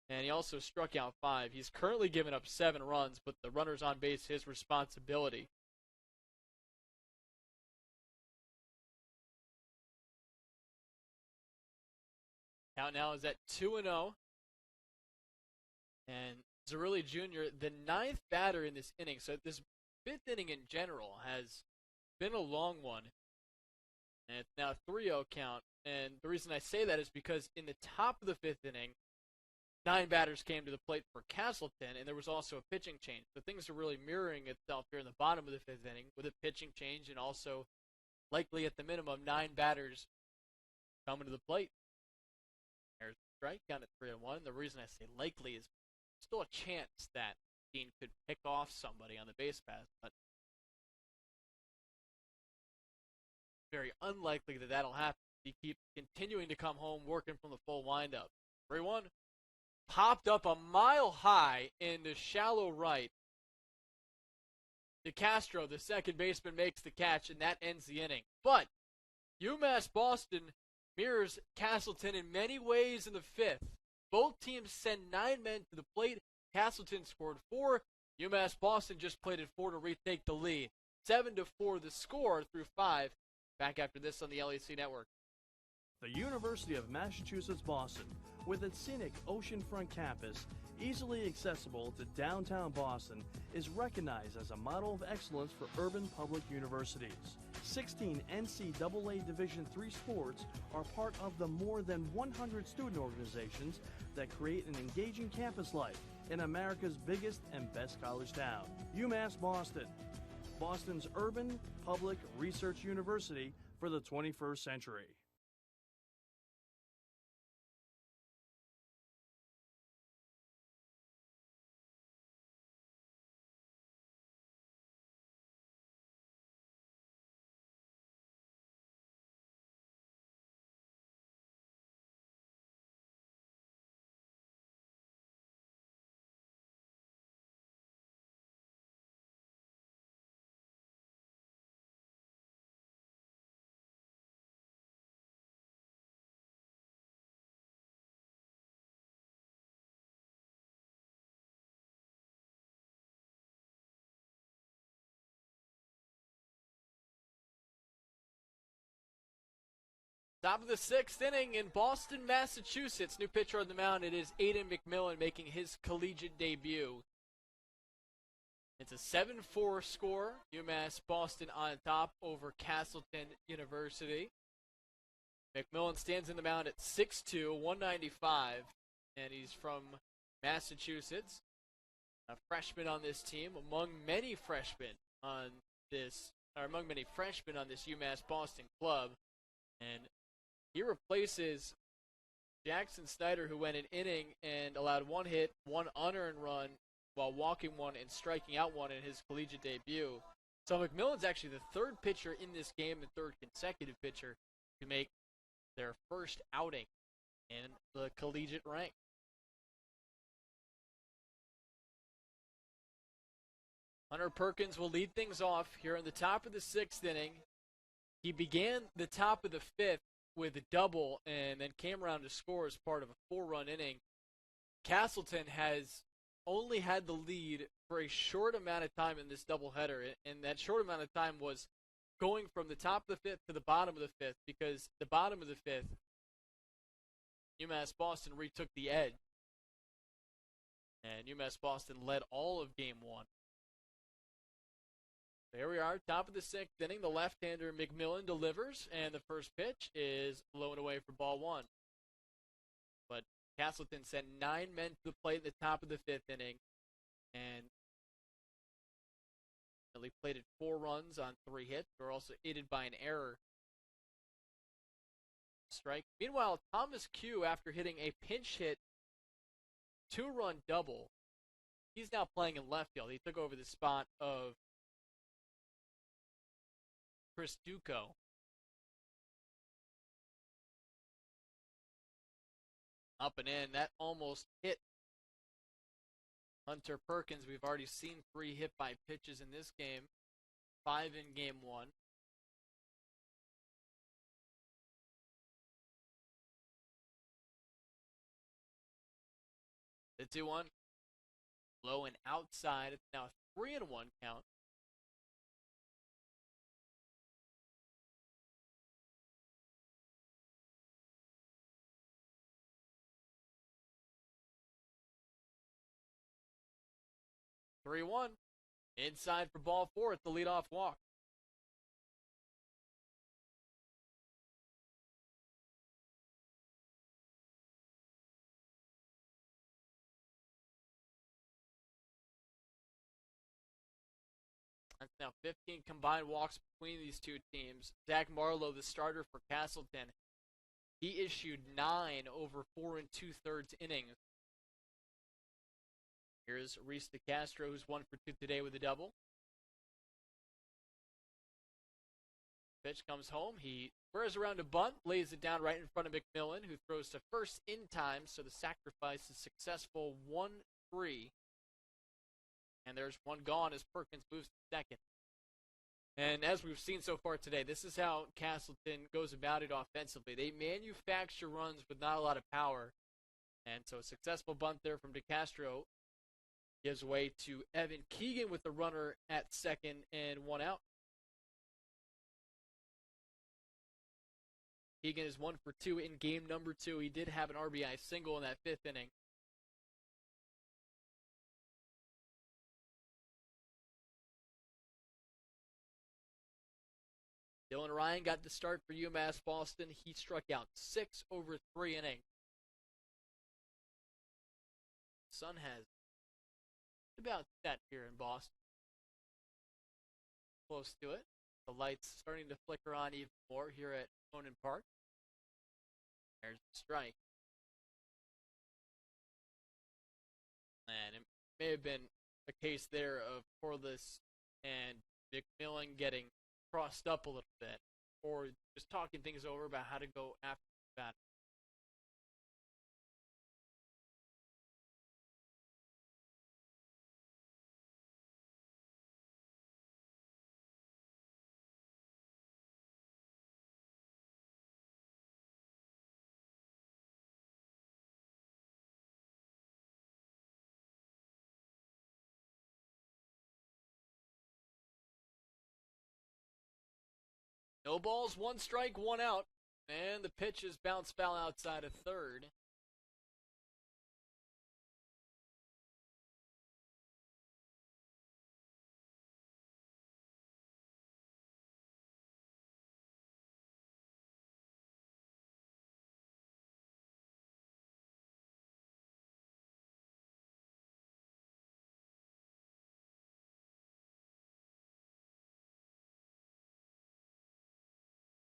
And he also struck out 5. He's currently given up 7 runs, but the runners on base his responsibility. Count now is at 2-0. And Zerilli Jr., the 9th batter in this inning. So this 5th inning in general has been a long one. And it's now a 3-0 count. And the reason I say that is because in the top of the 5th inning, 9 batters came to the plate for Castleton, and there was also a pitching change. So things are really mirroring itself here in the bottom of the 5th inning with a pitching change and also likely at the minimum 9 batters coming to the plate. There's a strike, count at 3-1. The reason I say likely is still a chance that Dean could pick off somebody on the base pass, but very unlikely that that'll happen. He keeps continuing to come home working from the full windup. 3-1. Popped up a mile high in the shallow right. DeCastro, the second baseman, makes the catch, and that ends the inning. But UMass Boston mirrors Castleton in many ways in the 5th. Both teams send 9 men to the plate. Castleton scored 4. UMass Boston just played at 4 to retake the lead. 7-4 the score through 5. Back after this on the LEC Network. The University of Massachusetts Boston, with its scenic oceanfront campus, easily accessible to downtown Boston, is recognized as a model of excellence for urban public universities. 16 NCAA Division III sports are part of the more than 100 student organizations that create an engaging campus life in America's biggest and best college town. UMass Boston, Boston's urban public research university for the 21st century. Top of the 6th inning in Boston, Massachusetts. New pitcher on the mound. It is Aiden McMillan making his collegiate debut. It's a 7-4 score. UMass Boston on top over Castleton University. McMillan stands in the mound at 6'2", 195, and he's from Massachusetts. A freshman on this team, among many freshmen on this UMass Boston club, and he replaces Jackson Snyder, who went an inning and allowed 1 hit, 1 unearned run, while walking 1 and striking out 1 in his collegiate debut. So McMillan's actually the 3rd pitcher in this game, the 3rd consecutive pitcher to make their first outing in the collegiate rank. Hunter Perkins will lead things off here in the top of the 6th inning. He began the top of the 5th with a double and then came around to score as part of a 4-run inning. Castleton has only had the lead for a short amount of time in this doubleheader, and that short amount of time was going from the top of the 5th to the bottom of the 5th, because the bottom of the 5th, UMass Boston retook the edge, and UMass Boston led all of Game 1. There we are, top of the 6th inning. The left-hander McMillan delivers, and the first pitch is blown away for ball 1. But Castleton sent 9 men to the plate at the top of the 5th inning, and they plated 4 runs on 3 hits. They were also aided by an error strike. Meanwhile, Thomas Q, after hitting a pinch hit 2-run double, he's now playing in left field. He took over the spot of Chris Duco. Up and in. That almost hit Hunter Perkins. We've already seen 3 hit by pitches in this game. 5 in game 1. The 2-1. Low and outside. It's now a 3-1 count. (3-1). Inside for ball 4 at the leadoff walk. That's now 15 combined walks between these two teams. Zach Marlowe, the starter for Castleton, he issued 9 over 4 2/3 innings. Here's Reese DeCastro, who's 1 for 2 today with a double. Pitch comes home. He squares around a bunt, lays it down right in front of McMillan, who throws to first in time, so the sacrifice is successful. 1-3. And there's one gone as Perkins moves to second. And as we've seen so far today, this is how Castleton goes about it offensively. They manufacture runs with not a lot of power. And so a successful bunt there from DeCastro gives way to Evan Keegan with the runner at second and 1 out. Keegan is 1 for 2 in game number 2. He did have an RBI single in that 5th inning. Dillon Ryan got the start for UMass Boston. He struck out 6 over 3 innings. Sun has about set here in Boston. Close to it. The lights starting to flicker on even more here at Monin Park. There's the strike. And it may have been a case there of Corliss and McMillan getting crossed up a little bit, or just talking things over about how to go after the bat. No balls, 1 strike, 1 out. And the pitch is bounced foul outside of third.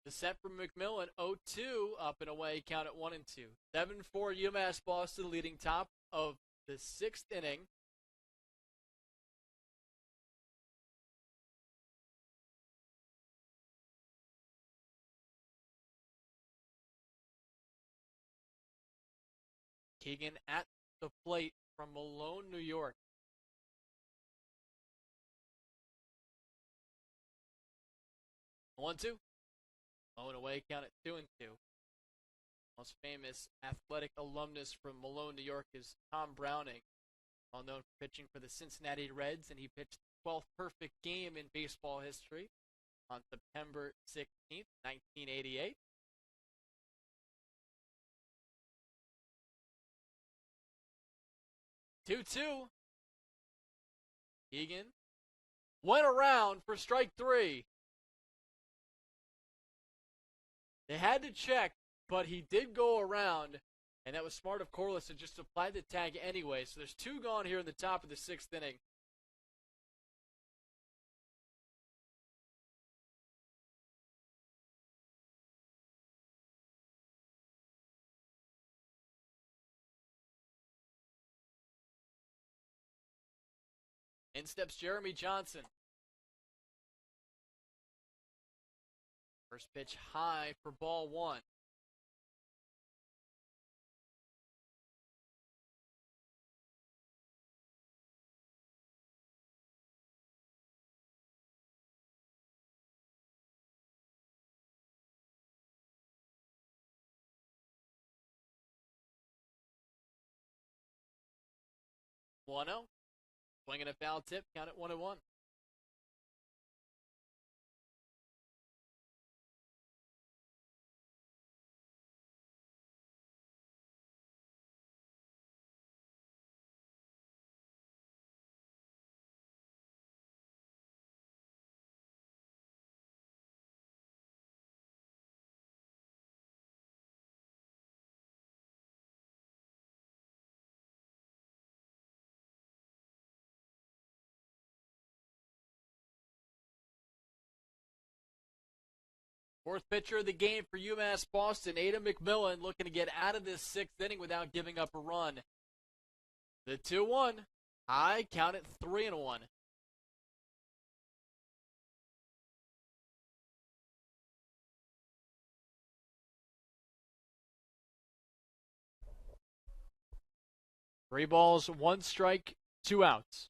The set from McMillan, 0-2, up and away, count at 1-2. 7-4 UMass Boston leading top of the 6th inning. Keegan at the plate from Malone, New York. One-two. Low and away, count at 2-2. Most famous athletic alumnus from Malone, New York is Tom Browning, well known for pitching for the Cincinnati Reds, and he pitched the 12th perfect game in baseball history on September 16th, 1988. Two-two. Keegan went around for strike 3. They had to check, but he did go around, and that was smart of Corliss to just apply the tag anyway. So there's 2 gone here in the top of the 6th inning. In steps Jeremy Johnson. First pitch high for ball one. One 0. Swinging a foul tip, count it 1-1. Fourth pitcher of the game for UMass Boston, Adam McMillan, looking to get out of this sixth inning without giving up a run. The 2-1. High, count it 3-1. Three balls, one strike, 2 outs.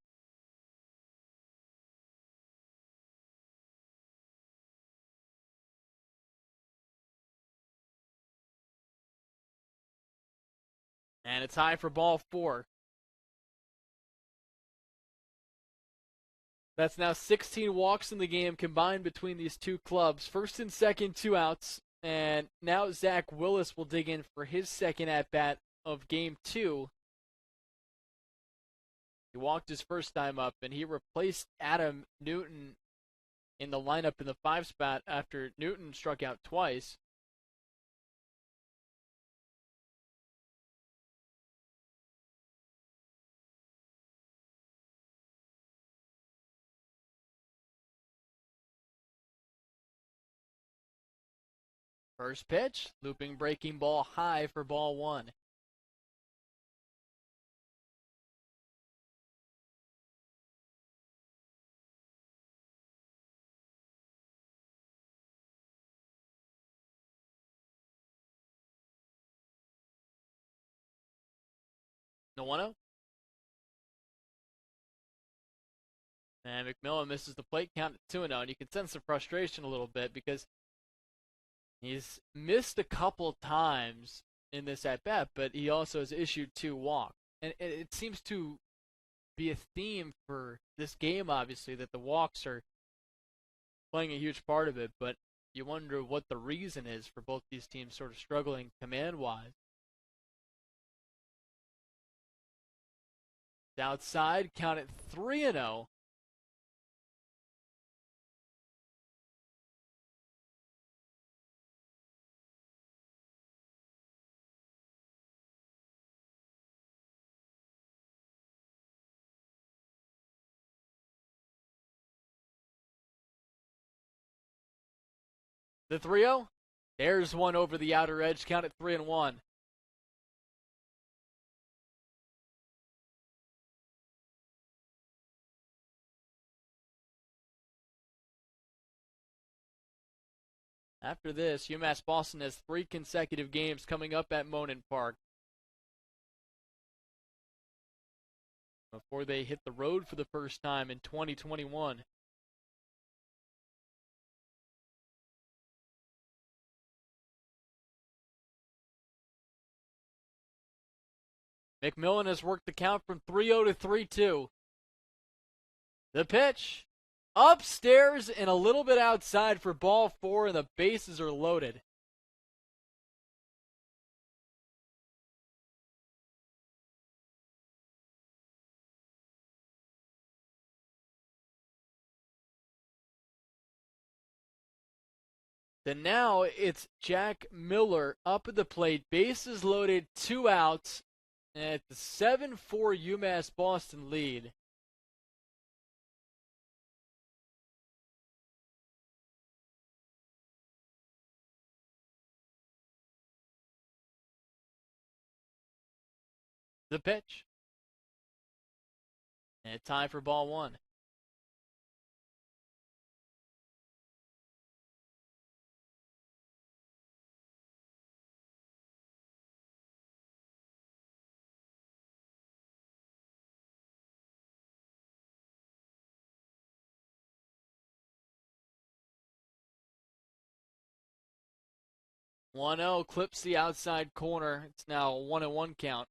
And it's high for ball 4. That's now 16 walks in the game combined between these two clubs. First and second, 2 outs. And now Zach Willis will dig in for his second at-bat of game 2. He walked his first time up, and he replaced Adam Newton in the lineup in the 5 spot after Newton struck out twice. First pitch, looping breaking ball high for ball 1. The 1-0. And McMillan misses the plate count at 2-0. And you can sense the frustration a little bit because he's missed a couple times in this at-bat, but he also has issued 2 walks. And it seems to be a theme for this game, obviously, that the walks are playing a huge part of it, but you wonder what the reason is for both these teams sort of struggling command-wise. Outside, count it 3-0. The 3-0. There's one over the outer edge. Count it 3-1. After this, UMass Boston has 3 consecutive games coming up at Monin Park before they hit the road for the first time in 2021. McMillan has worked the count from 3-0 to 3-2. The pitch. Upstairs and a little bit outside for ball 4, and the bases are loaded. Then now it's Jack Miller up at the plate. Bases loaded, 2 outs. And it's the 7-4 UMass Boston lead. The pitch. And time for ball one. One 0 clips the outside corner. It's now a 1-1 count.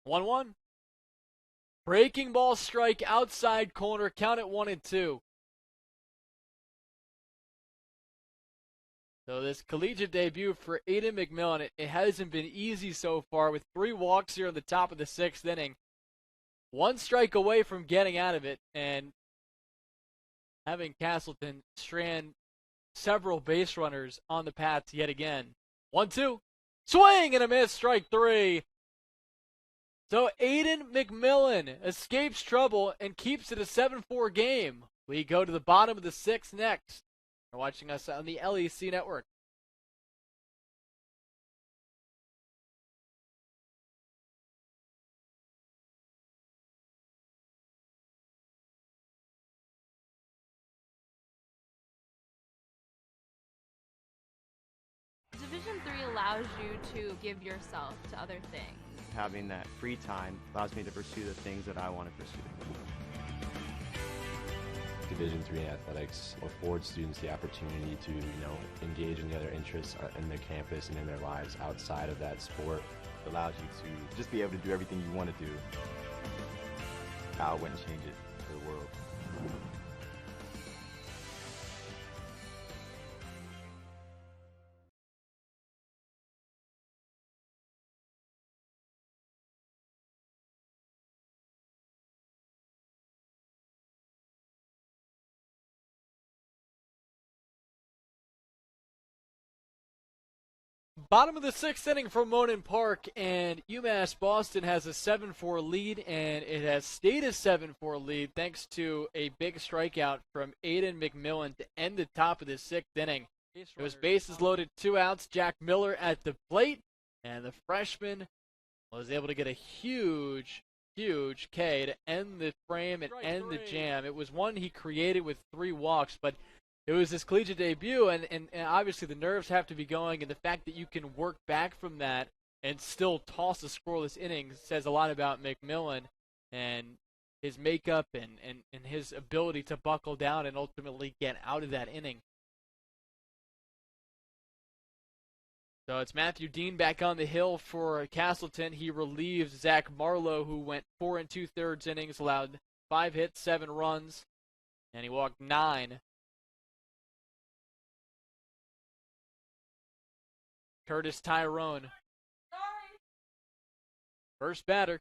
One. Breaking ball strike outside corner. Count it 1-2. So this collegiate debut for Aiden McMillan, it hasn't been easy so far with 3 walks here in the top of the 6th inning. 1 strike away from getting out of it and having Castleton strand several base runners on the path yet again. 1-2. Swing and a miss, strike 3. So Aiden McMillan escapes trouble and keeps it a 7-4 game. We go to the bottom of the 6th next. You're watching us on the LEC Network. Division III allows you to give yourself to other things. Having that free time allows me to pursue the things that I want to pursue. Division III athletics affords students the opportunity to, engage in the other interests in their campus and in their lives outside of that sport. It allows you to just be able to do everything you want to do. I wouldn't change it for the world. Bottom of the 6th inning from Monin Park, and UMass Boston has a 7-4 lead, and it has stayed a 7-4 lead thanks to a big strikeout from Aiden McMillan to end the top of the 6th inning. It was bases loaded, 2 outs, Jack Miller at the plate, and the freshman was able to get a huge K to end the frame and end the jam. It was one he created with 3 walks, but it was his collegiate debut, and obviously the nerves have to be going, and the fact that you can work back from that and still toss a scoreless inning says a lot about McMillan and his makeup and his ability to buckle down and ultimately get out of that inning. So it's Matthew Dean back on the hill for Castleton. He relieves Zach Marlowe, who went 4 2/3 innings, allowed 5 hits, 7 runs, and he walked 9. Curtis Tyrone. First batter.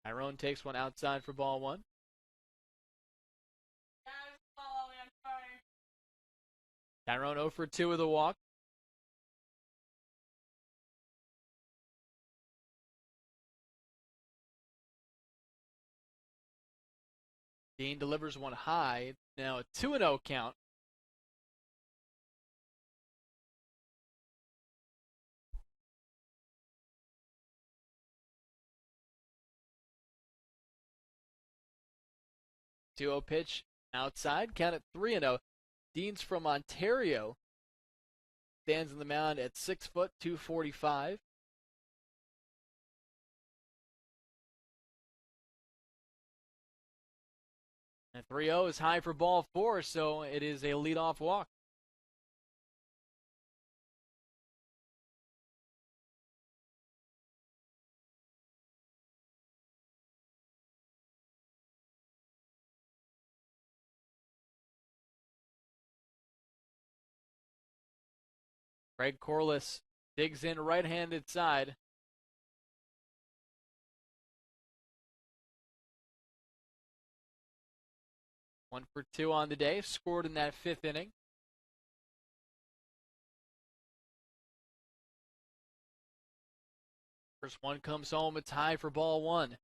Tyrone takes one outside for ball 1. Tyrone 0 for 2 with a walk. Dean delivers one high. Now a 2-0 count. Pitch outside, count at 3-0. Dean's from Ontario. Stands on the mound at 6 foot, 245. And 3-0 is high for ball 4, so it is a leadoff walk. Greg Corliss digs in right-handed side. One for 2 on the day, scored in that 5th inning. First one comes home, a tie for ball one.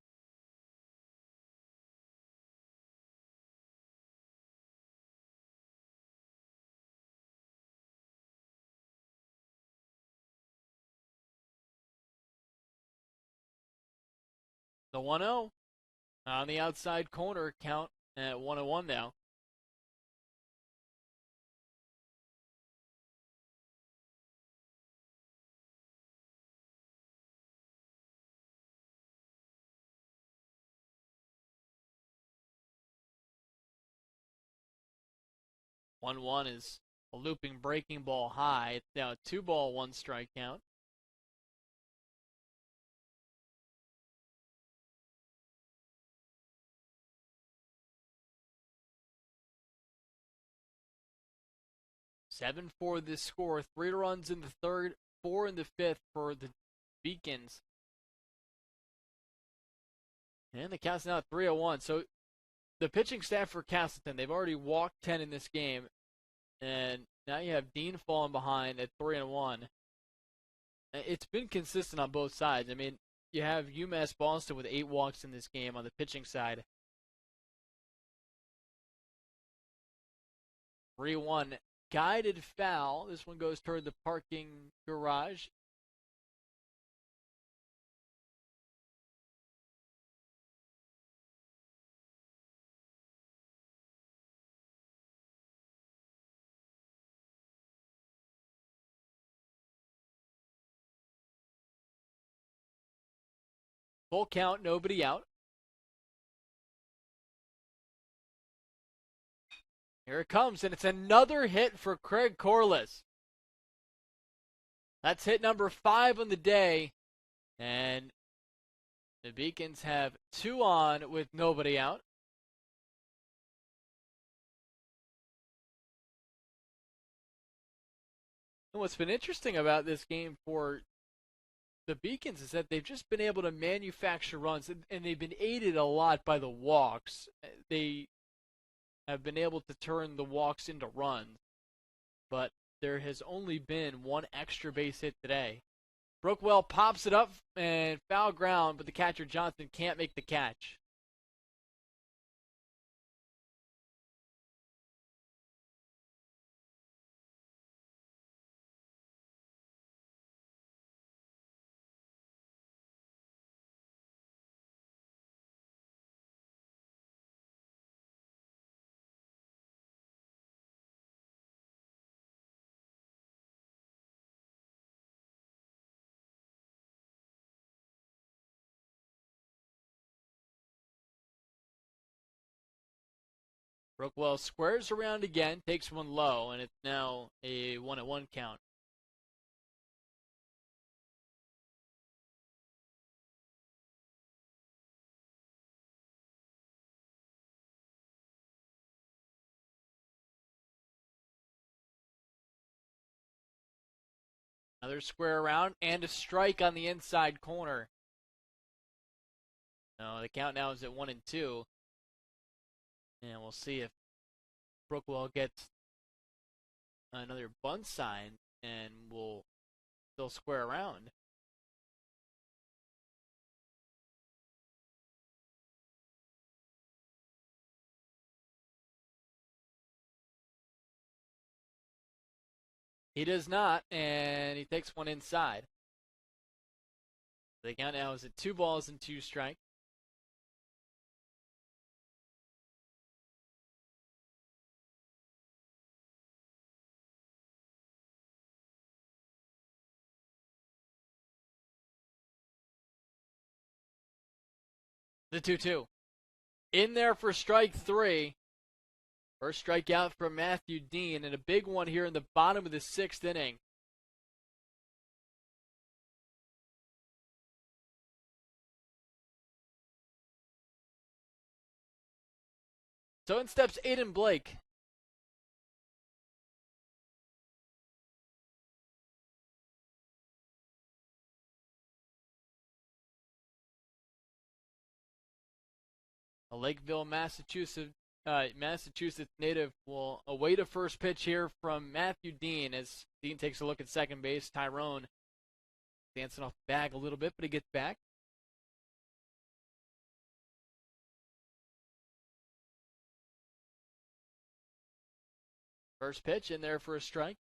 The 1-0 on the outside corner, count at 1-1 now. One is a looping breaking ball high. It's now a 2-ball, 1-strike count. Seven for this score. 3 runs in the third, 4 in the fifth for the Beacons. And the count's now at 3-1. So the pitching staff for Castleton, they've already walked 10 in this game. And now you have Dean falling behind at 3-1. It's been consistent on both sides. I mean, you have UMass Boston with 8 walks in this game on the pitching side. 3-1. Guided foul. This one goes toward the parking garage. Full count, nobody out. Here it comes, and it's another hit for Craig Corliss. That's hit number 5 on the day, and the Beacons have 2 on with nobody out. And what's been interesting about this game for the Beacons is that they've just been able to manufacture runs, and they've been aided a lot by the walks. They have been able to turn the walks into runs, but there has only been 1 extra base hit today. Brookwell pops it up and foul ground, but the catcher Johnson can't make the catch. Brookwell squares around again, takes one low, and it's now a 1-1 count. Another square around and a strike on the inside corner. No, the count now is at 1-2. And we'll see if Brookwell gets another bunt sign and will still square around. He does not, and he takes one inside. The count now is at 2 balls and 2 strikes. The 2-2. In there for strike 3. First strikeout from Matthew Dean, and a big one here in the bottom of the 6th inning. So in steps Aiden Blake. A Lakeville, Massachusetts native will await a first pitch here from Matthew Dean as Dean takes a look at second base. Tyrone dancing off the bag a little bit, but he gets back. First pitch in there for a strike.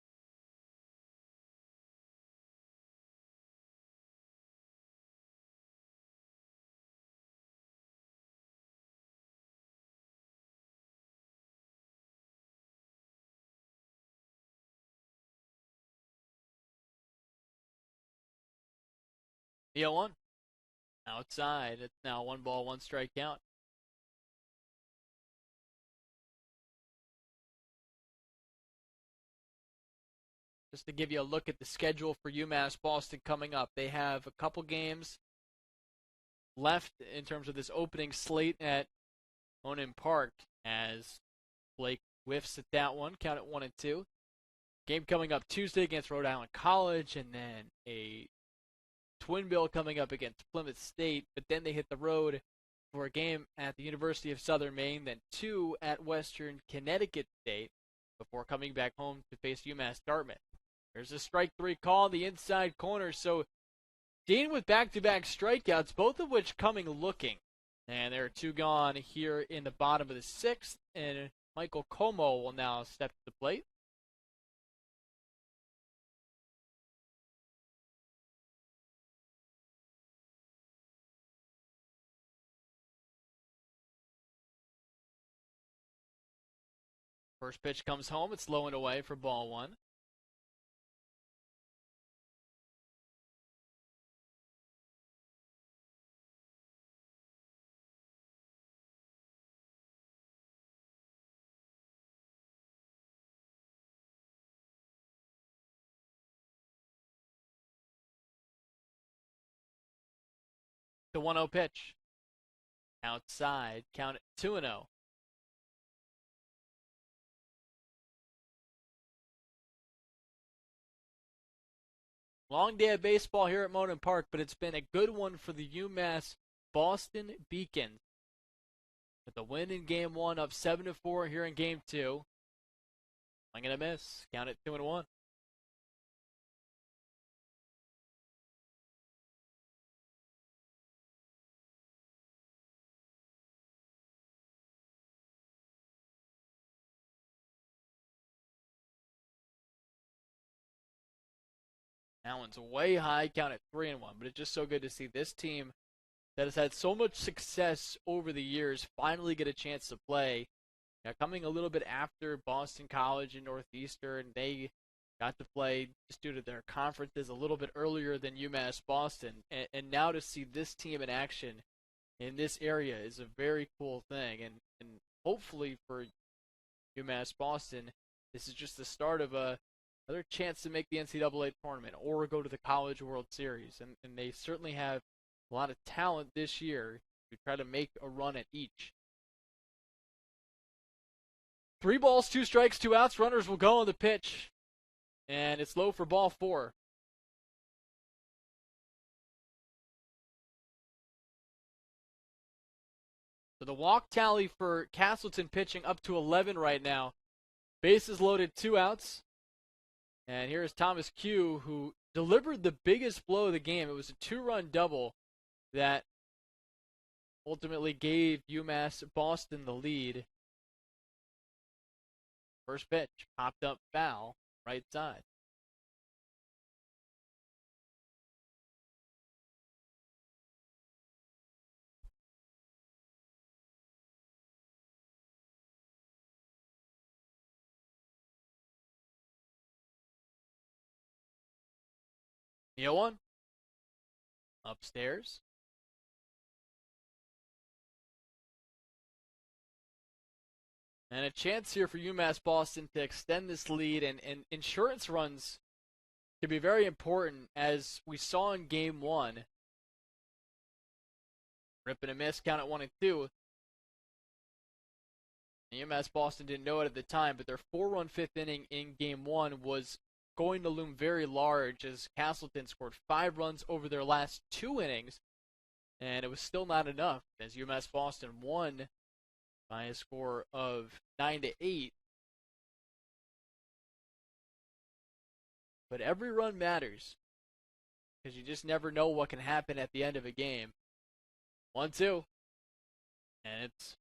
The 0-1. Outside. It's now 1 ball, 1 strike count. Just to give you a look at the schedule for UMass Boston coming up. They have a couple games left in terms of this opening slate at Monin Park as Blake whiffs at that one. Count it 1-2. Game coming up Tuesday against Rhode Island College, and then a twin bill coming up against Plymouth State, but then they hit the road for a game at the University of Southern Maine, then 2 at Western Connecticut State before coming back home to face UMass Dartmouth. There's a strike 3 call, the inside corner, so Dean with back-to-back strikeouts, both of which coming looking. And there are 2 gone here in the bottom of the 6th, and Michael Como will now step to the plate. First pitch comes home. It's low and away for ball 1. The 1-0 pitch. Outside. Count it 2-0. Long day of baseball here at Monin Park, but it's been a good one for the UMass Boston Beacons. With the win in Game 1, up 7-4 here in Game 2. Swing and a miss. Count it 2-1. That one's way high, count it 3-1, but it's just so good to see this team that has had so much success over the years finally get a chance to play. Now, coming a little bit after Boston College and Northeastern, they got to play just due to their conferences a little bit earlier than UMass Boston, and now to see this team in action in this area is a very cool thing, and hopefully for UMass Boston, this is just the start of another chance to make the NCAA tournament or go to the College World Series. And they certainly have a lot of talent this year to try to make a run at each. 3 balls, 2 strikes, 2 outs. Runners will go on the pitch. And it's low for ball 4. So the walk tally for Castleton pitching up to 11 right now. Bases loaded, 2 outs. And here's Thomas Q, who delivered the biggest blow of the game. It was a 2-run double that ultimately gave UMass Boston the lead. First pitch, popped up foul, right side. The 0-1. Upstairs. And a chance here for UMass Boston to extend this lead, and insurance runs can be very important, as we saw in Game 1. Rip and a miss, count at 1-2. And UMass Boston didn't know it at the time, but their 4-run 5th inning in Game 1 was going to loom very large, as Castleton scored 5 runs over their last 2 innings, and it was still not enough, as UMass Boston won by a score of 9-8. But every run matters. because you just never know what can happen at the end of a game. 1-2. And it's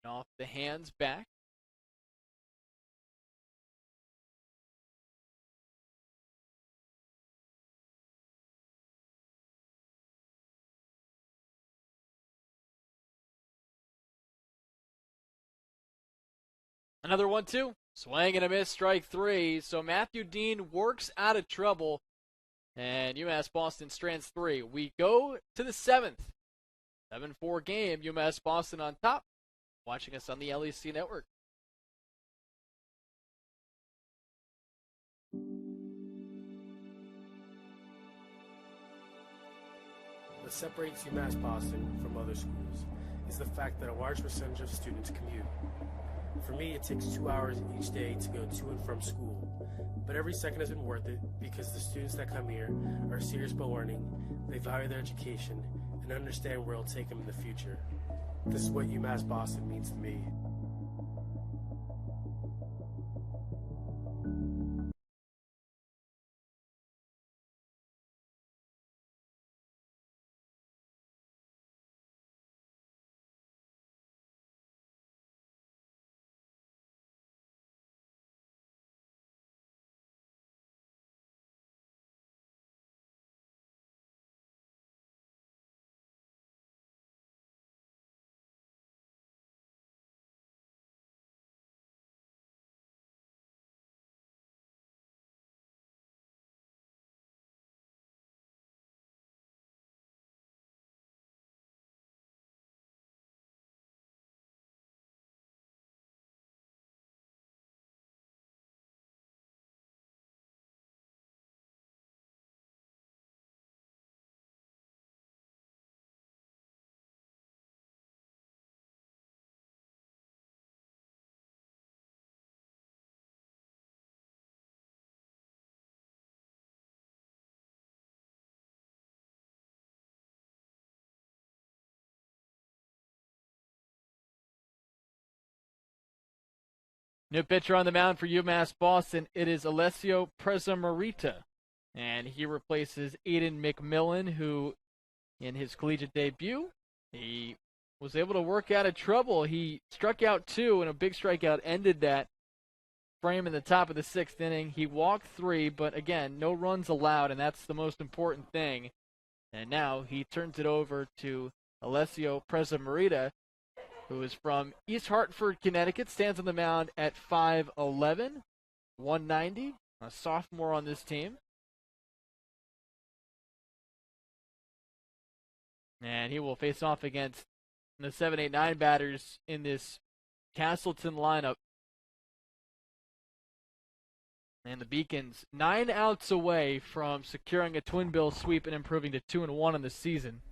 off the hands back. Another 1-2. Swing and a miss, strike three. So Matthew Dean works out of trouble. And UMass Boston strands three. We go to the seventh. 7-4 game. UMass Boston on top. Watching us on the LEC Network. What separates UMass Boston from other schools is the fact that a large percentage of students commute. For me, it takes 2 hours each day to go to and from school, but every second has been worth it because the students that come here are serious about learning, they value their education, and understand where it'll take them in the future. This is what UMass Boston means to me. New pitcher on the mound for UMass Boston. It is Alessio Presamarita. And he replaces Aiden McMillan, who, in his collegiate debut, he was able to work out of trouble. He struck out two, and a big strikeout ended that frame in the top of the sixth inning. He walked three, but again, no runs allowed, and that's the most important thing. And now he turns it over to Alessio Presamarita, who is from East Hartford, Connecticut, stands on the mound at 5'11", 190, a sophomore on this team. And he will face off against the 7, 8, 9 batters in this Castleton lineup. And the Beacons 9 outs away from securing a twin bill sweep and improving to 2-1 in the season.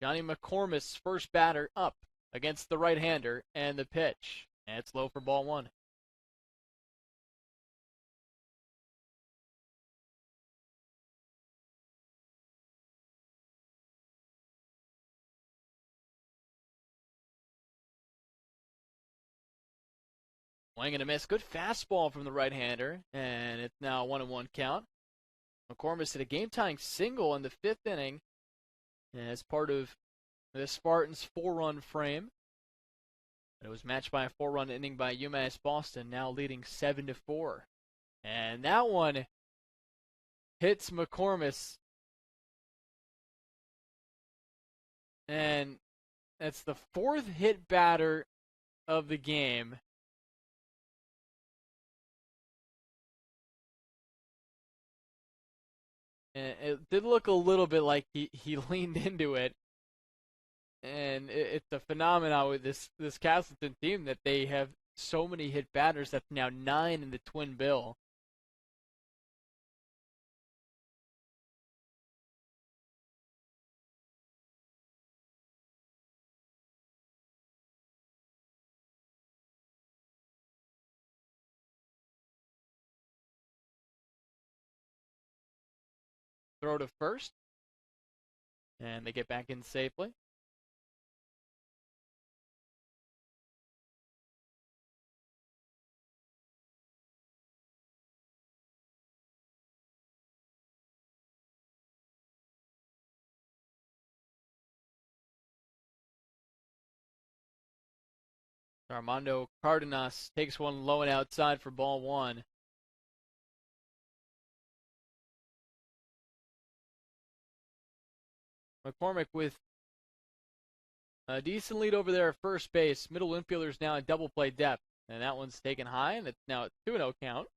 Johnny McCormick's first batter up against the right-hander, and the pitch. And it's low for ball one. Swing and a miss. Good fastball from the right-hander, and it's now a 1-1 count. McCormick hit a game-tying single in the fifth inning as part of the Spartans' 4-run frame. It was matched by a 4-run inning by UMass Boston, now leading 7-4. And that one hits McCormick. And that's the fourth hit batter of the game. And it did look a little bit like he leaned into it. And it's a phenomenon with this Castleton team that they have so many hit batters. That's now 9 in the twin bill. Throw to first. And they get back in safely. Armando Cardenas takes one low and outside for ball one. McCormick with a decent lead over there at first base. Middle infielders now at double play depth. And that one's taken high, and it's now a 2-0 count.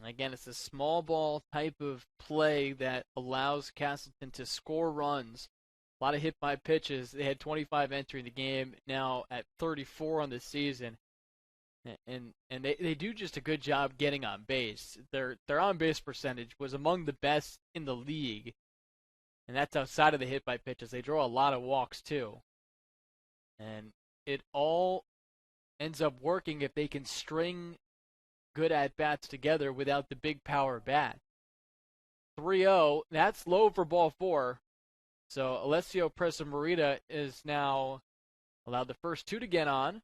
Again, it's a small ball type of play that allows Castleton to score runs. A lot of hit by pitches. They had 25 entering the game, now at 34 on the season. And they do just a good job getting on base. Their on base percentage was among the best in the league. And that's outside of the hit by pitches. They draw a lot of walks too. And it all ends up working if they can string good at-bats together without the big power bat. 3-0, that's low for ball four. So Alessio Presamarita is now allowed the first two to get on.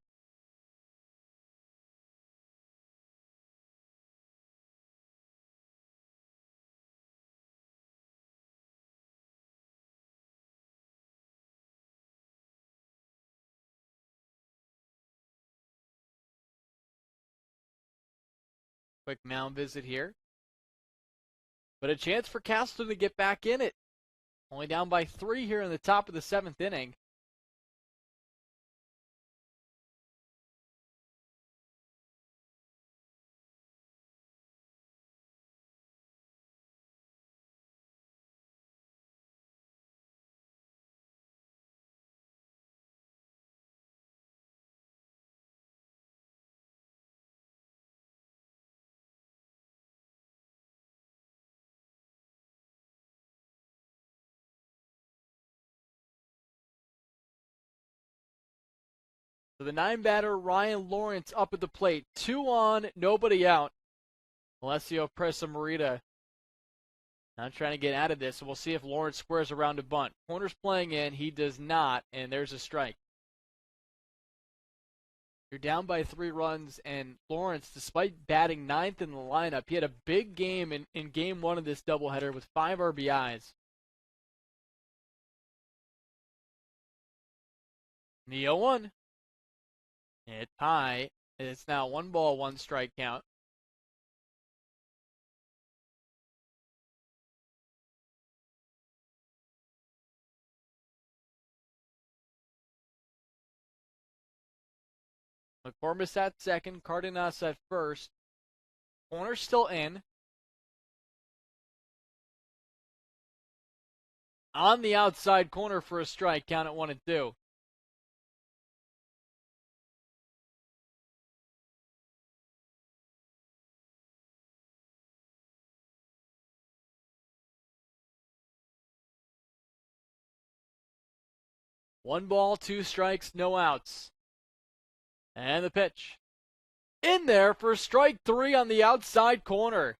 Quick mound visit here. But a chance for Castleton to get back in it. Only down by 3 here in the top of the 7th inning. So the 9-batter, Ryan Lawrence, up at the plate. 2 on, nobody out. Alessio Presamarita now trying to get out of this, so we'll see if Lawrence squares around a bunt. Corner's playing in, he does not, and there's a strike. You're down by 3 runs, and Lawrence, despite batting 9th in the lineup, he had a big game in game 1 of this doubleheader with 5 RBIs. The 0-1. It's high. It's now 1 ball, 1 strike count. McCormick at second, Cardenas at first. Corner still in. On the outside corner for a strike, count at 1-2. One ball, 2 strikes, no outs. And the pitch. In there for strike 3 on the outside corner.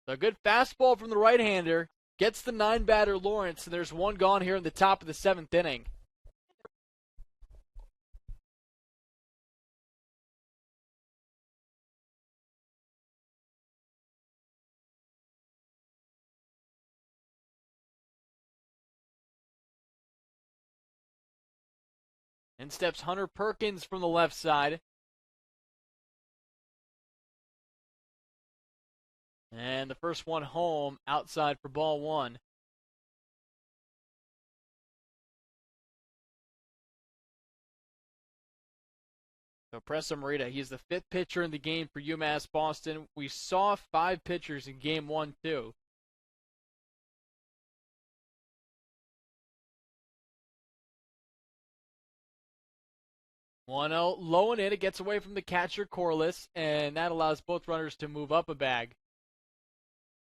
A good fastball from the right-hander. Gets the 9-batter Lawrence, and there's 1 gone here in the top of the 7th inning. In steps Hunter Perkins from the left side. And the first one home, outside for ball 1. So Presamarita, he's the 5th pitcher in the game for UMass Boston. We saw 5 pitchers in game 1, too. One out, low and in. It gets away from the catcher, Corliss, and that allows both runners to move up a bag.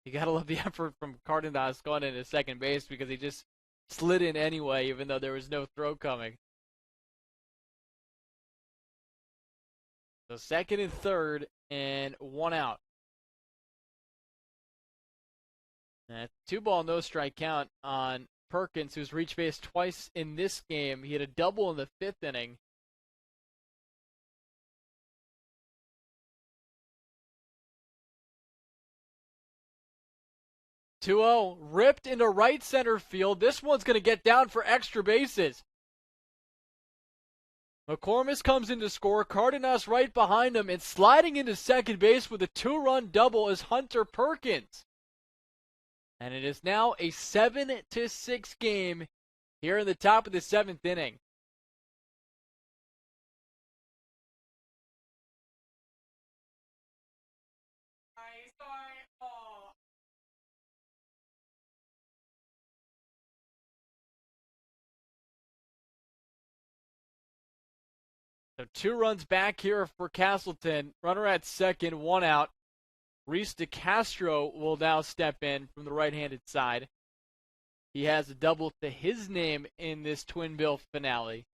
You gotta love the effort from Cardenas going into second base because he just slid in anyway, even though there was no throw coming. So second and third, and 1 out. Two ball, no strike count on Perkins, who's reached base twice in this game. He had a double in the 5th inning. (2-0) ripped into right center field. This one's going to get down for extra bases. McCormick comes in to score. Cardenas right behind him, and sliding into second base with a 2-run double is Hunter Perkins. And it is now a 7-6 game here in the top of the 7th inning. So 2 runs back here for Castleton. Runner at second, 1 out. Reese DeCastro will now step in from the right-handed side. He has a double to his name in this twin bill finale.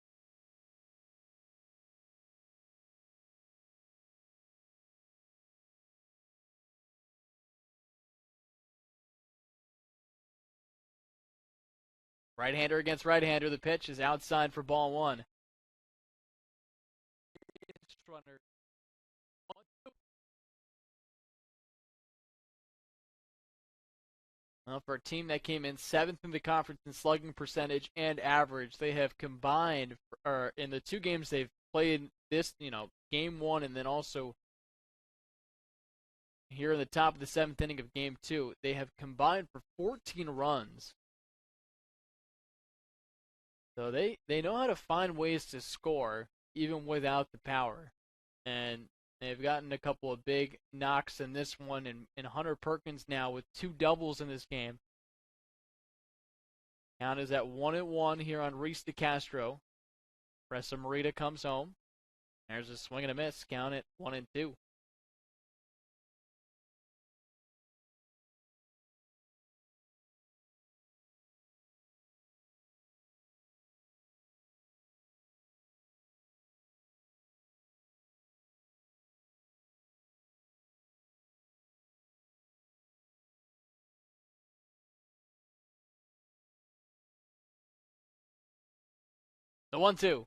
Right-hander against right-hander. The pitch is outside for ball 1. Well, for a team that came in 7th in the conference in slugging percentage and average, they have combined, or in the 2 games they've played this, game 1 and then also here in the top of the 7th inning of game 2, they have combined for 14 runs. So they know how to find ways to score even without the power. And they've gotten a couple of big knocks in this one, and Hunter Perkins now with 2 doubles in this game. Count is at 1-1 here on Reese DeCastro. Pressa Morita comes home. There's a swing and a miss. Count at 1-2. The 1-2.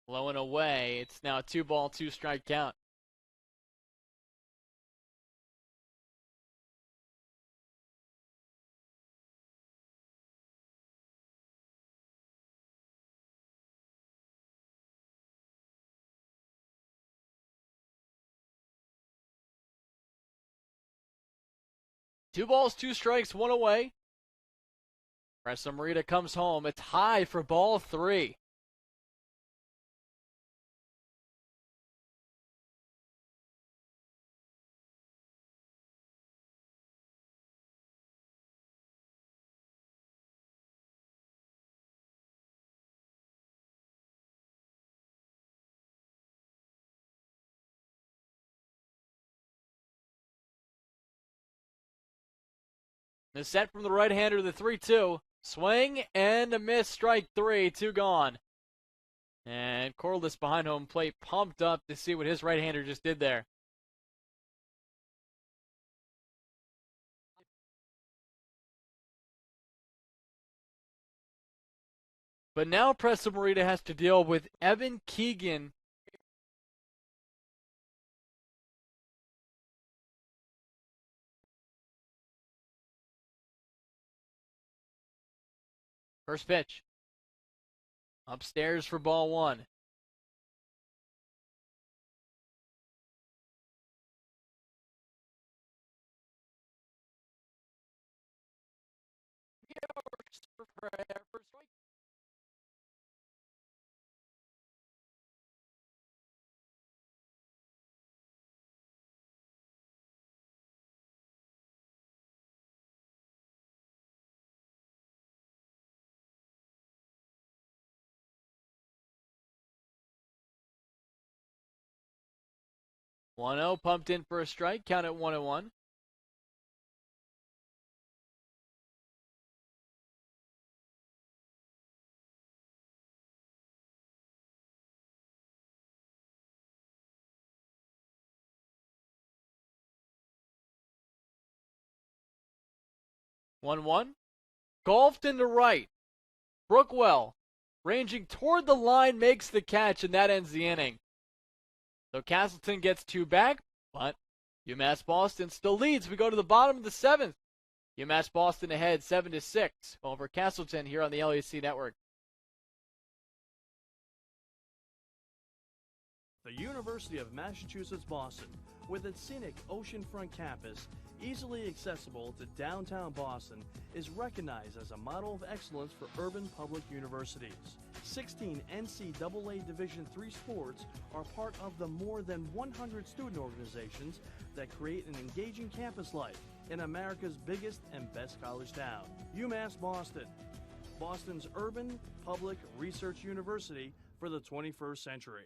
Low and away. It's now a 2-ball, 2-strike count. Two balls, 2 strikes, 1 away. Pressa Morita comes home. It's high for ball 3. The set from the right-hander, the 3-2. Swing and a miss, strike 3, 2 gone. And Corliss behind home plate pumped up to see what his right-hander just did there. But now Pressa Morita has to deal with Evan Keegan. First pitch. Upstairs for ball 1. One 0 pumped in for a strike. Count at 1-1. 1-1. Golfed into right. Brookwell, ranging toward the line, makes the catch, and that ends the inning. So Castleton gets 2 back, but UMass Boston still leads. We go to the bottom of the 7th. UMass Boston ahead 7-6 over Castleton here on the LAC Network. The University of Massachusetts Boston, with its scenic oceanfront campus, easily accessible to downtown Boston, is recognized as a model of excellence for urban public universities. 16 NCAA Division III sports are part of the more than 100 student organizations that create an engaging campus life in America's biggest and best college town. UMass Boston, Boston's urban public research university for the 21st century.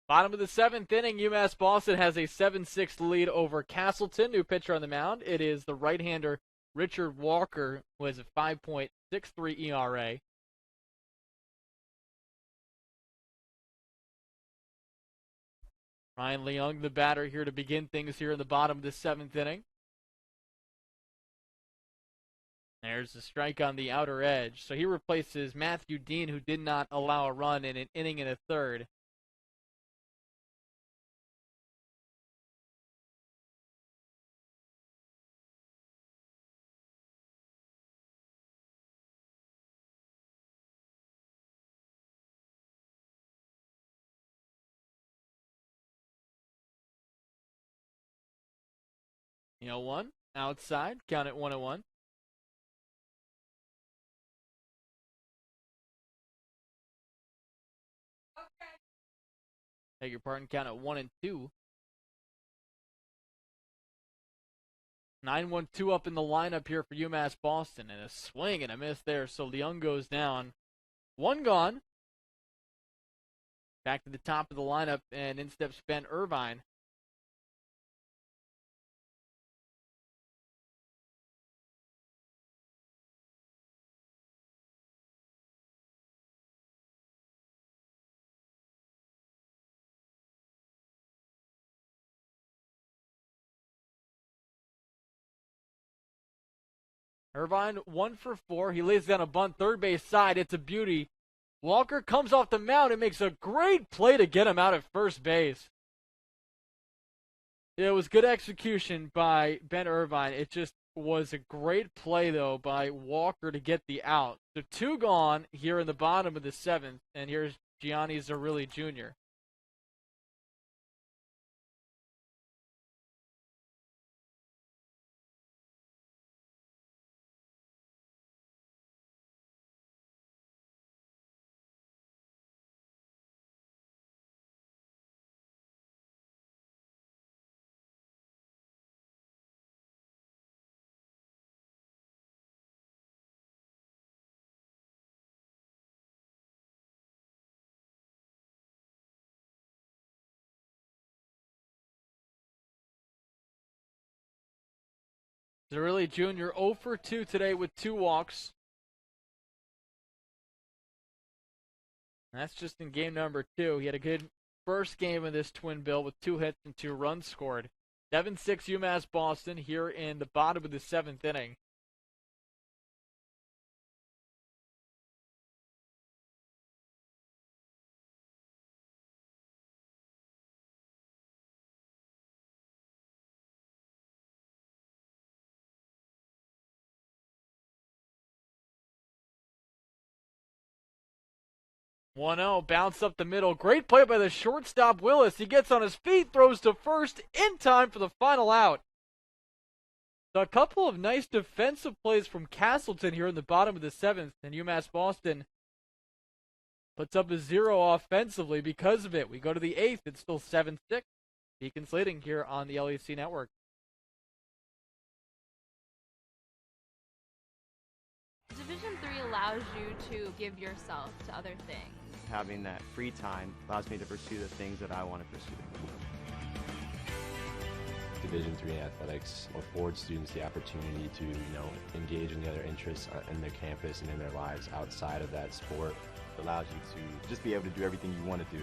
Bottom of the 7th inning, UMass Boston has a 7-6 lead over Castleton. New pitcher on the mound. It is the right-hander Richard Walker, who has a 5.63 ERA. Ryan Leung, the batter, here to begin things here in the bottom of the 7th inning. There's the strike on the outer edge. So he replaces Matthew Dean, who did not allow a run in an inning and a third. You know, 1 outside, count it 1-1. Beg your pardon, count it 1-2. 9-1-2 up in the lineup here for UMass Boston, and a swing and a miss there, so Leung goes down. One gone. Back to the top of the lineup, and in steps Ben Irvine. Irvine 1 for 4. He lays down a bunt third base side. It's a beauty. Walker comes off the mound and makes a great play to get him out at first base. It was good execution by Ben Irvine. It just was a great play, though, by Walker to get the out. So 2 gone here in the bottom of the 7th, and here's Gianni Zerilli Jr. Zerilli Jr. 0 for 2 today with 2 walks. That's just in game number 2. He had a good first game of this twin bill with 2 hits and 2 runs scored. 7-6 UMass Boston here in the bottom of the 7th inning. One-0, bounce up the middle. Great play by the shortstop Willis. He gets on his feet, throws to first in time for the final out. So a couple of nice defensive plays from Castleton here in the bottom of the 7th, and UMass Boston puts up a 0 offensively because of it. We go to the 8th. It's still 7-6. Beacon Slating here on the LEC Network. Division III allows you to give yourself to other things. Having that free time allows me to pursue the things that I want to pursue. Division III athletics affords students the opportunity to, engage in the other interests in their campus and in their lives outside of that sport. It allows you to just be able to do everything you want to do.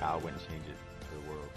I wouldn't change it for the world.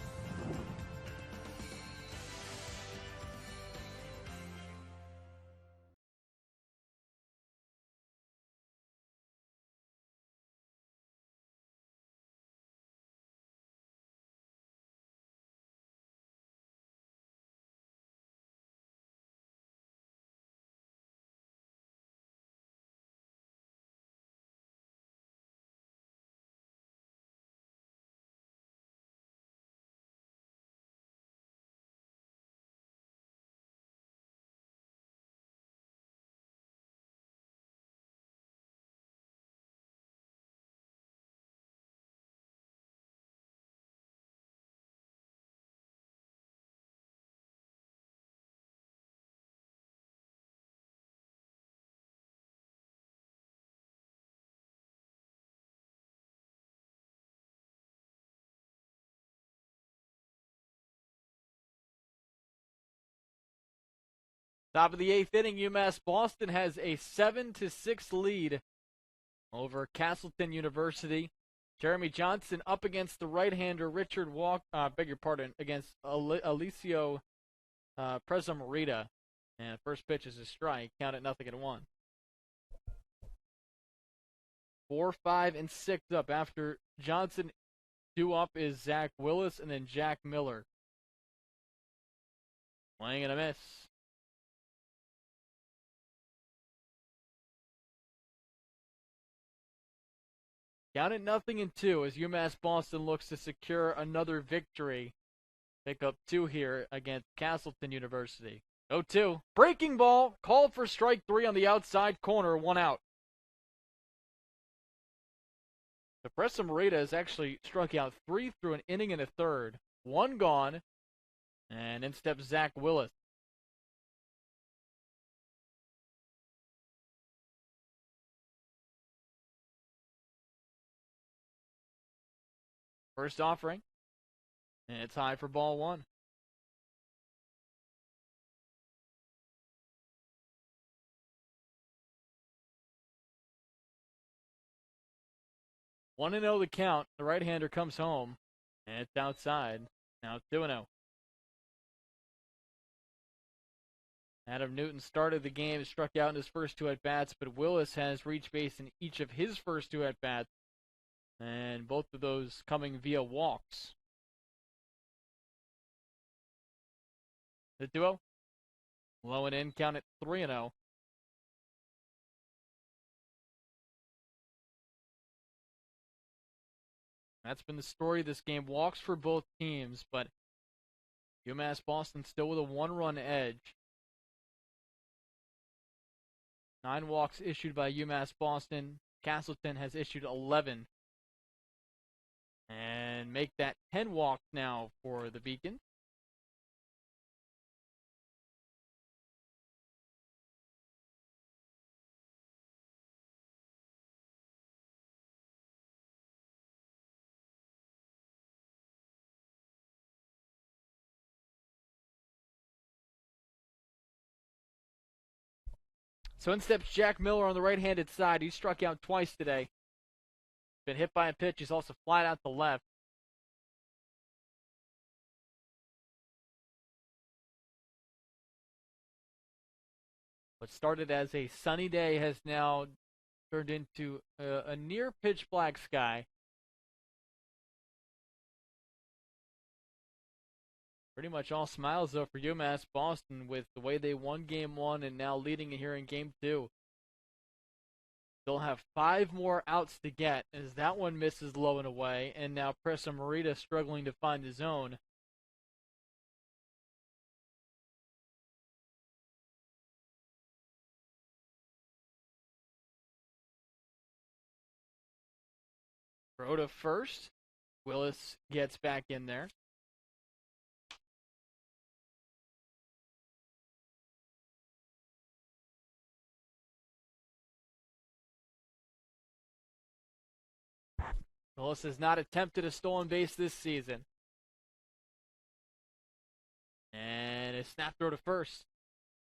Top of the 8th inning, UMass Boston has a 7-6 lead over Castleton University. Jeremy Johnson up against the right-hander Richard against Alicio Presamarita. And first pitch is a strike. Count it 0-1. 4, 5, and 6 up. After Johnson, 2 up is Zach Willis and then Jack Miller. Swing and a miss. Count it 0-2 as UMass Boston looks to secure another victory. Pick up 2 here against Castleton University. 0-2. Breaking ball. Called for strike 3 on the outside corner. 1 out. The Presamarita has actually struck out 3 through an inning and a third. 1 gone. And in steps Zach Willis. First offering. And it's high for ball one. One and 0 the count. The right-hander comes home. And it's outside. Now it's 2-0. Adam Newton started the game, struck out in his first two at-bats, but Willis has reached base in each of his first two at-bats, and both of those coming via walks. The 2-0. Low and in, count at 3-0. That's been the story of this game. Walks for both teams, but UMass Boston still with a one-run edge. 9 walks issued by UMass Boston. Castleton has issued 11. And make that 10 walks now for the Beacon. So in steps Jack Miller on the right-handed side. He struck out twice today. Been hit by a pitch. He's also flat out to left. What started as a sunny day has now turned into a near pitch black sky. Pretty much all smiles, though, for UMass Boston with the way they won Game 1 and now leading here in Game 2. They'll have 5 more outs to get as that one misses low and away, and now Pressa Morita struggling to find his own. Throw to first. Willis gets back in there. Willis has not attempted a stolen base this season. And a snap throw to first.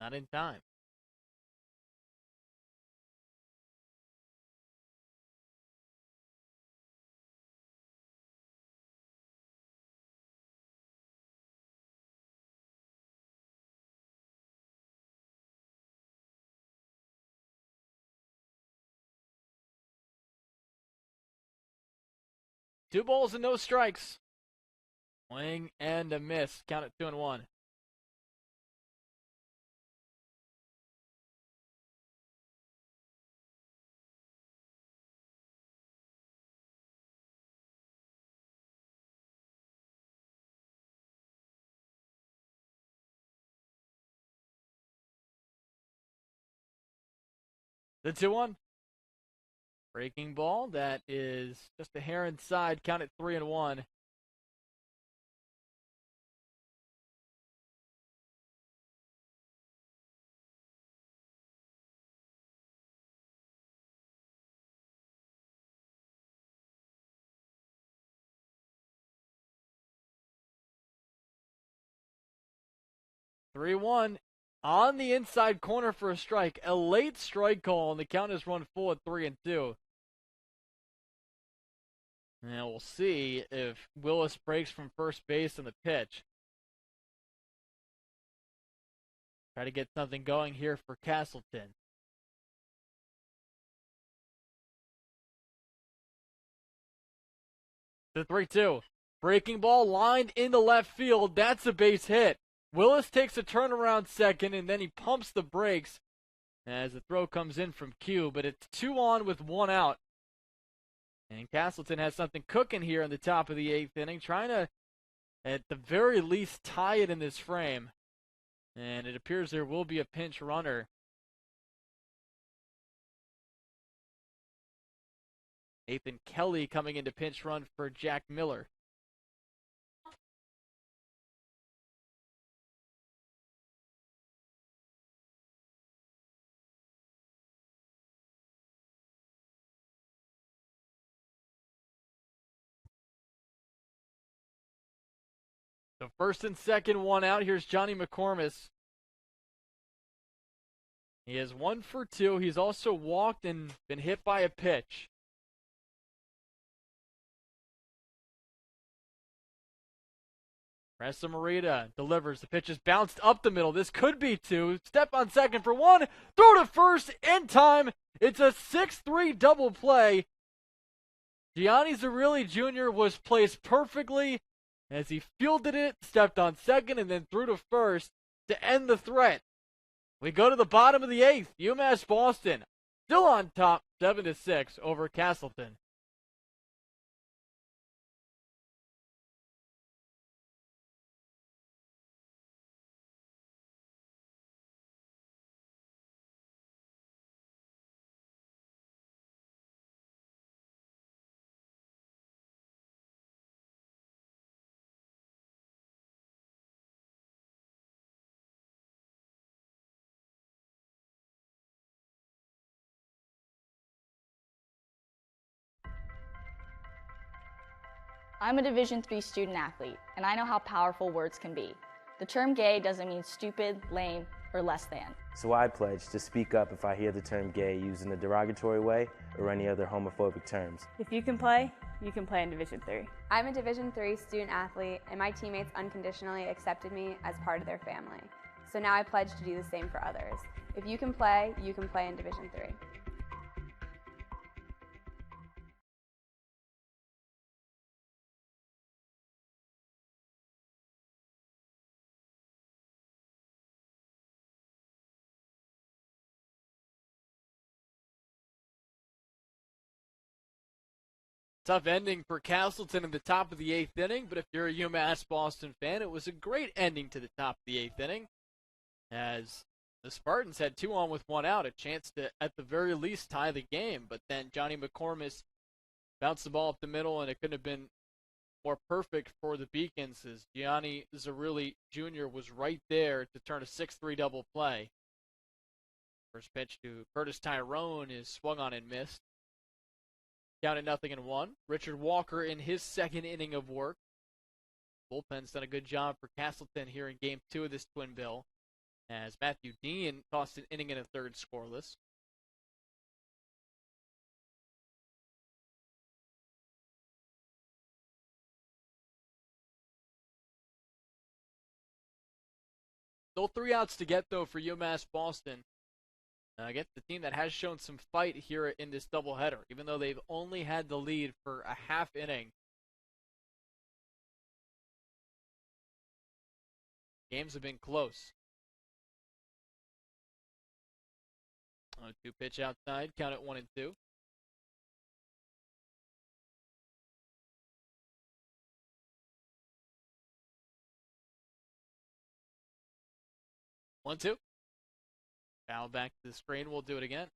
Not in time. Two balls and no strikes. Swing and a miss. Count it 2-1. The 2-1. Breaking ball. That is just a hair inside. Count it 3-1. On the inside corner for a strike. A late strike call, and the count is run full at 3-2. Now we'll see if Willis breaks from first base on the pitch. Try to get something going here for Castleton. The 3-2. Breaking ball lined into left field. That's a base hit. Willis takes a turnaround second, and then he pumps the brakes as the throw comes in from Q, but it's 2 on with 1 out. And Castleton has something cooking here in the top of the 8th inning, trying to, at the very least, tie it in this frame. And it appears there will be a pinch runner. Nathan Kelly coming into pinch run for Jack Miller. So first and second, one out. Here's Johnny McCormick. He is 1 for 2. He's also walked and been hit by a pitch. Ressa Morita delivers. The pitch is bounced up the middle. This could be 2. Step on second for 1. Throw to first in time. It's a 6-3 double play. Gianni Zerilli Jr. was placed perfectly as he fielded it, stepped on second, and then threw to first to end the threat. We go to the bottom of the 8th. UMass Boston still on top, 7-6 over Castleton. I'm a Division III student athlete, and I know how powerful words can be. The term gay doesn't mean stupid, lame, or less than. So I pledge to speak up if I hear the term gay used in a derogatory way or any other homophobic terms. If you can play in Division III. I'm a Division III student athlete, and my teammates unconditionally accepted me as part of their family. So now I pledge to do the same for others. If you can play in Division III. Tough ending for Castleton in the top of the 8th inning, but if you're a UMass Boston fan, it was a great ending to the top of the 8th inning, as the Spartans had 2 on with 1 out, a chance to, at the very least, tie the game. But then Johnny McCormick bounced the ball up the middle, and it couldn't have been more perfect for the Beacons, as Gianni Zerilli Jr. was right there to turn a 6-3 double play. First pitch to Curtis Tyrone is swung on and missed. Down at 0-1. Richard Walker in his second inning of work. Bullpen's done a good job for Castleton here in Game 2 of this twin bill, as Matthew Dean tossed an inning and a third scoreless. Still 3 outs to get, though, for UMass Boston. Against the team that has shown some fight here in this doubleheader, even though they've only had the lead for a half inning. Games have been close. 2 pitch outside, count it 1-2. One, two. Foul back to the screen. We'll do it again.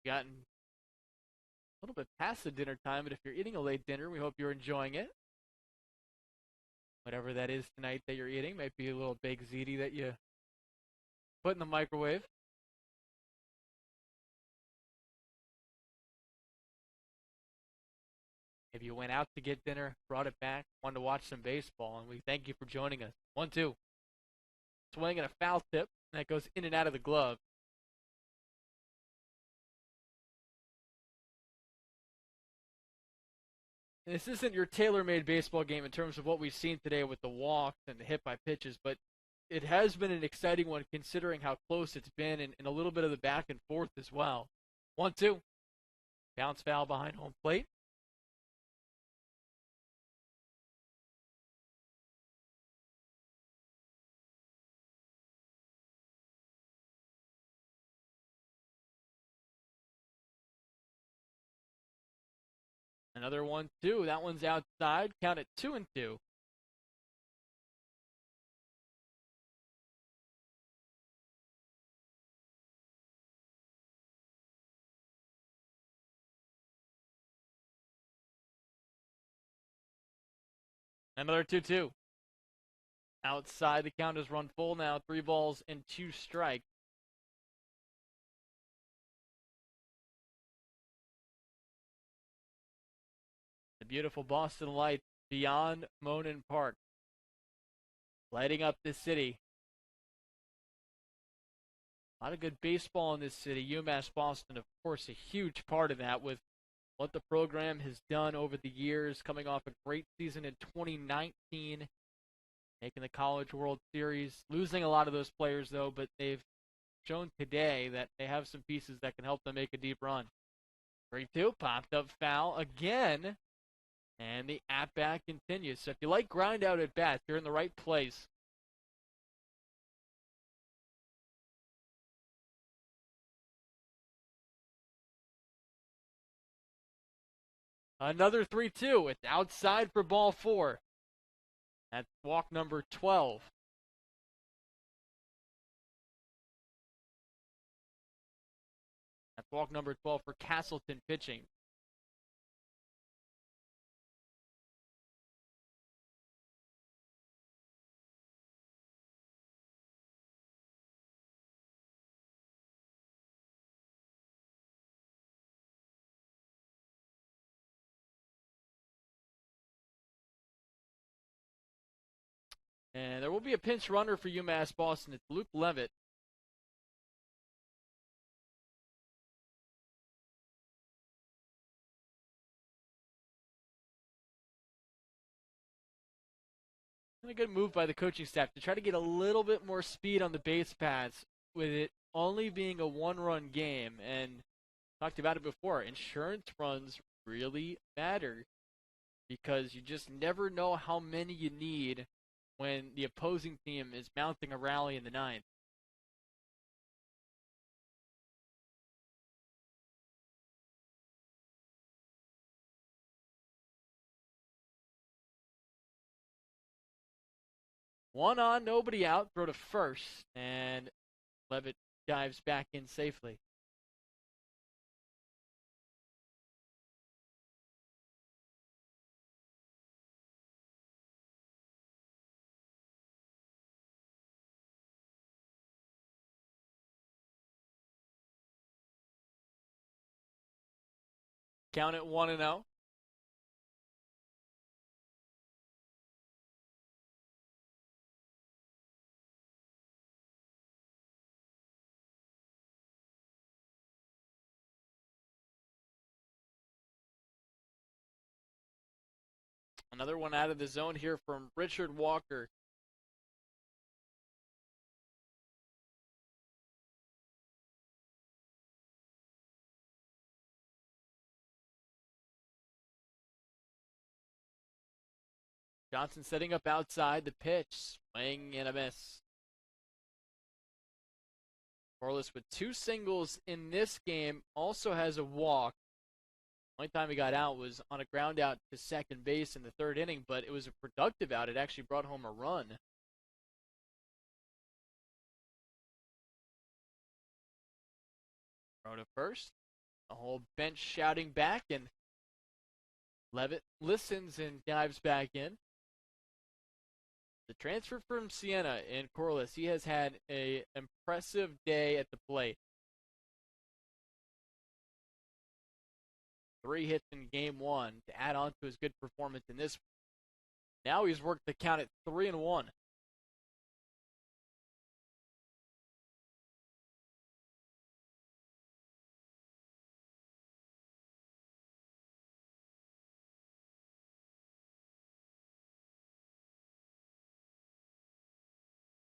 Gotten a little bit past the dinner time, but if you're eating a late dinner, we hope you're enjoying it. Whatever that is tonight that you're eating, might be a little baked ziti that you put in the microwave. If you went out to get dinner, brought it back, wanted to watch some baseball, and we thank you for joining us. 1-2. Swing and a foul tip. That goes in and out of the glove. And this isn't your tailor-made baseball game in terms of what we've seen today with the walks and the hit by pitches, but it has been an exciting one considering how close it's been and a little bit of the back and forth as well. 1-2. Bounce foul behind home plate. Another 1-2. That one's outside. Count it 2-2. Another 2-2. Outside, the count is run full now. 3 balls and 2 strikes. The beautiful Boston lights beyond Monin Park, lighting up this city. A lot of good baseball in this city. UMass Boston, of course, a huge part of that with what the program has done over the years, coming off a great season in 2019, making the College World Series, losing a lot of those players, though, but they've shown today that they have some pieces that can help them make a deep run. 3-2, popped up foul again, and the at-bat continues. So if you like grind out at bats, you're in the right place. Another 3-2. It's outside for ball 4. That's walk number 12. That's walk number 12 for Castleton pitching. And there will be a pinch runner for UMass Boston. It's Luke Levitt. And a good move by the coaching staff to try to get a little bit more speed on the base paths with it only being a one-run game. And talked about it before, insurance runs really matter because you just never know how many you need when the opposing team is mounting a rally in the ninth. One on, nobody out, throw to first, and Levitt dives back in safely. Count it 1-0. Another one out of the zone here from Richard Walker. Johnson setting up outside the pitch. Swing and a miss. Corliss with 2 singles in this game also has a walk. The only time he got out was on a ground out to second base in the 3rd inning, but it was a productive out. It actually brought home a run. Throw to first. The whole bench shouting back, and Levitt listens and dives back in. The transfer from Siena in Corliss, he has had an impressive day at the plate. 3 hits in game 1 to add on to his good performance in this one. Now he's worked the count at 3-1.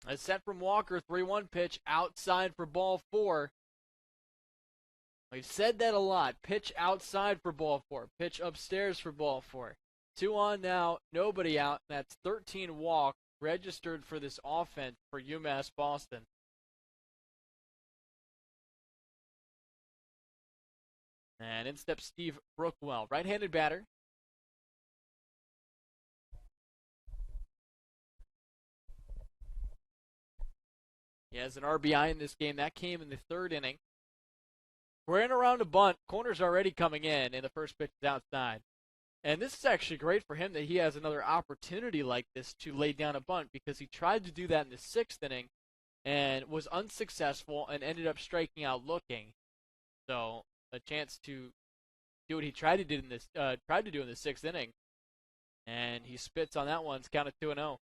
A set from Walker, 3-1 pitch outside for ball 4. We've said that a lot. Pitch outside for ball 4. Pitch upstairs for ball 4. 2 on now, nobody out. That's 13 walks registered for this offense for UMass Boston. And in steps Steve Brookwell, right-handed batter. He has an RBI in this game. That came in the 3rd inning. We're in around a bunt. Corner's already coming in, and the first pitch is outside. And this is actually great for him that he has another opportunity like this to lay down a bunt because he tried to do that in the 6th inning and was unsuccessful and ended up striking out looking. So a chance to do what he tried to do in the sixth inning, and he spits on that one. It's counted 2-0.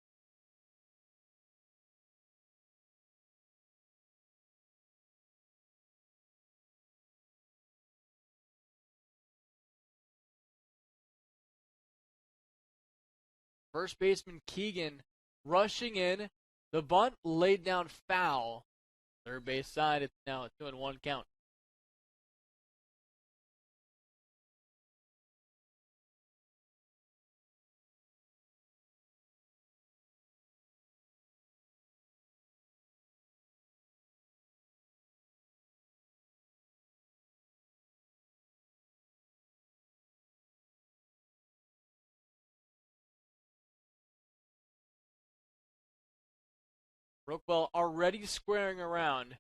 First baseman Keegan rushing in. The bunt laid down foul. Third base side, it's now a 2-1 count. Brookwell already squaring around.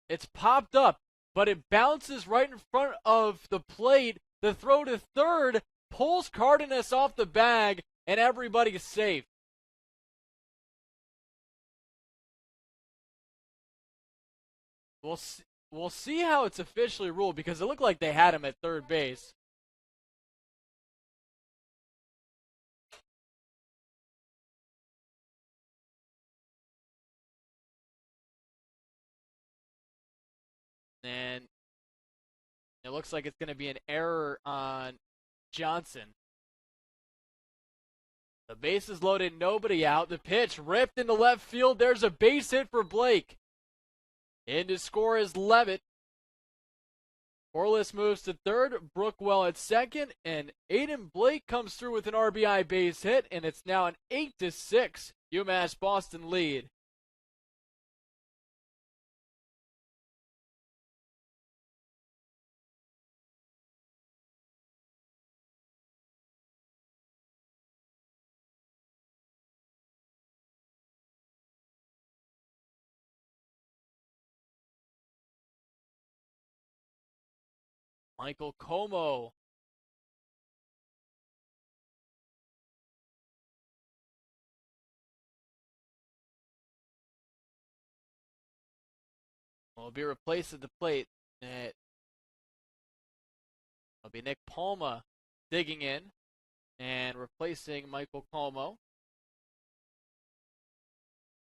It's popped up, but it bounces right in front of the plate. The throw to third pulls Cardenas off the bag, and everybody's safe. We'll see how it's officially ruled, because it looked like they had him at third base. And it looks like it's going to be an error on Johnson. The base is loaded, nobody out. The pitch ripped into left field. There's a base hit for Blake. In to score is Levitt. Scoreless moves to third, Brookwell at second, and Aiden Blake comes through with an RBI base hit, and it's now an 8-6 UMass Boston lead. Michael Como. Will be replaced at the plate. It'll be Nick Palma digging in and replacing Michael Como.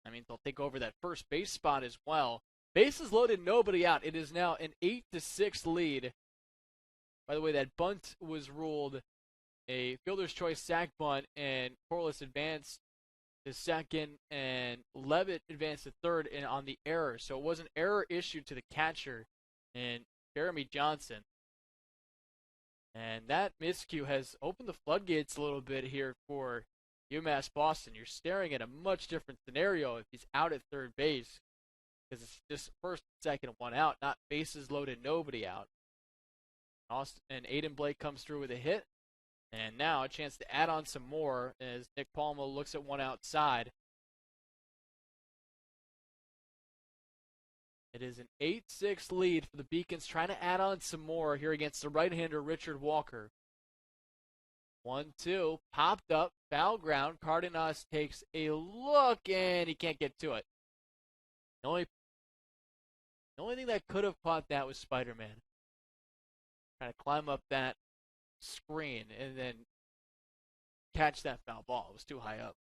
I mean, they'll take over that first base spot as well. Bases loaded, nobody out. It is now an 8-6 lead. By the way, that bunt was ruled a fielder's choice sac bunt, and Corliss advanced to second, and Levitt advanced to third and on the error. So it was an error issued to the catcher and Jeremy Johnson. And that miscue has opened the floodgates a little bit here for UMass Boston. You're staring at a much different scenario if he's out at third base, because it's just first, second, one out, not bases loaded, nobody out. And Aiden Blake comes through with a hit. And now a chance to add on some more as Nick Palma looks at one outside. It is an 8-6 lead for the Beacons, trying to add on some more here against the right-hander Richard Walker. 1-2, popped up, foul ground. Cardenas takes a look, and he can't get to it. The only thing that could have caught that was Spider-Man. Trying to climb up that screen and then catch that foul ball. It was too high up.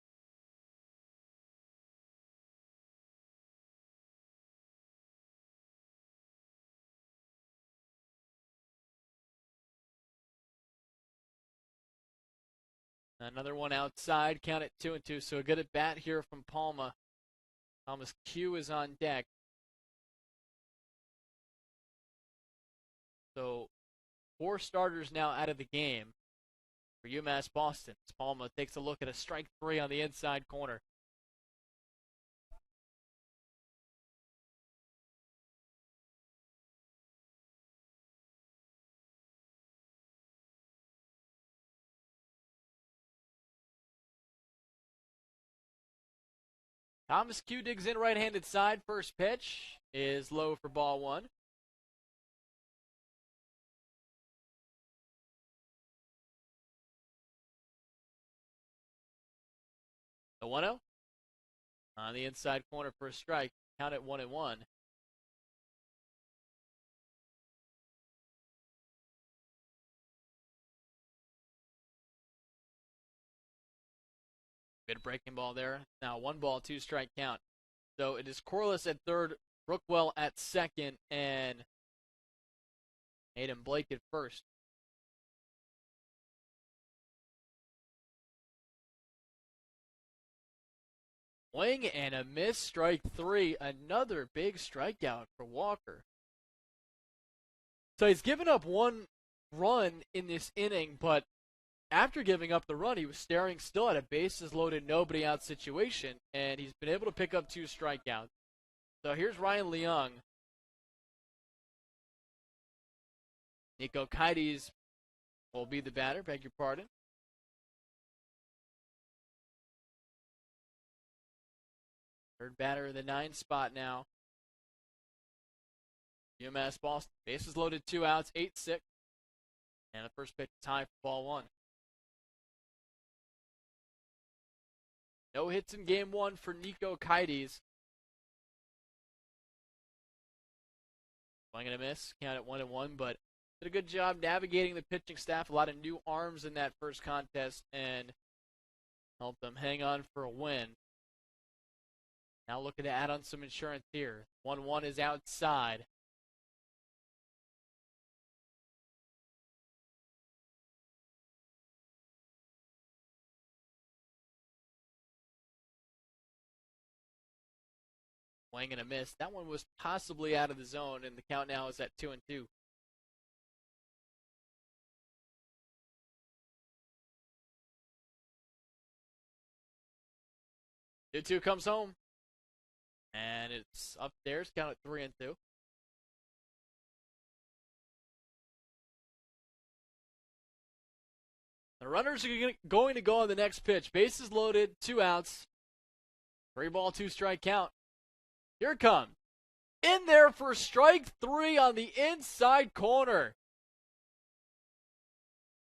Another one outside, count it 2-2. So a good at bat here from Palma. Thomas Q is on deck. So 4 starters now out of the game for UMass Boston. Palma takes a look at a strike 3 on the inside corner. Thomas Q digs in right-handed side. First pitch is low for ball 1. The 1-0 on the inside corner for a strike. Count it 1-1. Bit of breaking ball there. Now 1-2 strike count. So it is Corliss at third, Brookwell at second, and Hayden Blake at first. Swing and a miss, strike 3. Another big strikeout for Walker. So he's given up 1 run in this inning, but after giving up the run, he was staring still at a bases loaded, nobody out situation, and he's been able to pick up 2 strikeouts. So here's Ryan Leung. Nico Kites will be the batter, beg your pardon. Third batter in the 9 spot now. UMass Boston. Bases loaded, 2 outs, 8-6. And the first pitch time for ball 1. No hits in game 1 for Nico Kites. Swing and a miss. Count at 1-1, but did a good job navigating the pitching staff. A lot of new arms in that first contest and helped them hang on for a win. Now looking to add on some insurance here. 1-1 is outside. Swing and a miss. That one was possibly out of the zone, and the count now is at 2-2. Two comes home. And it's upstairs, count at 3-2. The runners are going to go on the next pitch. Bases loaded, 2 outs. 3-2 strike count. Here it comes. In there for strike 3 on the inside corner.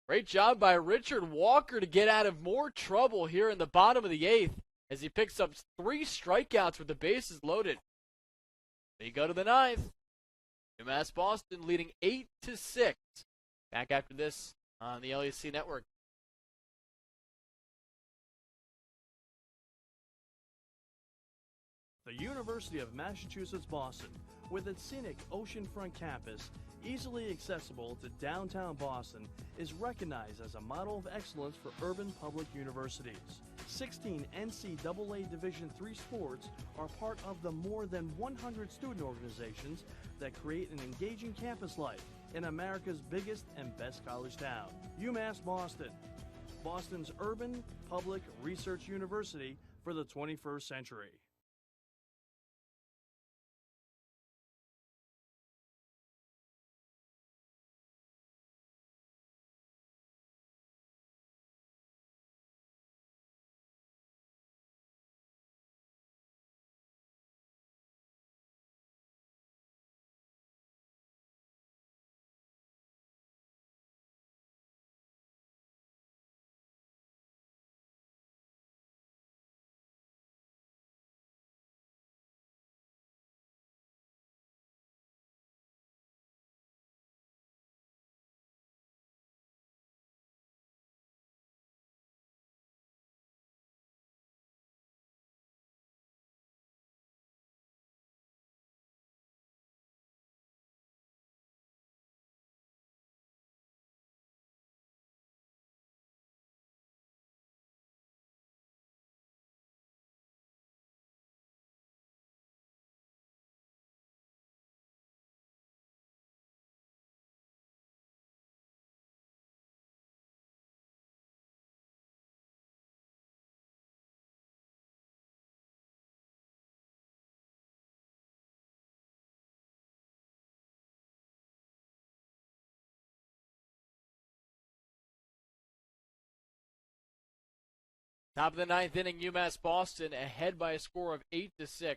Great job by Richard Walker to get out of more trouble here in the bottom of the 8th. As he picks up 3 strikeouts with the bases loaded. We go to the 9th. UMass Boston leading 8-6. Back after this on the LEC Network. The University of Massachusetts Boston, with its scenic oceanfront campus, easily accessible to downtown Boston, is recognized as a model of excellence for urban public universities. 16 NCAA Division III sports are part of the more than 100 student organizations that create an engaging campus life in America's biggest and best college town. UMass Boston, Boston's urban public research university for the 21st century. Top of the 9th inning, UMass Boston ahead by a score of 8-6.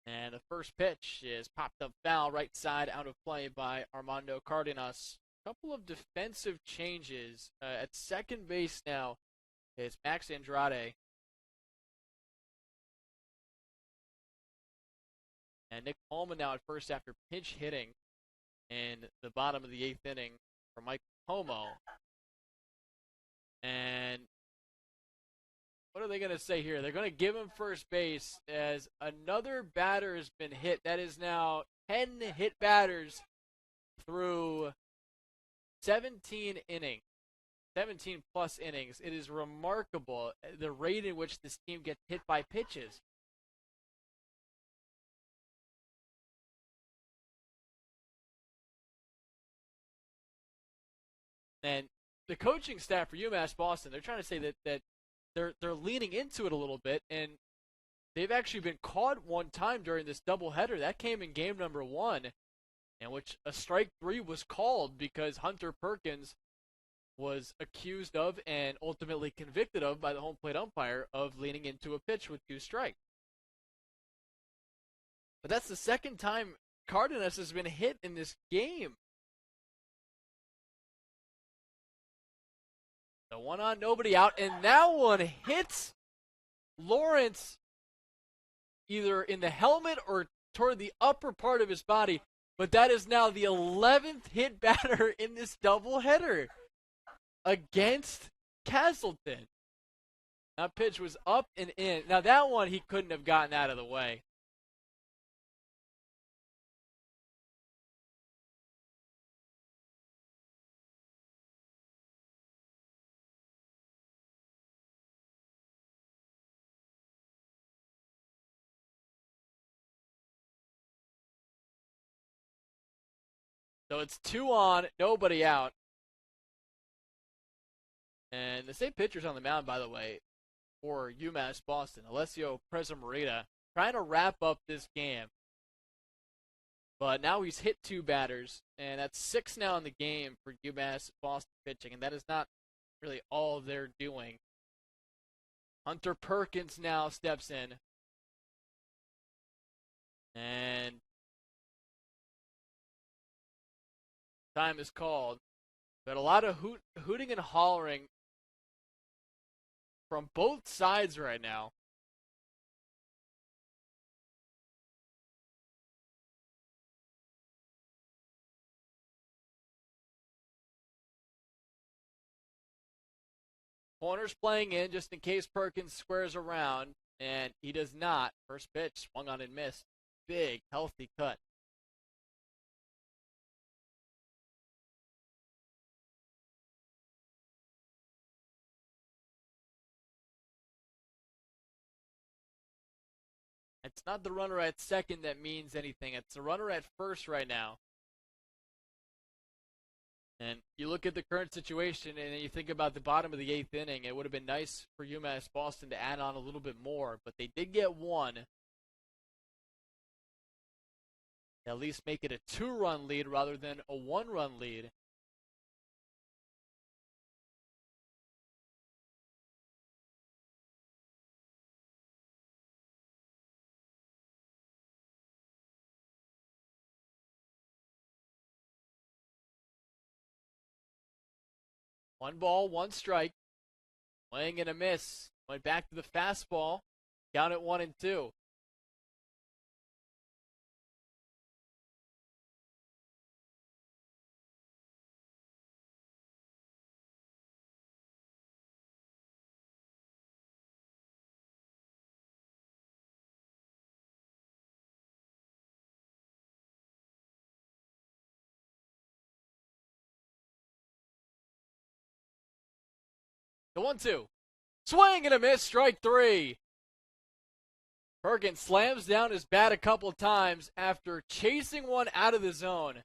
And the first pitch is popped up foul, right side out of play by Armando Cardenas. A couple of defensive changes. At second base now is Max Andrade. And Nick Coleman now at first after pinch hitting in the bottom of the 8th inning for Mike Como. And are they going to say here? They're going to give him first base as another batter has been hit. That is now 10 hit batters through 17 innings. 17 plus innings. It is remarkable the rate in which this team gets hit by pitches. And the coaching staff for UMass Boston, they're trying to say that they're leaning into it a little bit, and they've actually been caught one time during this doubleheader. That came in game number 1, in which a strike 3 was called because Hunter Perkins was accused of and ultimately convicted of by the home plate umpire of leaning into a pitch with 2 strikes. But that's the second time Cardenas has been hit in this game. The 1 on, nobody out, and that one hits Lawrence either in the helmet or toward the upper part of his body. But that is now the 11th hit batter in this doubleheader against Castleton. That pitch was up and in. Now that one he couldn't have gotten out of the way. So it's 2 on, nobody out. And the same pitcher's on the mound, by the way, for UMass Boston. Alessio Presamarita trying to wrap up this game. But now he's hit 2 batters, and that's 6 now in the game for UMass Boston pitching, and that is not really all they're doing. Hunter Perkins now steps in. And time is called. But a lot of hooting and hollering from both sides right now. Corner's playing in just in case Perkins squares around, and he does not. First pitch, swung on and missed. Big, healthy cut. It's not the runner at second that means anything. It's the runner at first right now. And you look at the current situation and you think about the bottom of the 8th inning, it would have been nice for UMass Boston to add on a little bit more, but they did get 1. At least make it a 2-run lead rather than a 1-run lead. One ball, 1 strike. Swing and a miss. Went back to the fastball. Count at 1-2. The 1-2. Swing and a miss, strike 3. Perkins slams down his bat a couple times after chasing one out of the zone.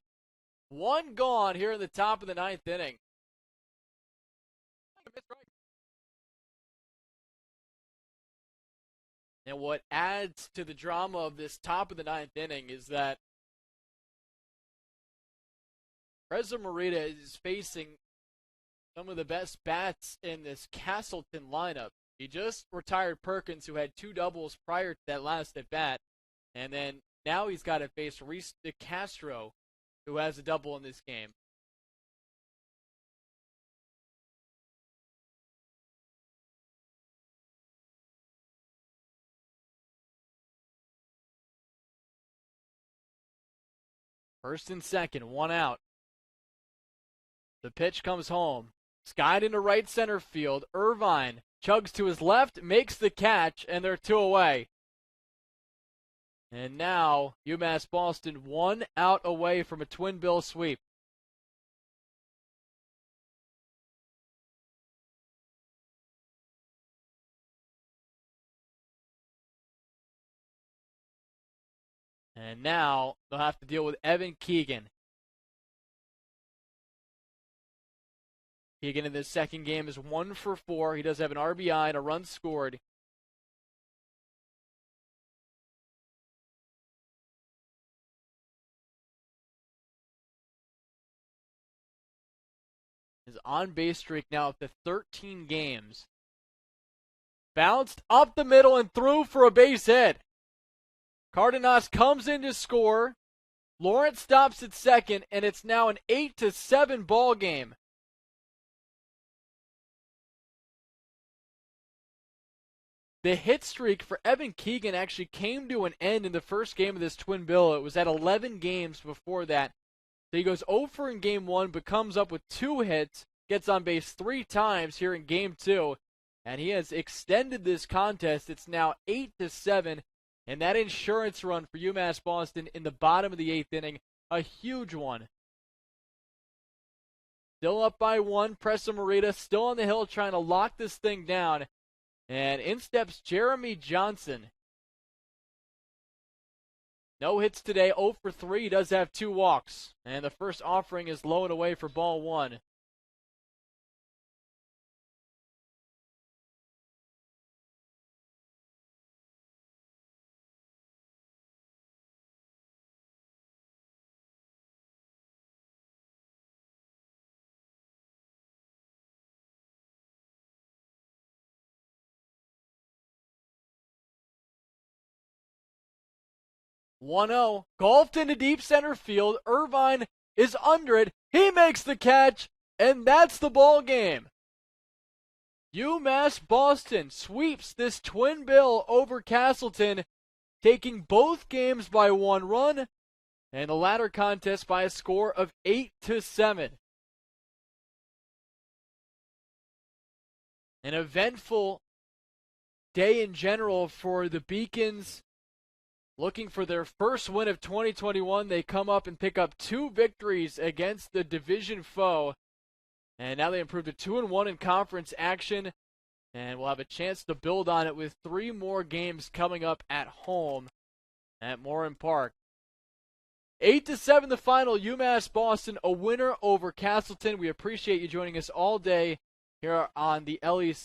1 gone here in the top of the 9th inning. And what adds to the drama of this top of the 9th inning is that Reza Morita is facing some of the best bats in this Castleton lineup. He just retired Perkins, who had 2 doubles prior to that last at bat. And then now he's got to face Reese DeCastro, who has a double in this game. First and second, 1 out. The pitch comes home. Skied into right center field. Irvine chugs to his left, makes the catch, and they're 2 away. And now UMass Boston 1 out away from a twin bill sweep. And now they'll have to deal with Evan Keegan. Keegan in this second game is 1 for 4. He does have an RBI and a run scored. His on-base streak now up to 13 games. Bounced up the middle and through for a base hit. Cardenas comes in to score. Lawrence stops at second, and it's now an 8-7 ball game. The hit streak for Evan Keegan actually came to an end in the first game of this twin bill. It was at 11 games before that. So he goes 0 for in game 1, but comes up with 2 hits, gets on base 3 times here in game 2, and he has extended this contest. It's now 8-7, and that insurance run for UMass Boston in the bottom of the 8th inning, a huge one. Still up by 1, Pressa Morita still on the hill trying to lock this thing down, and in steps Jeremy Johnson. No hits today, 0 for 3. He does have 2 walks. And the first offering is low and away for ball 1. (1-0) golfed into deep center field. Irvine is under it. He makes the catch, and that's the ball game. UMass Boston sweeps this twin bill over Castleton, taking both games by 1 run, and the latter contest by a score of 8-7. An eventful day in general for the Beacons. Looking for their first win of 2021, they come up and pick up 2 victories against the division foe. And now they improve to 2-1 in conference action. And we'll have a chance to build on it with 3 more games coming up at home at Moran Park. 8-7 the final. UMass Boston, a winner over Castleton. We appreciate you joining us all day here on the LEC.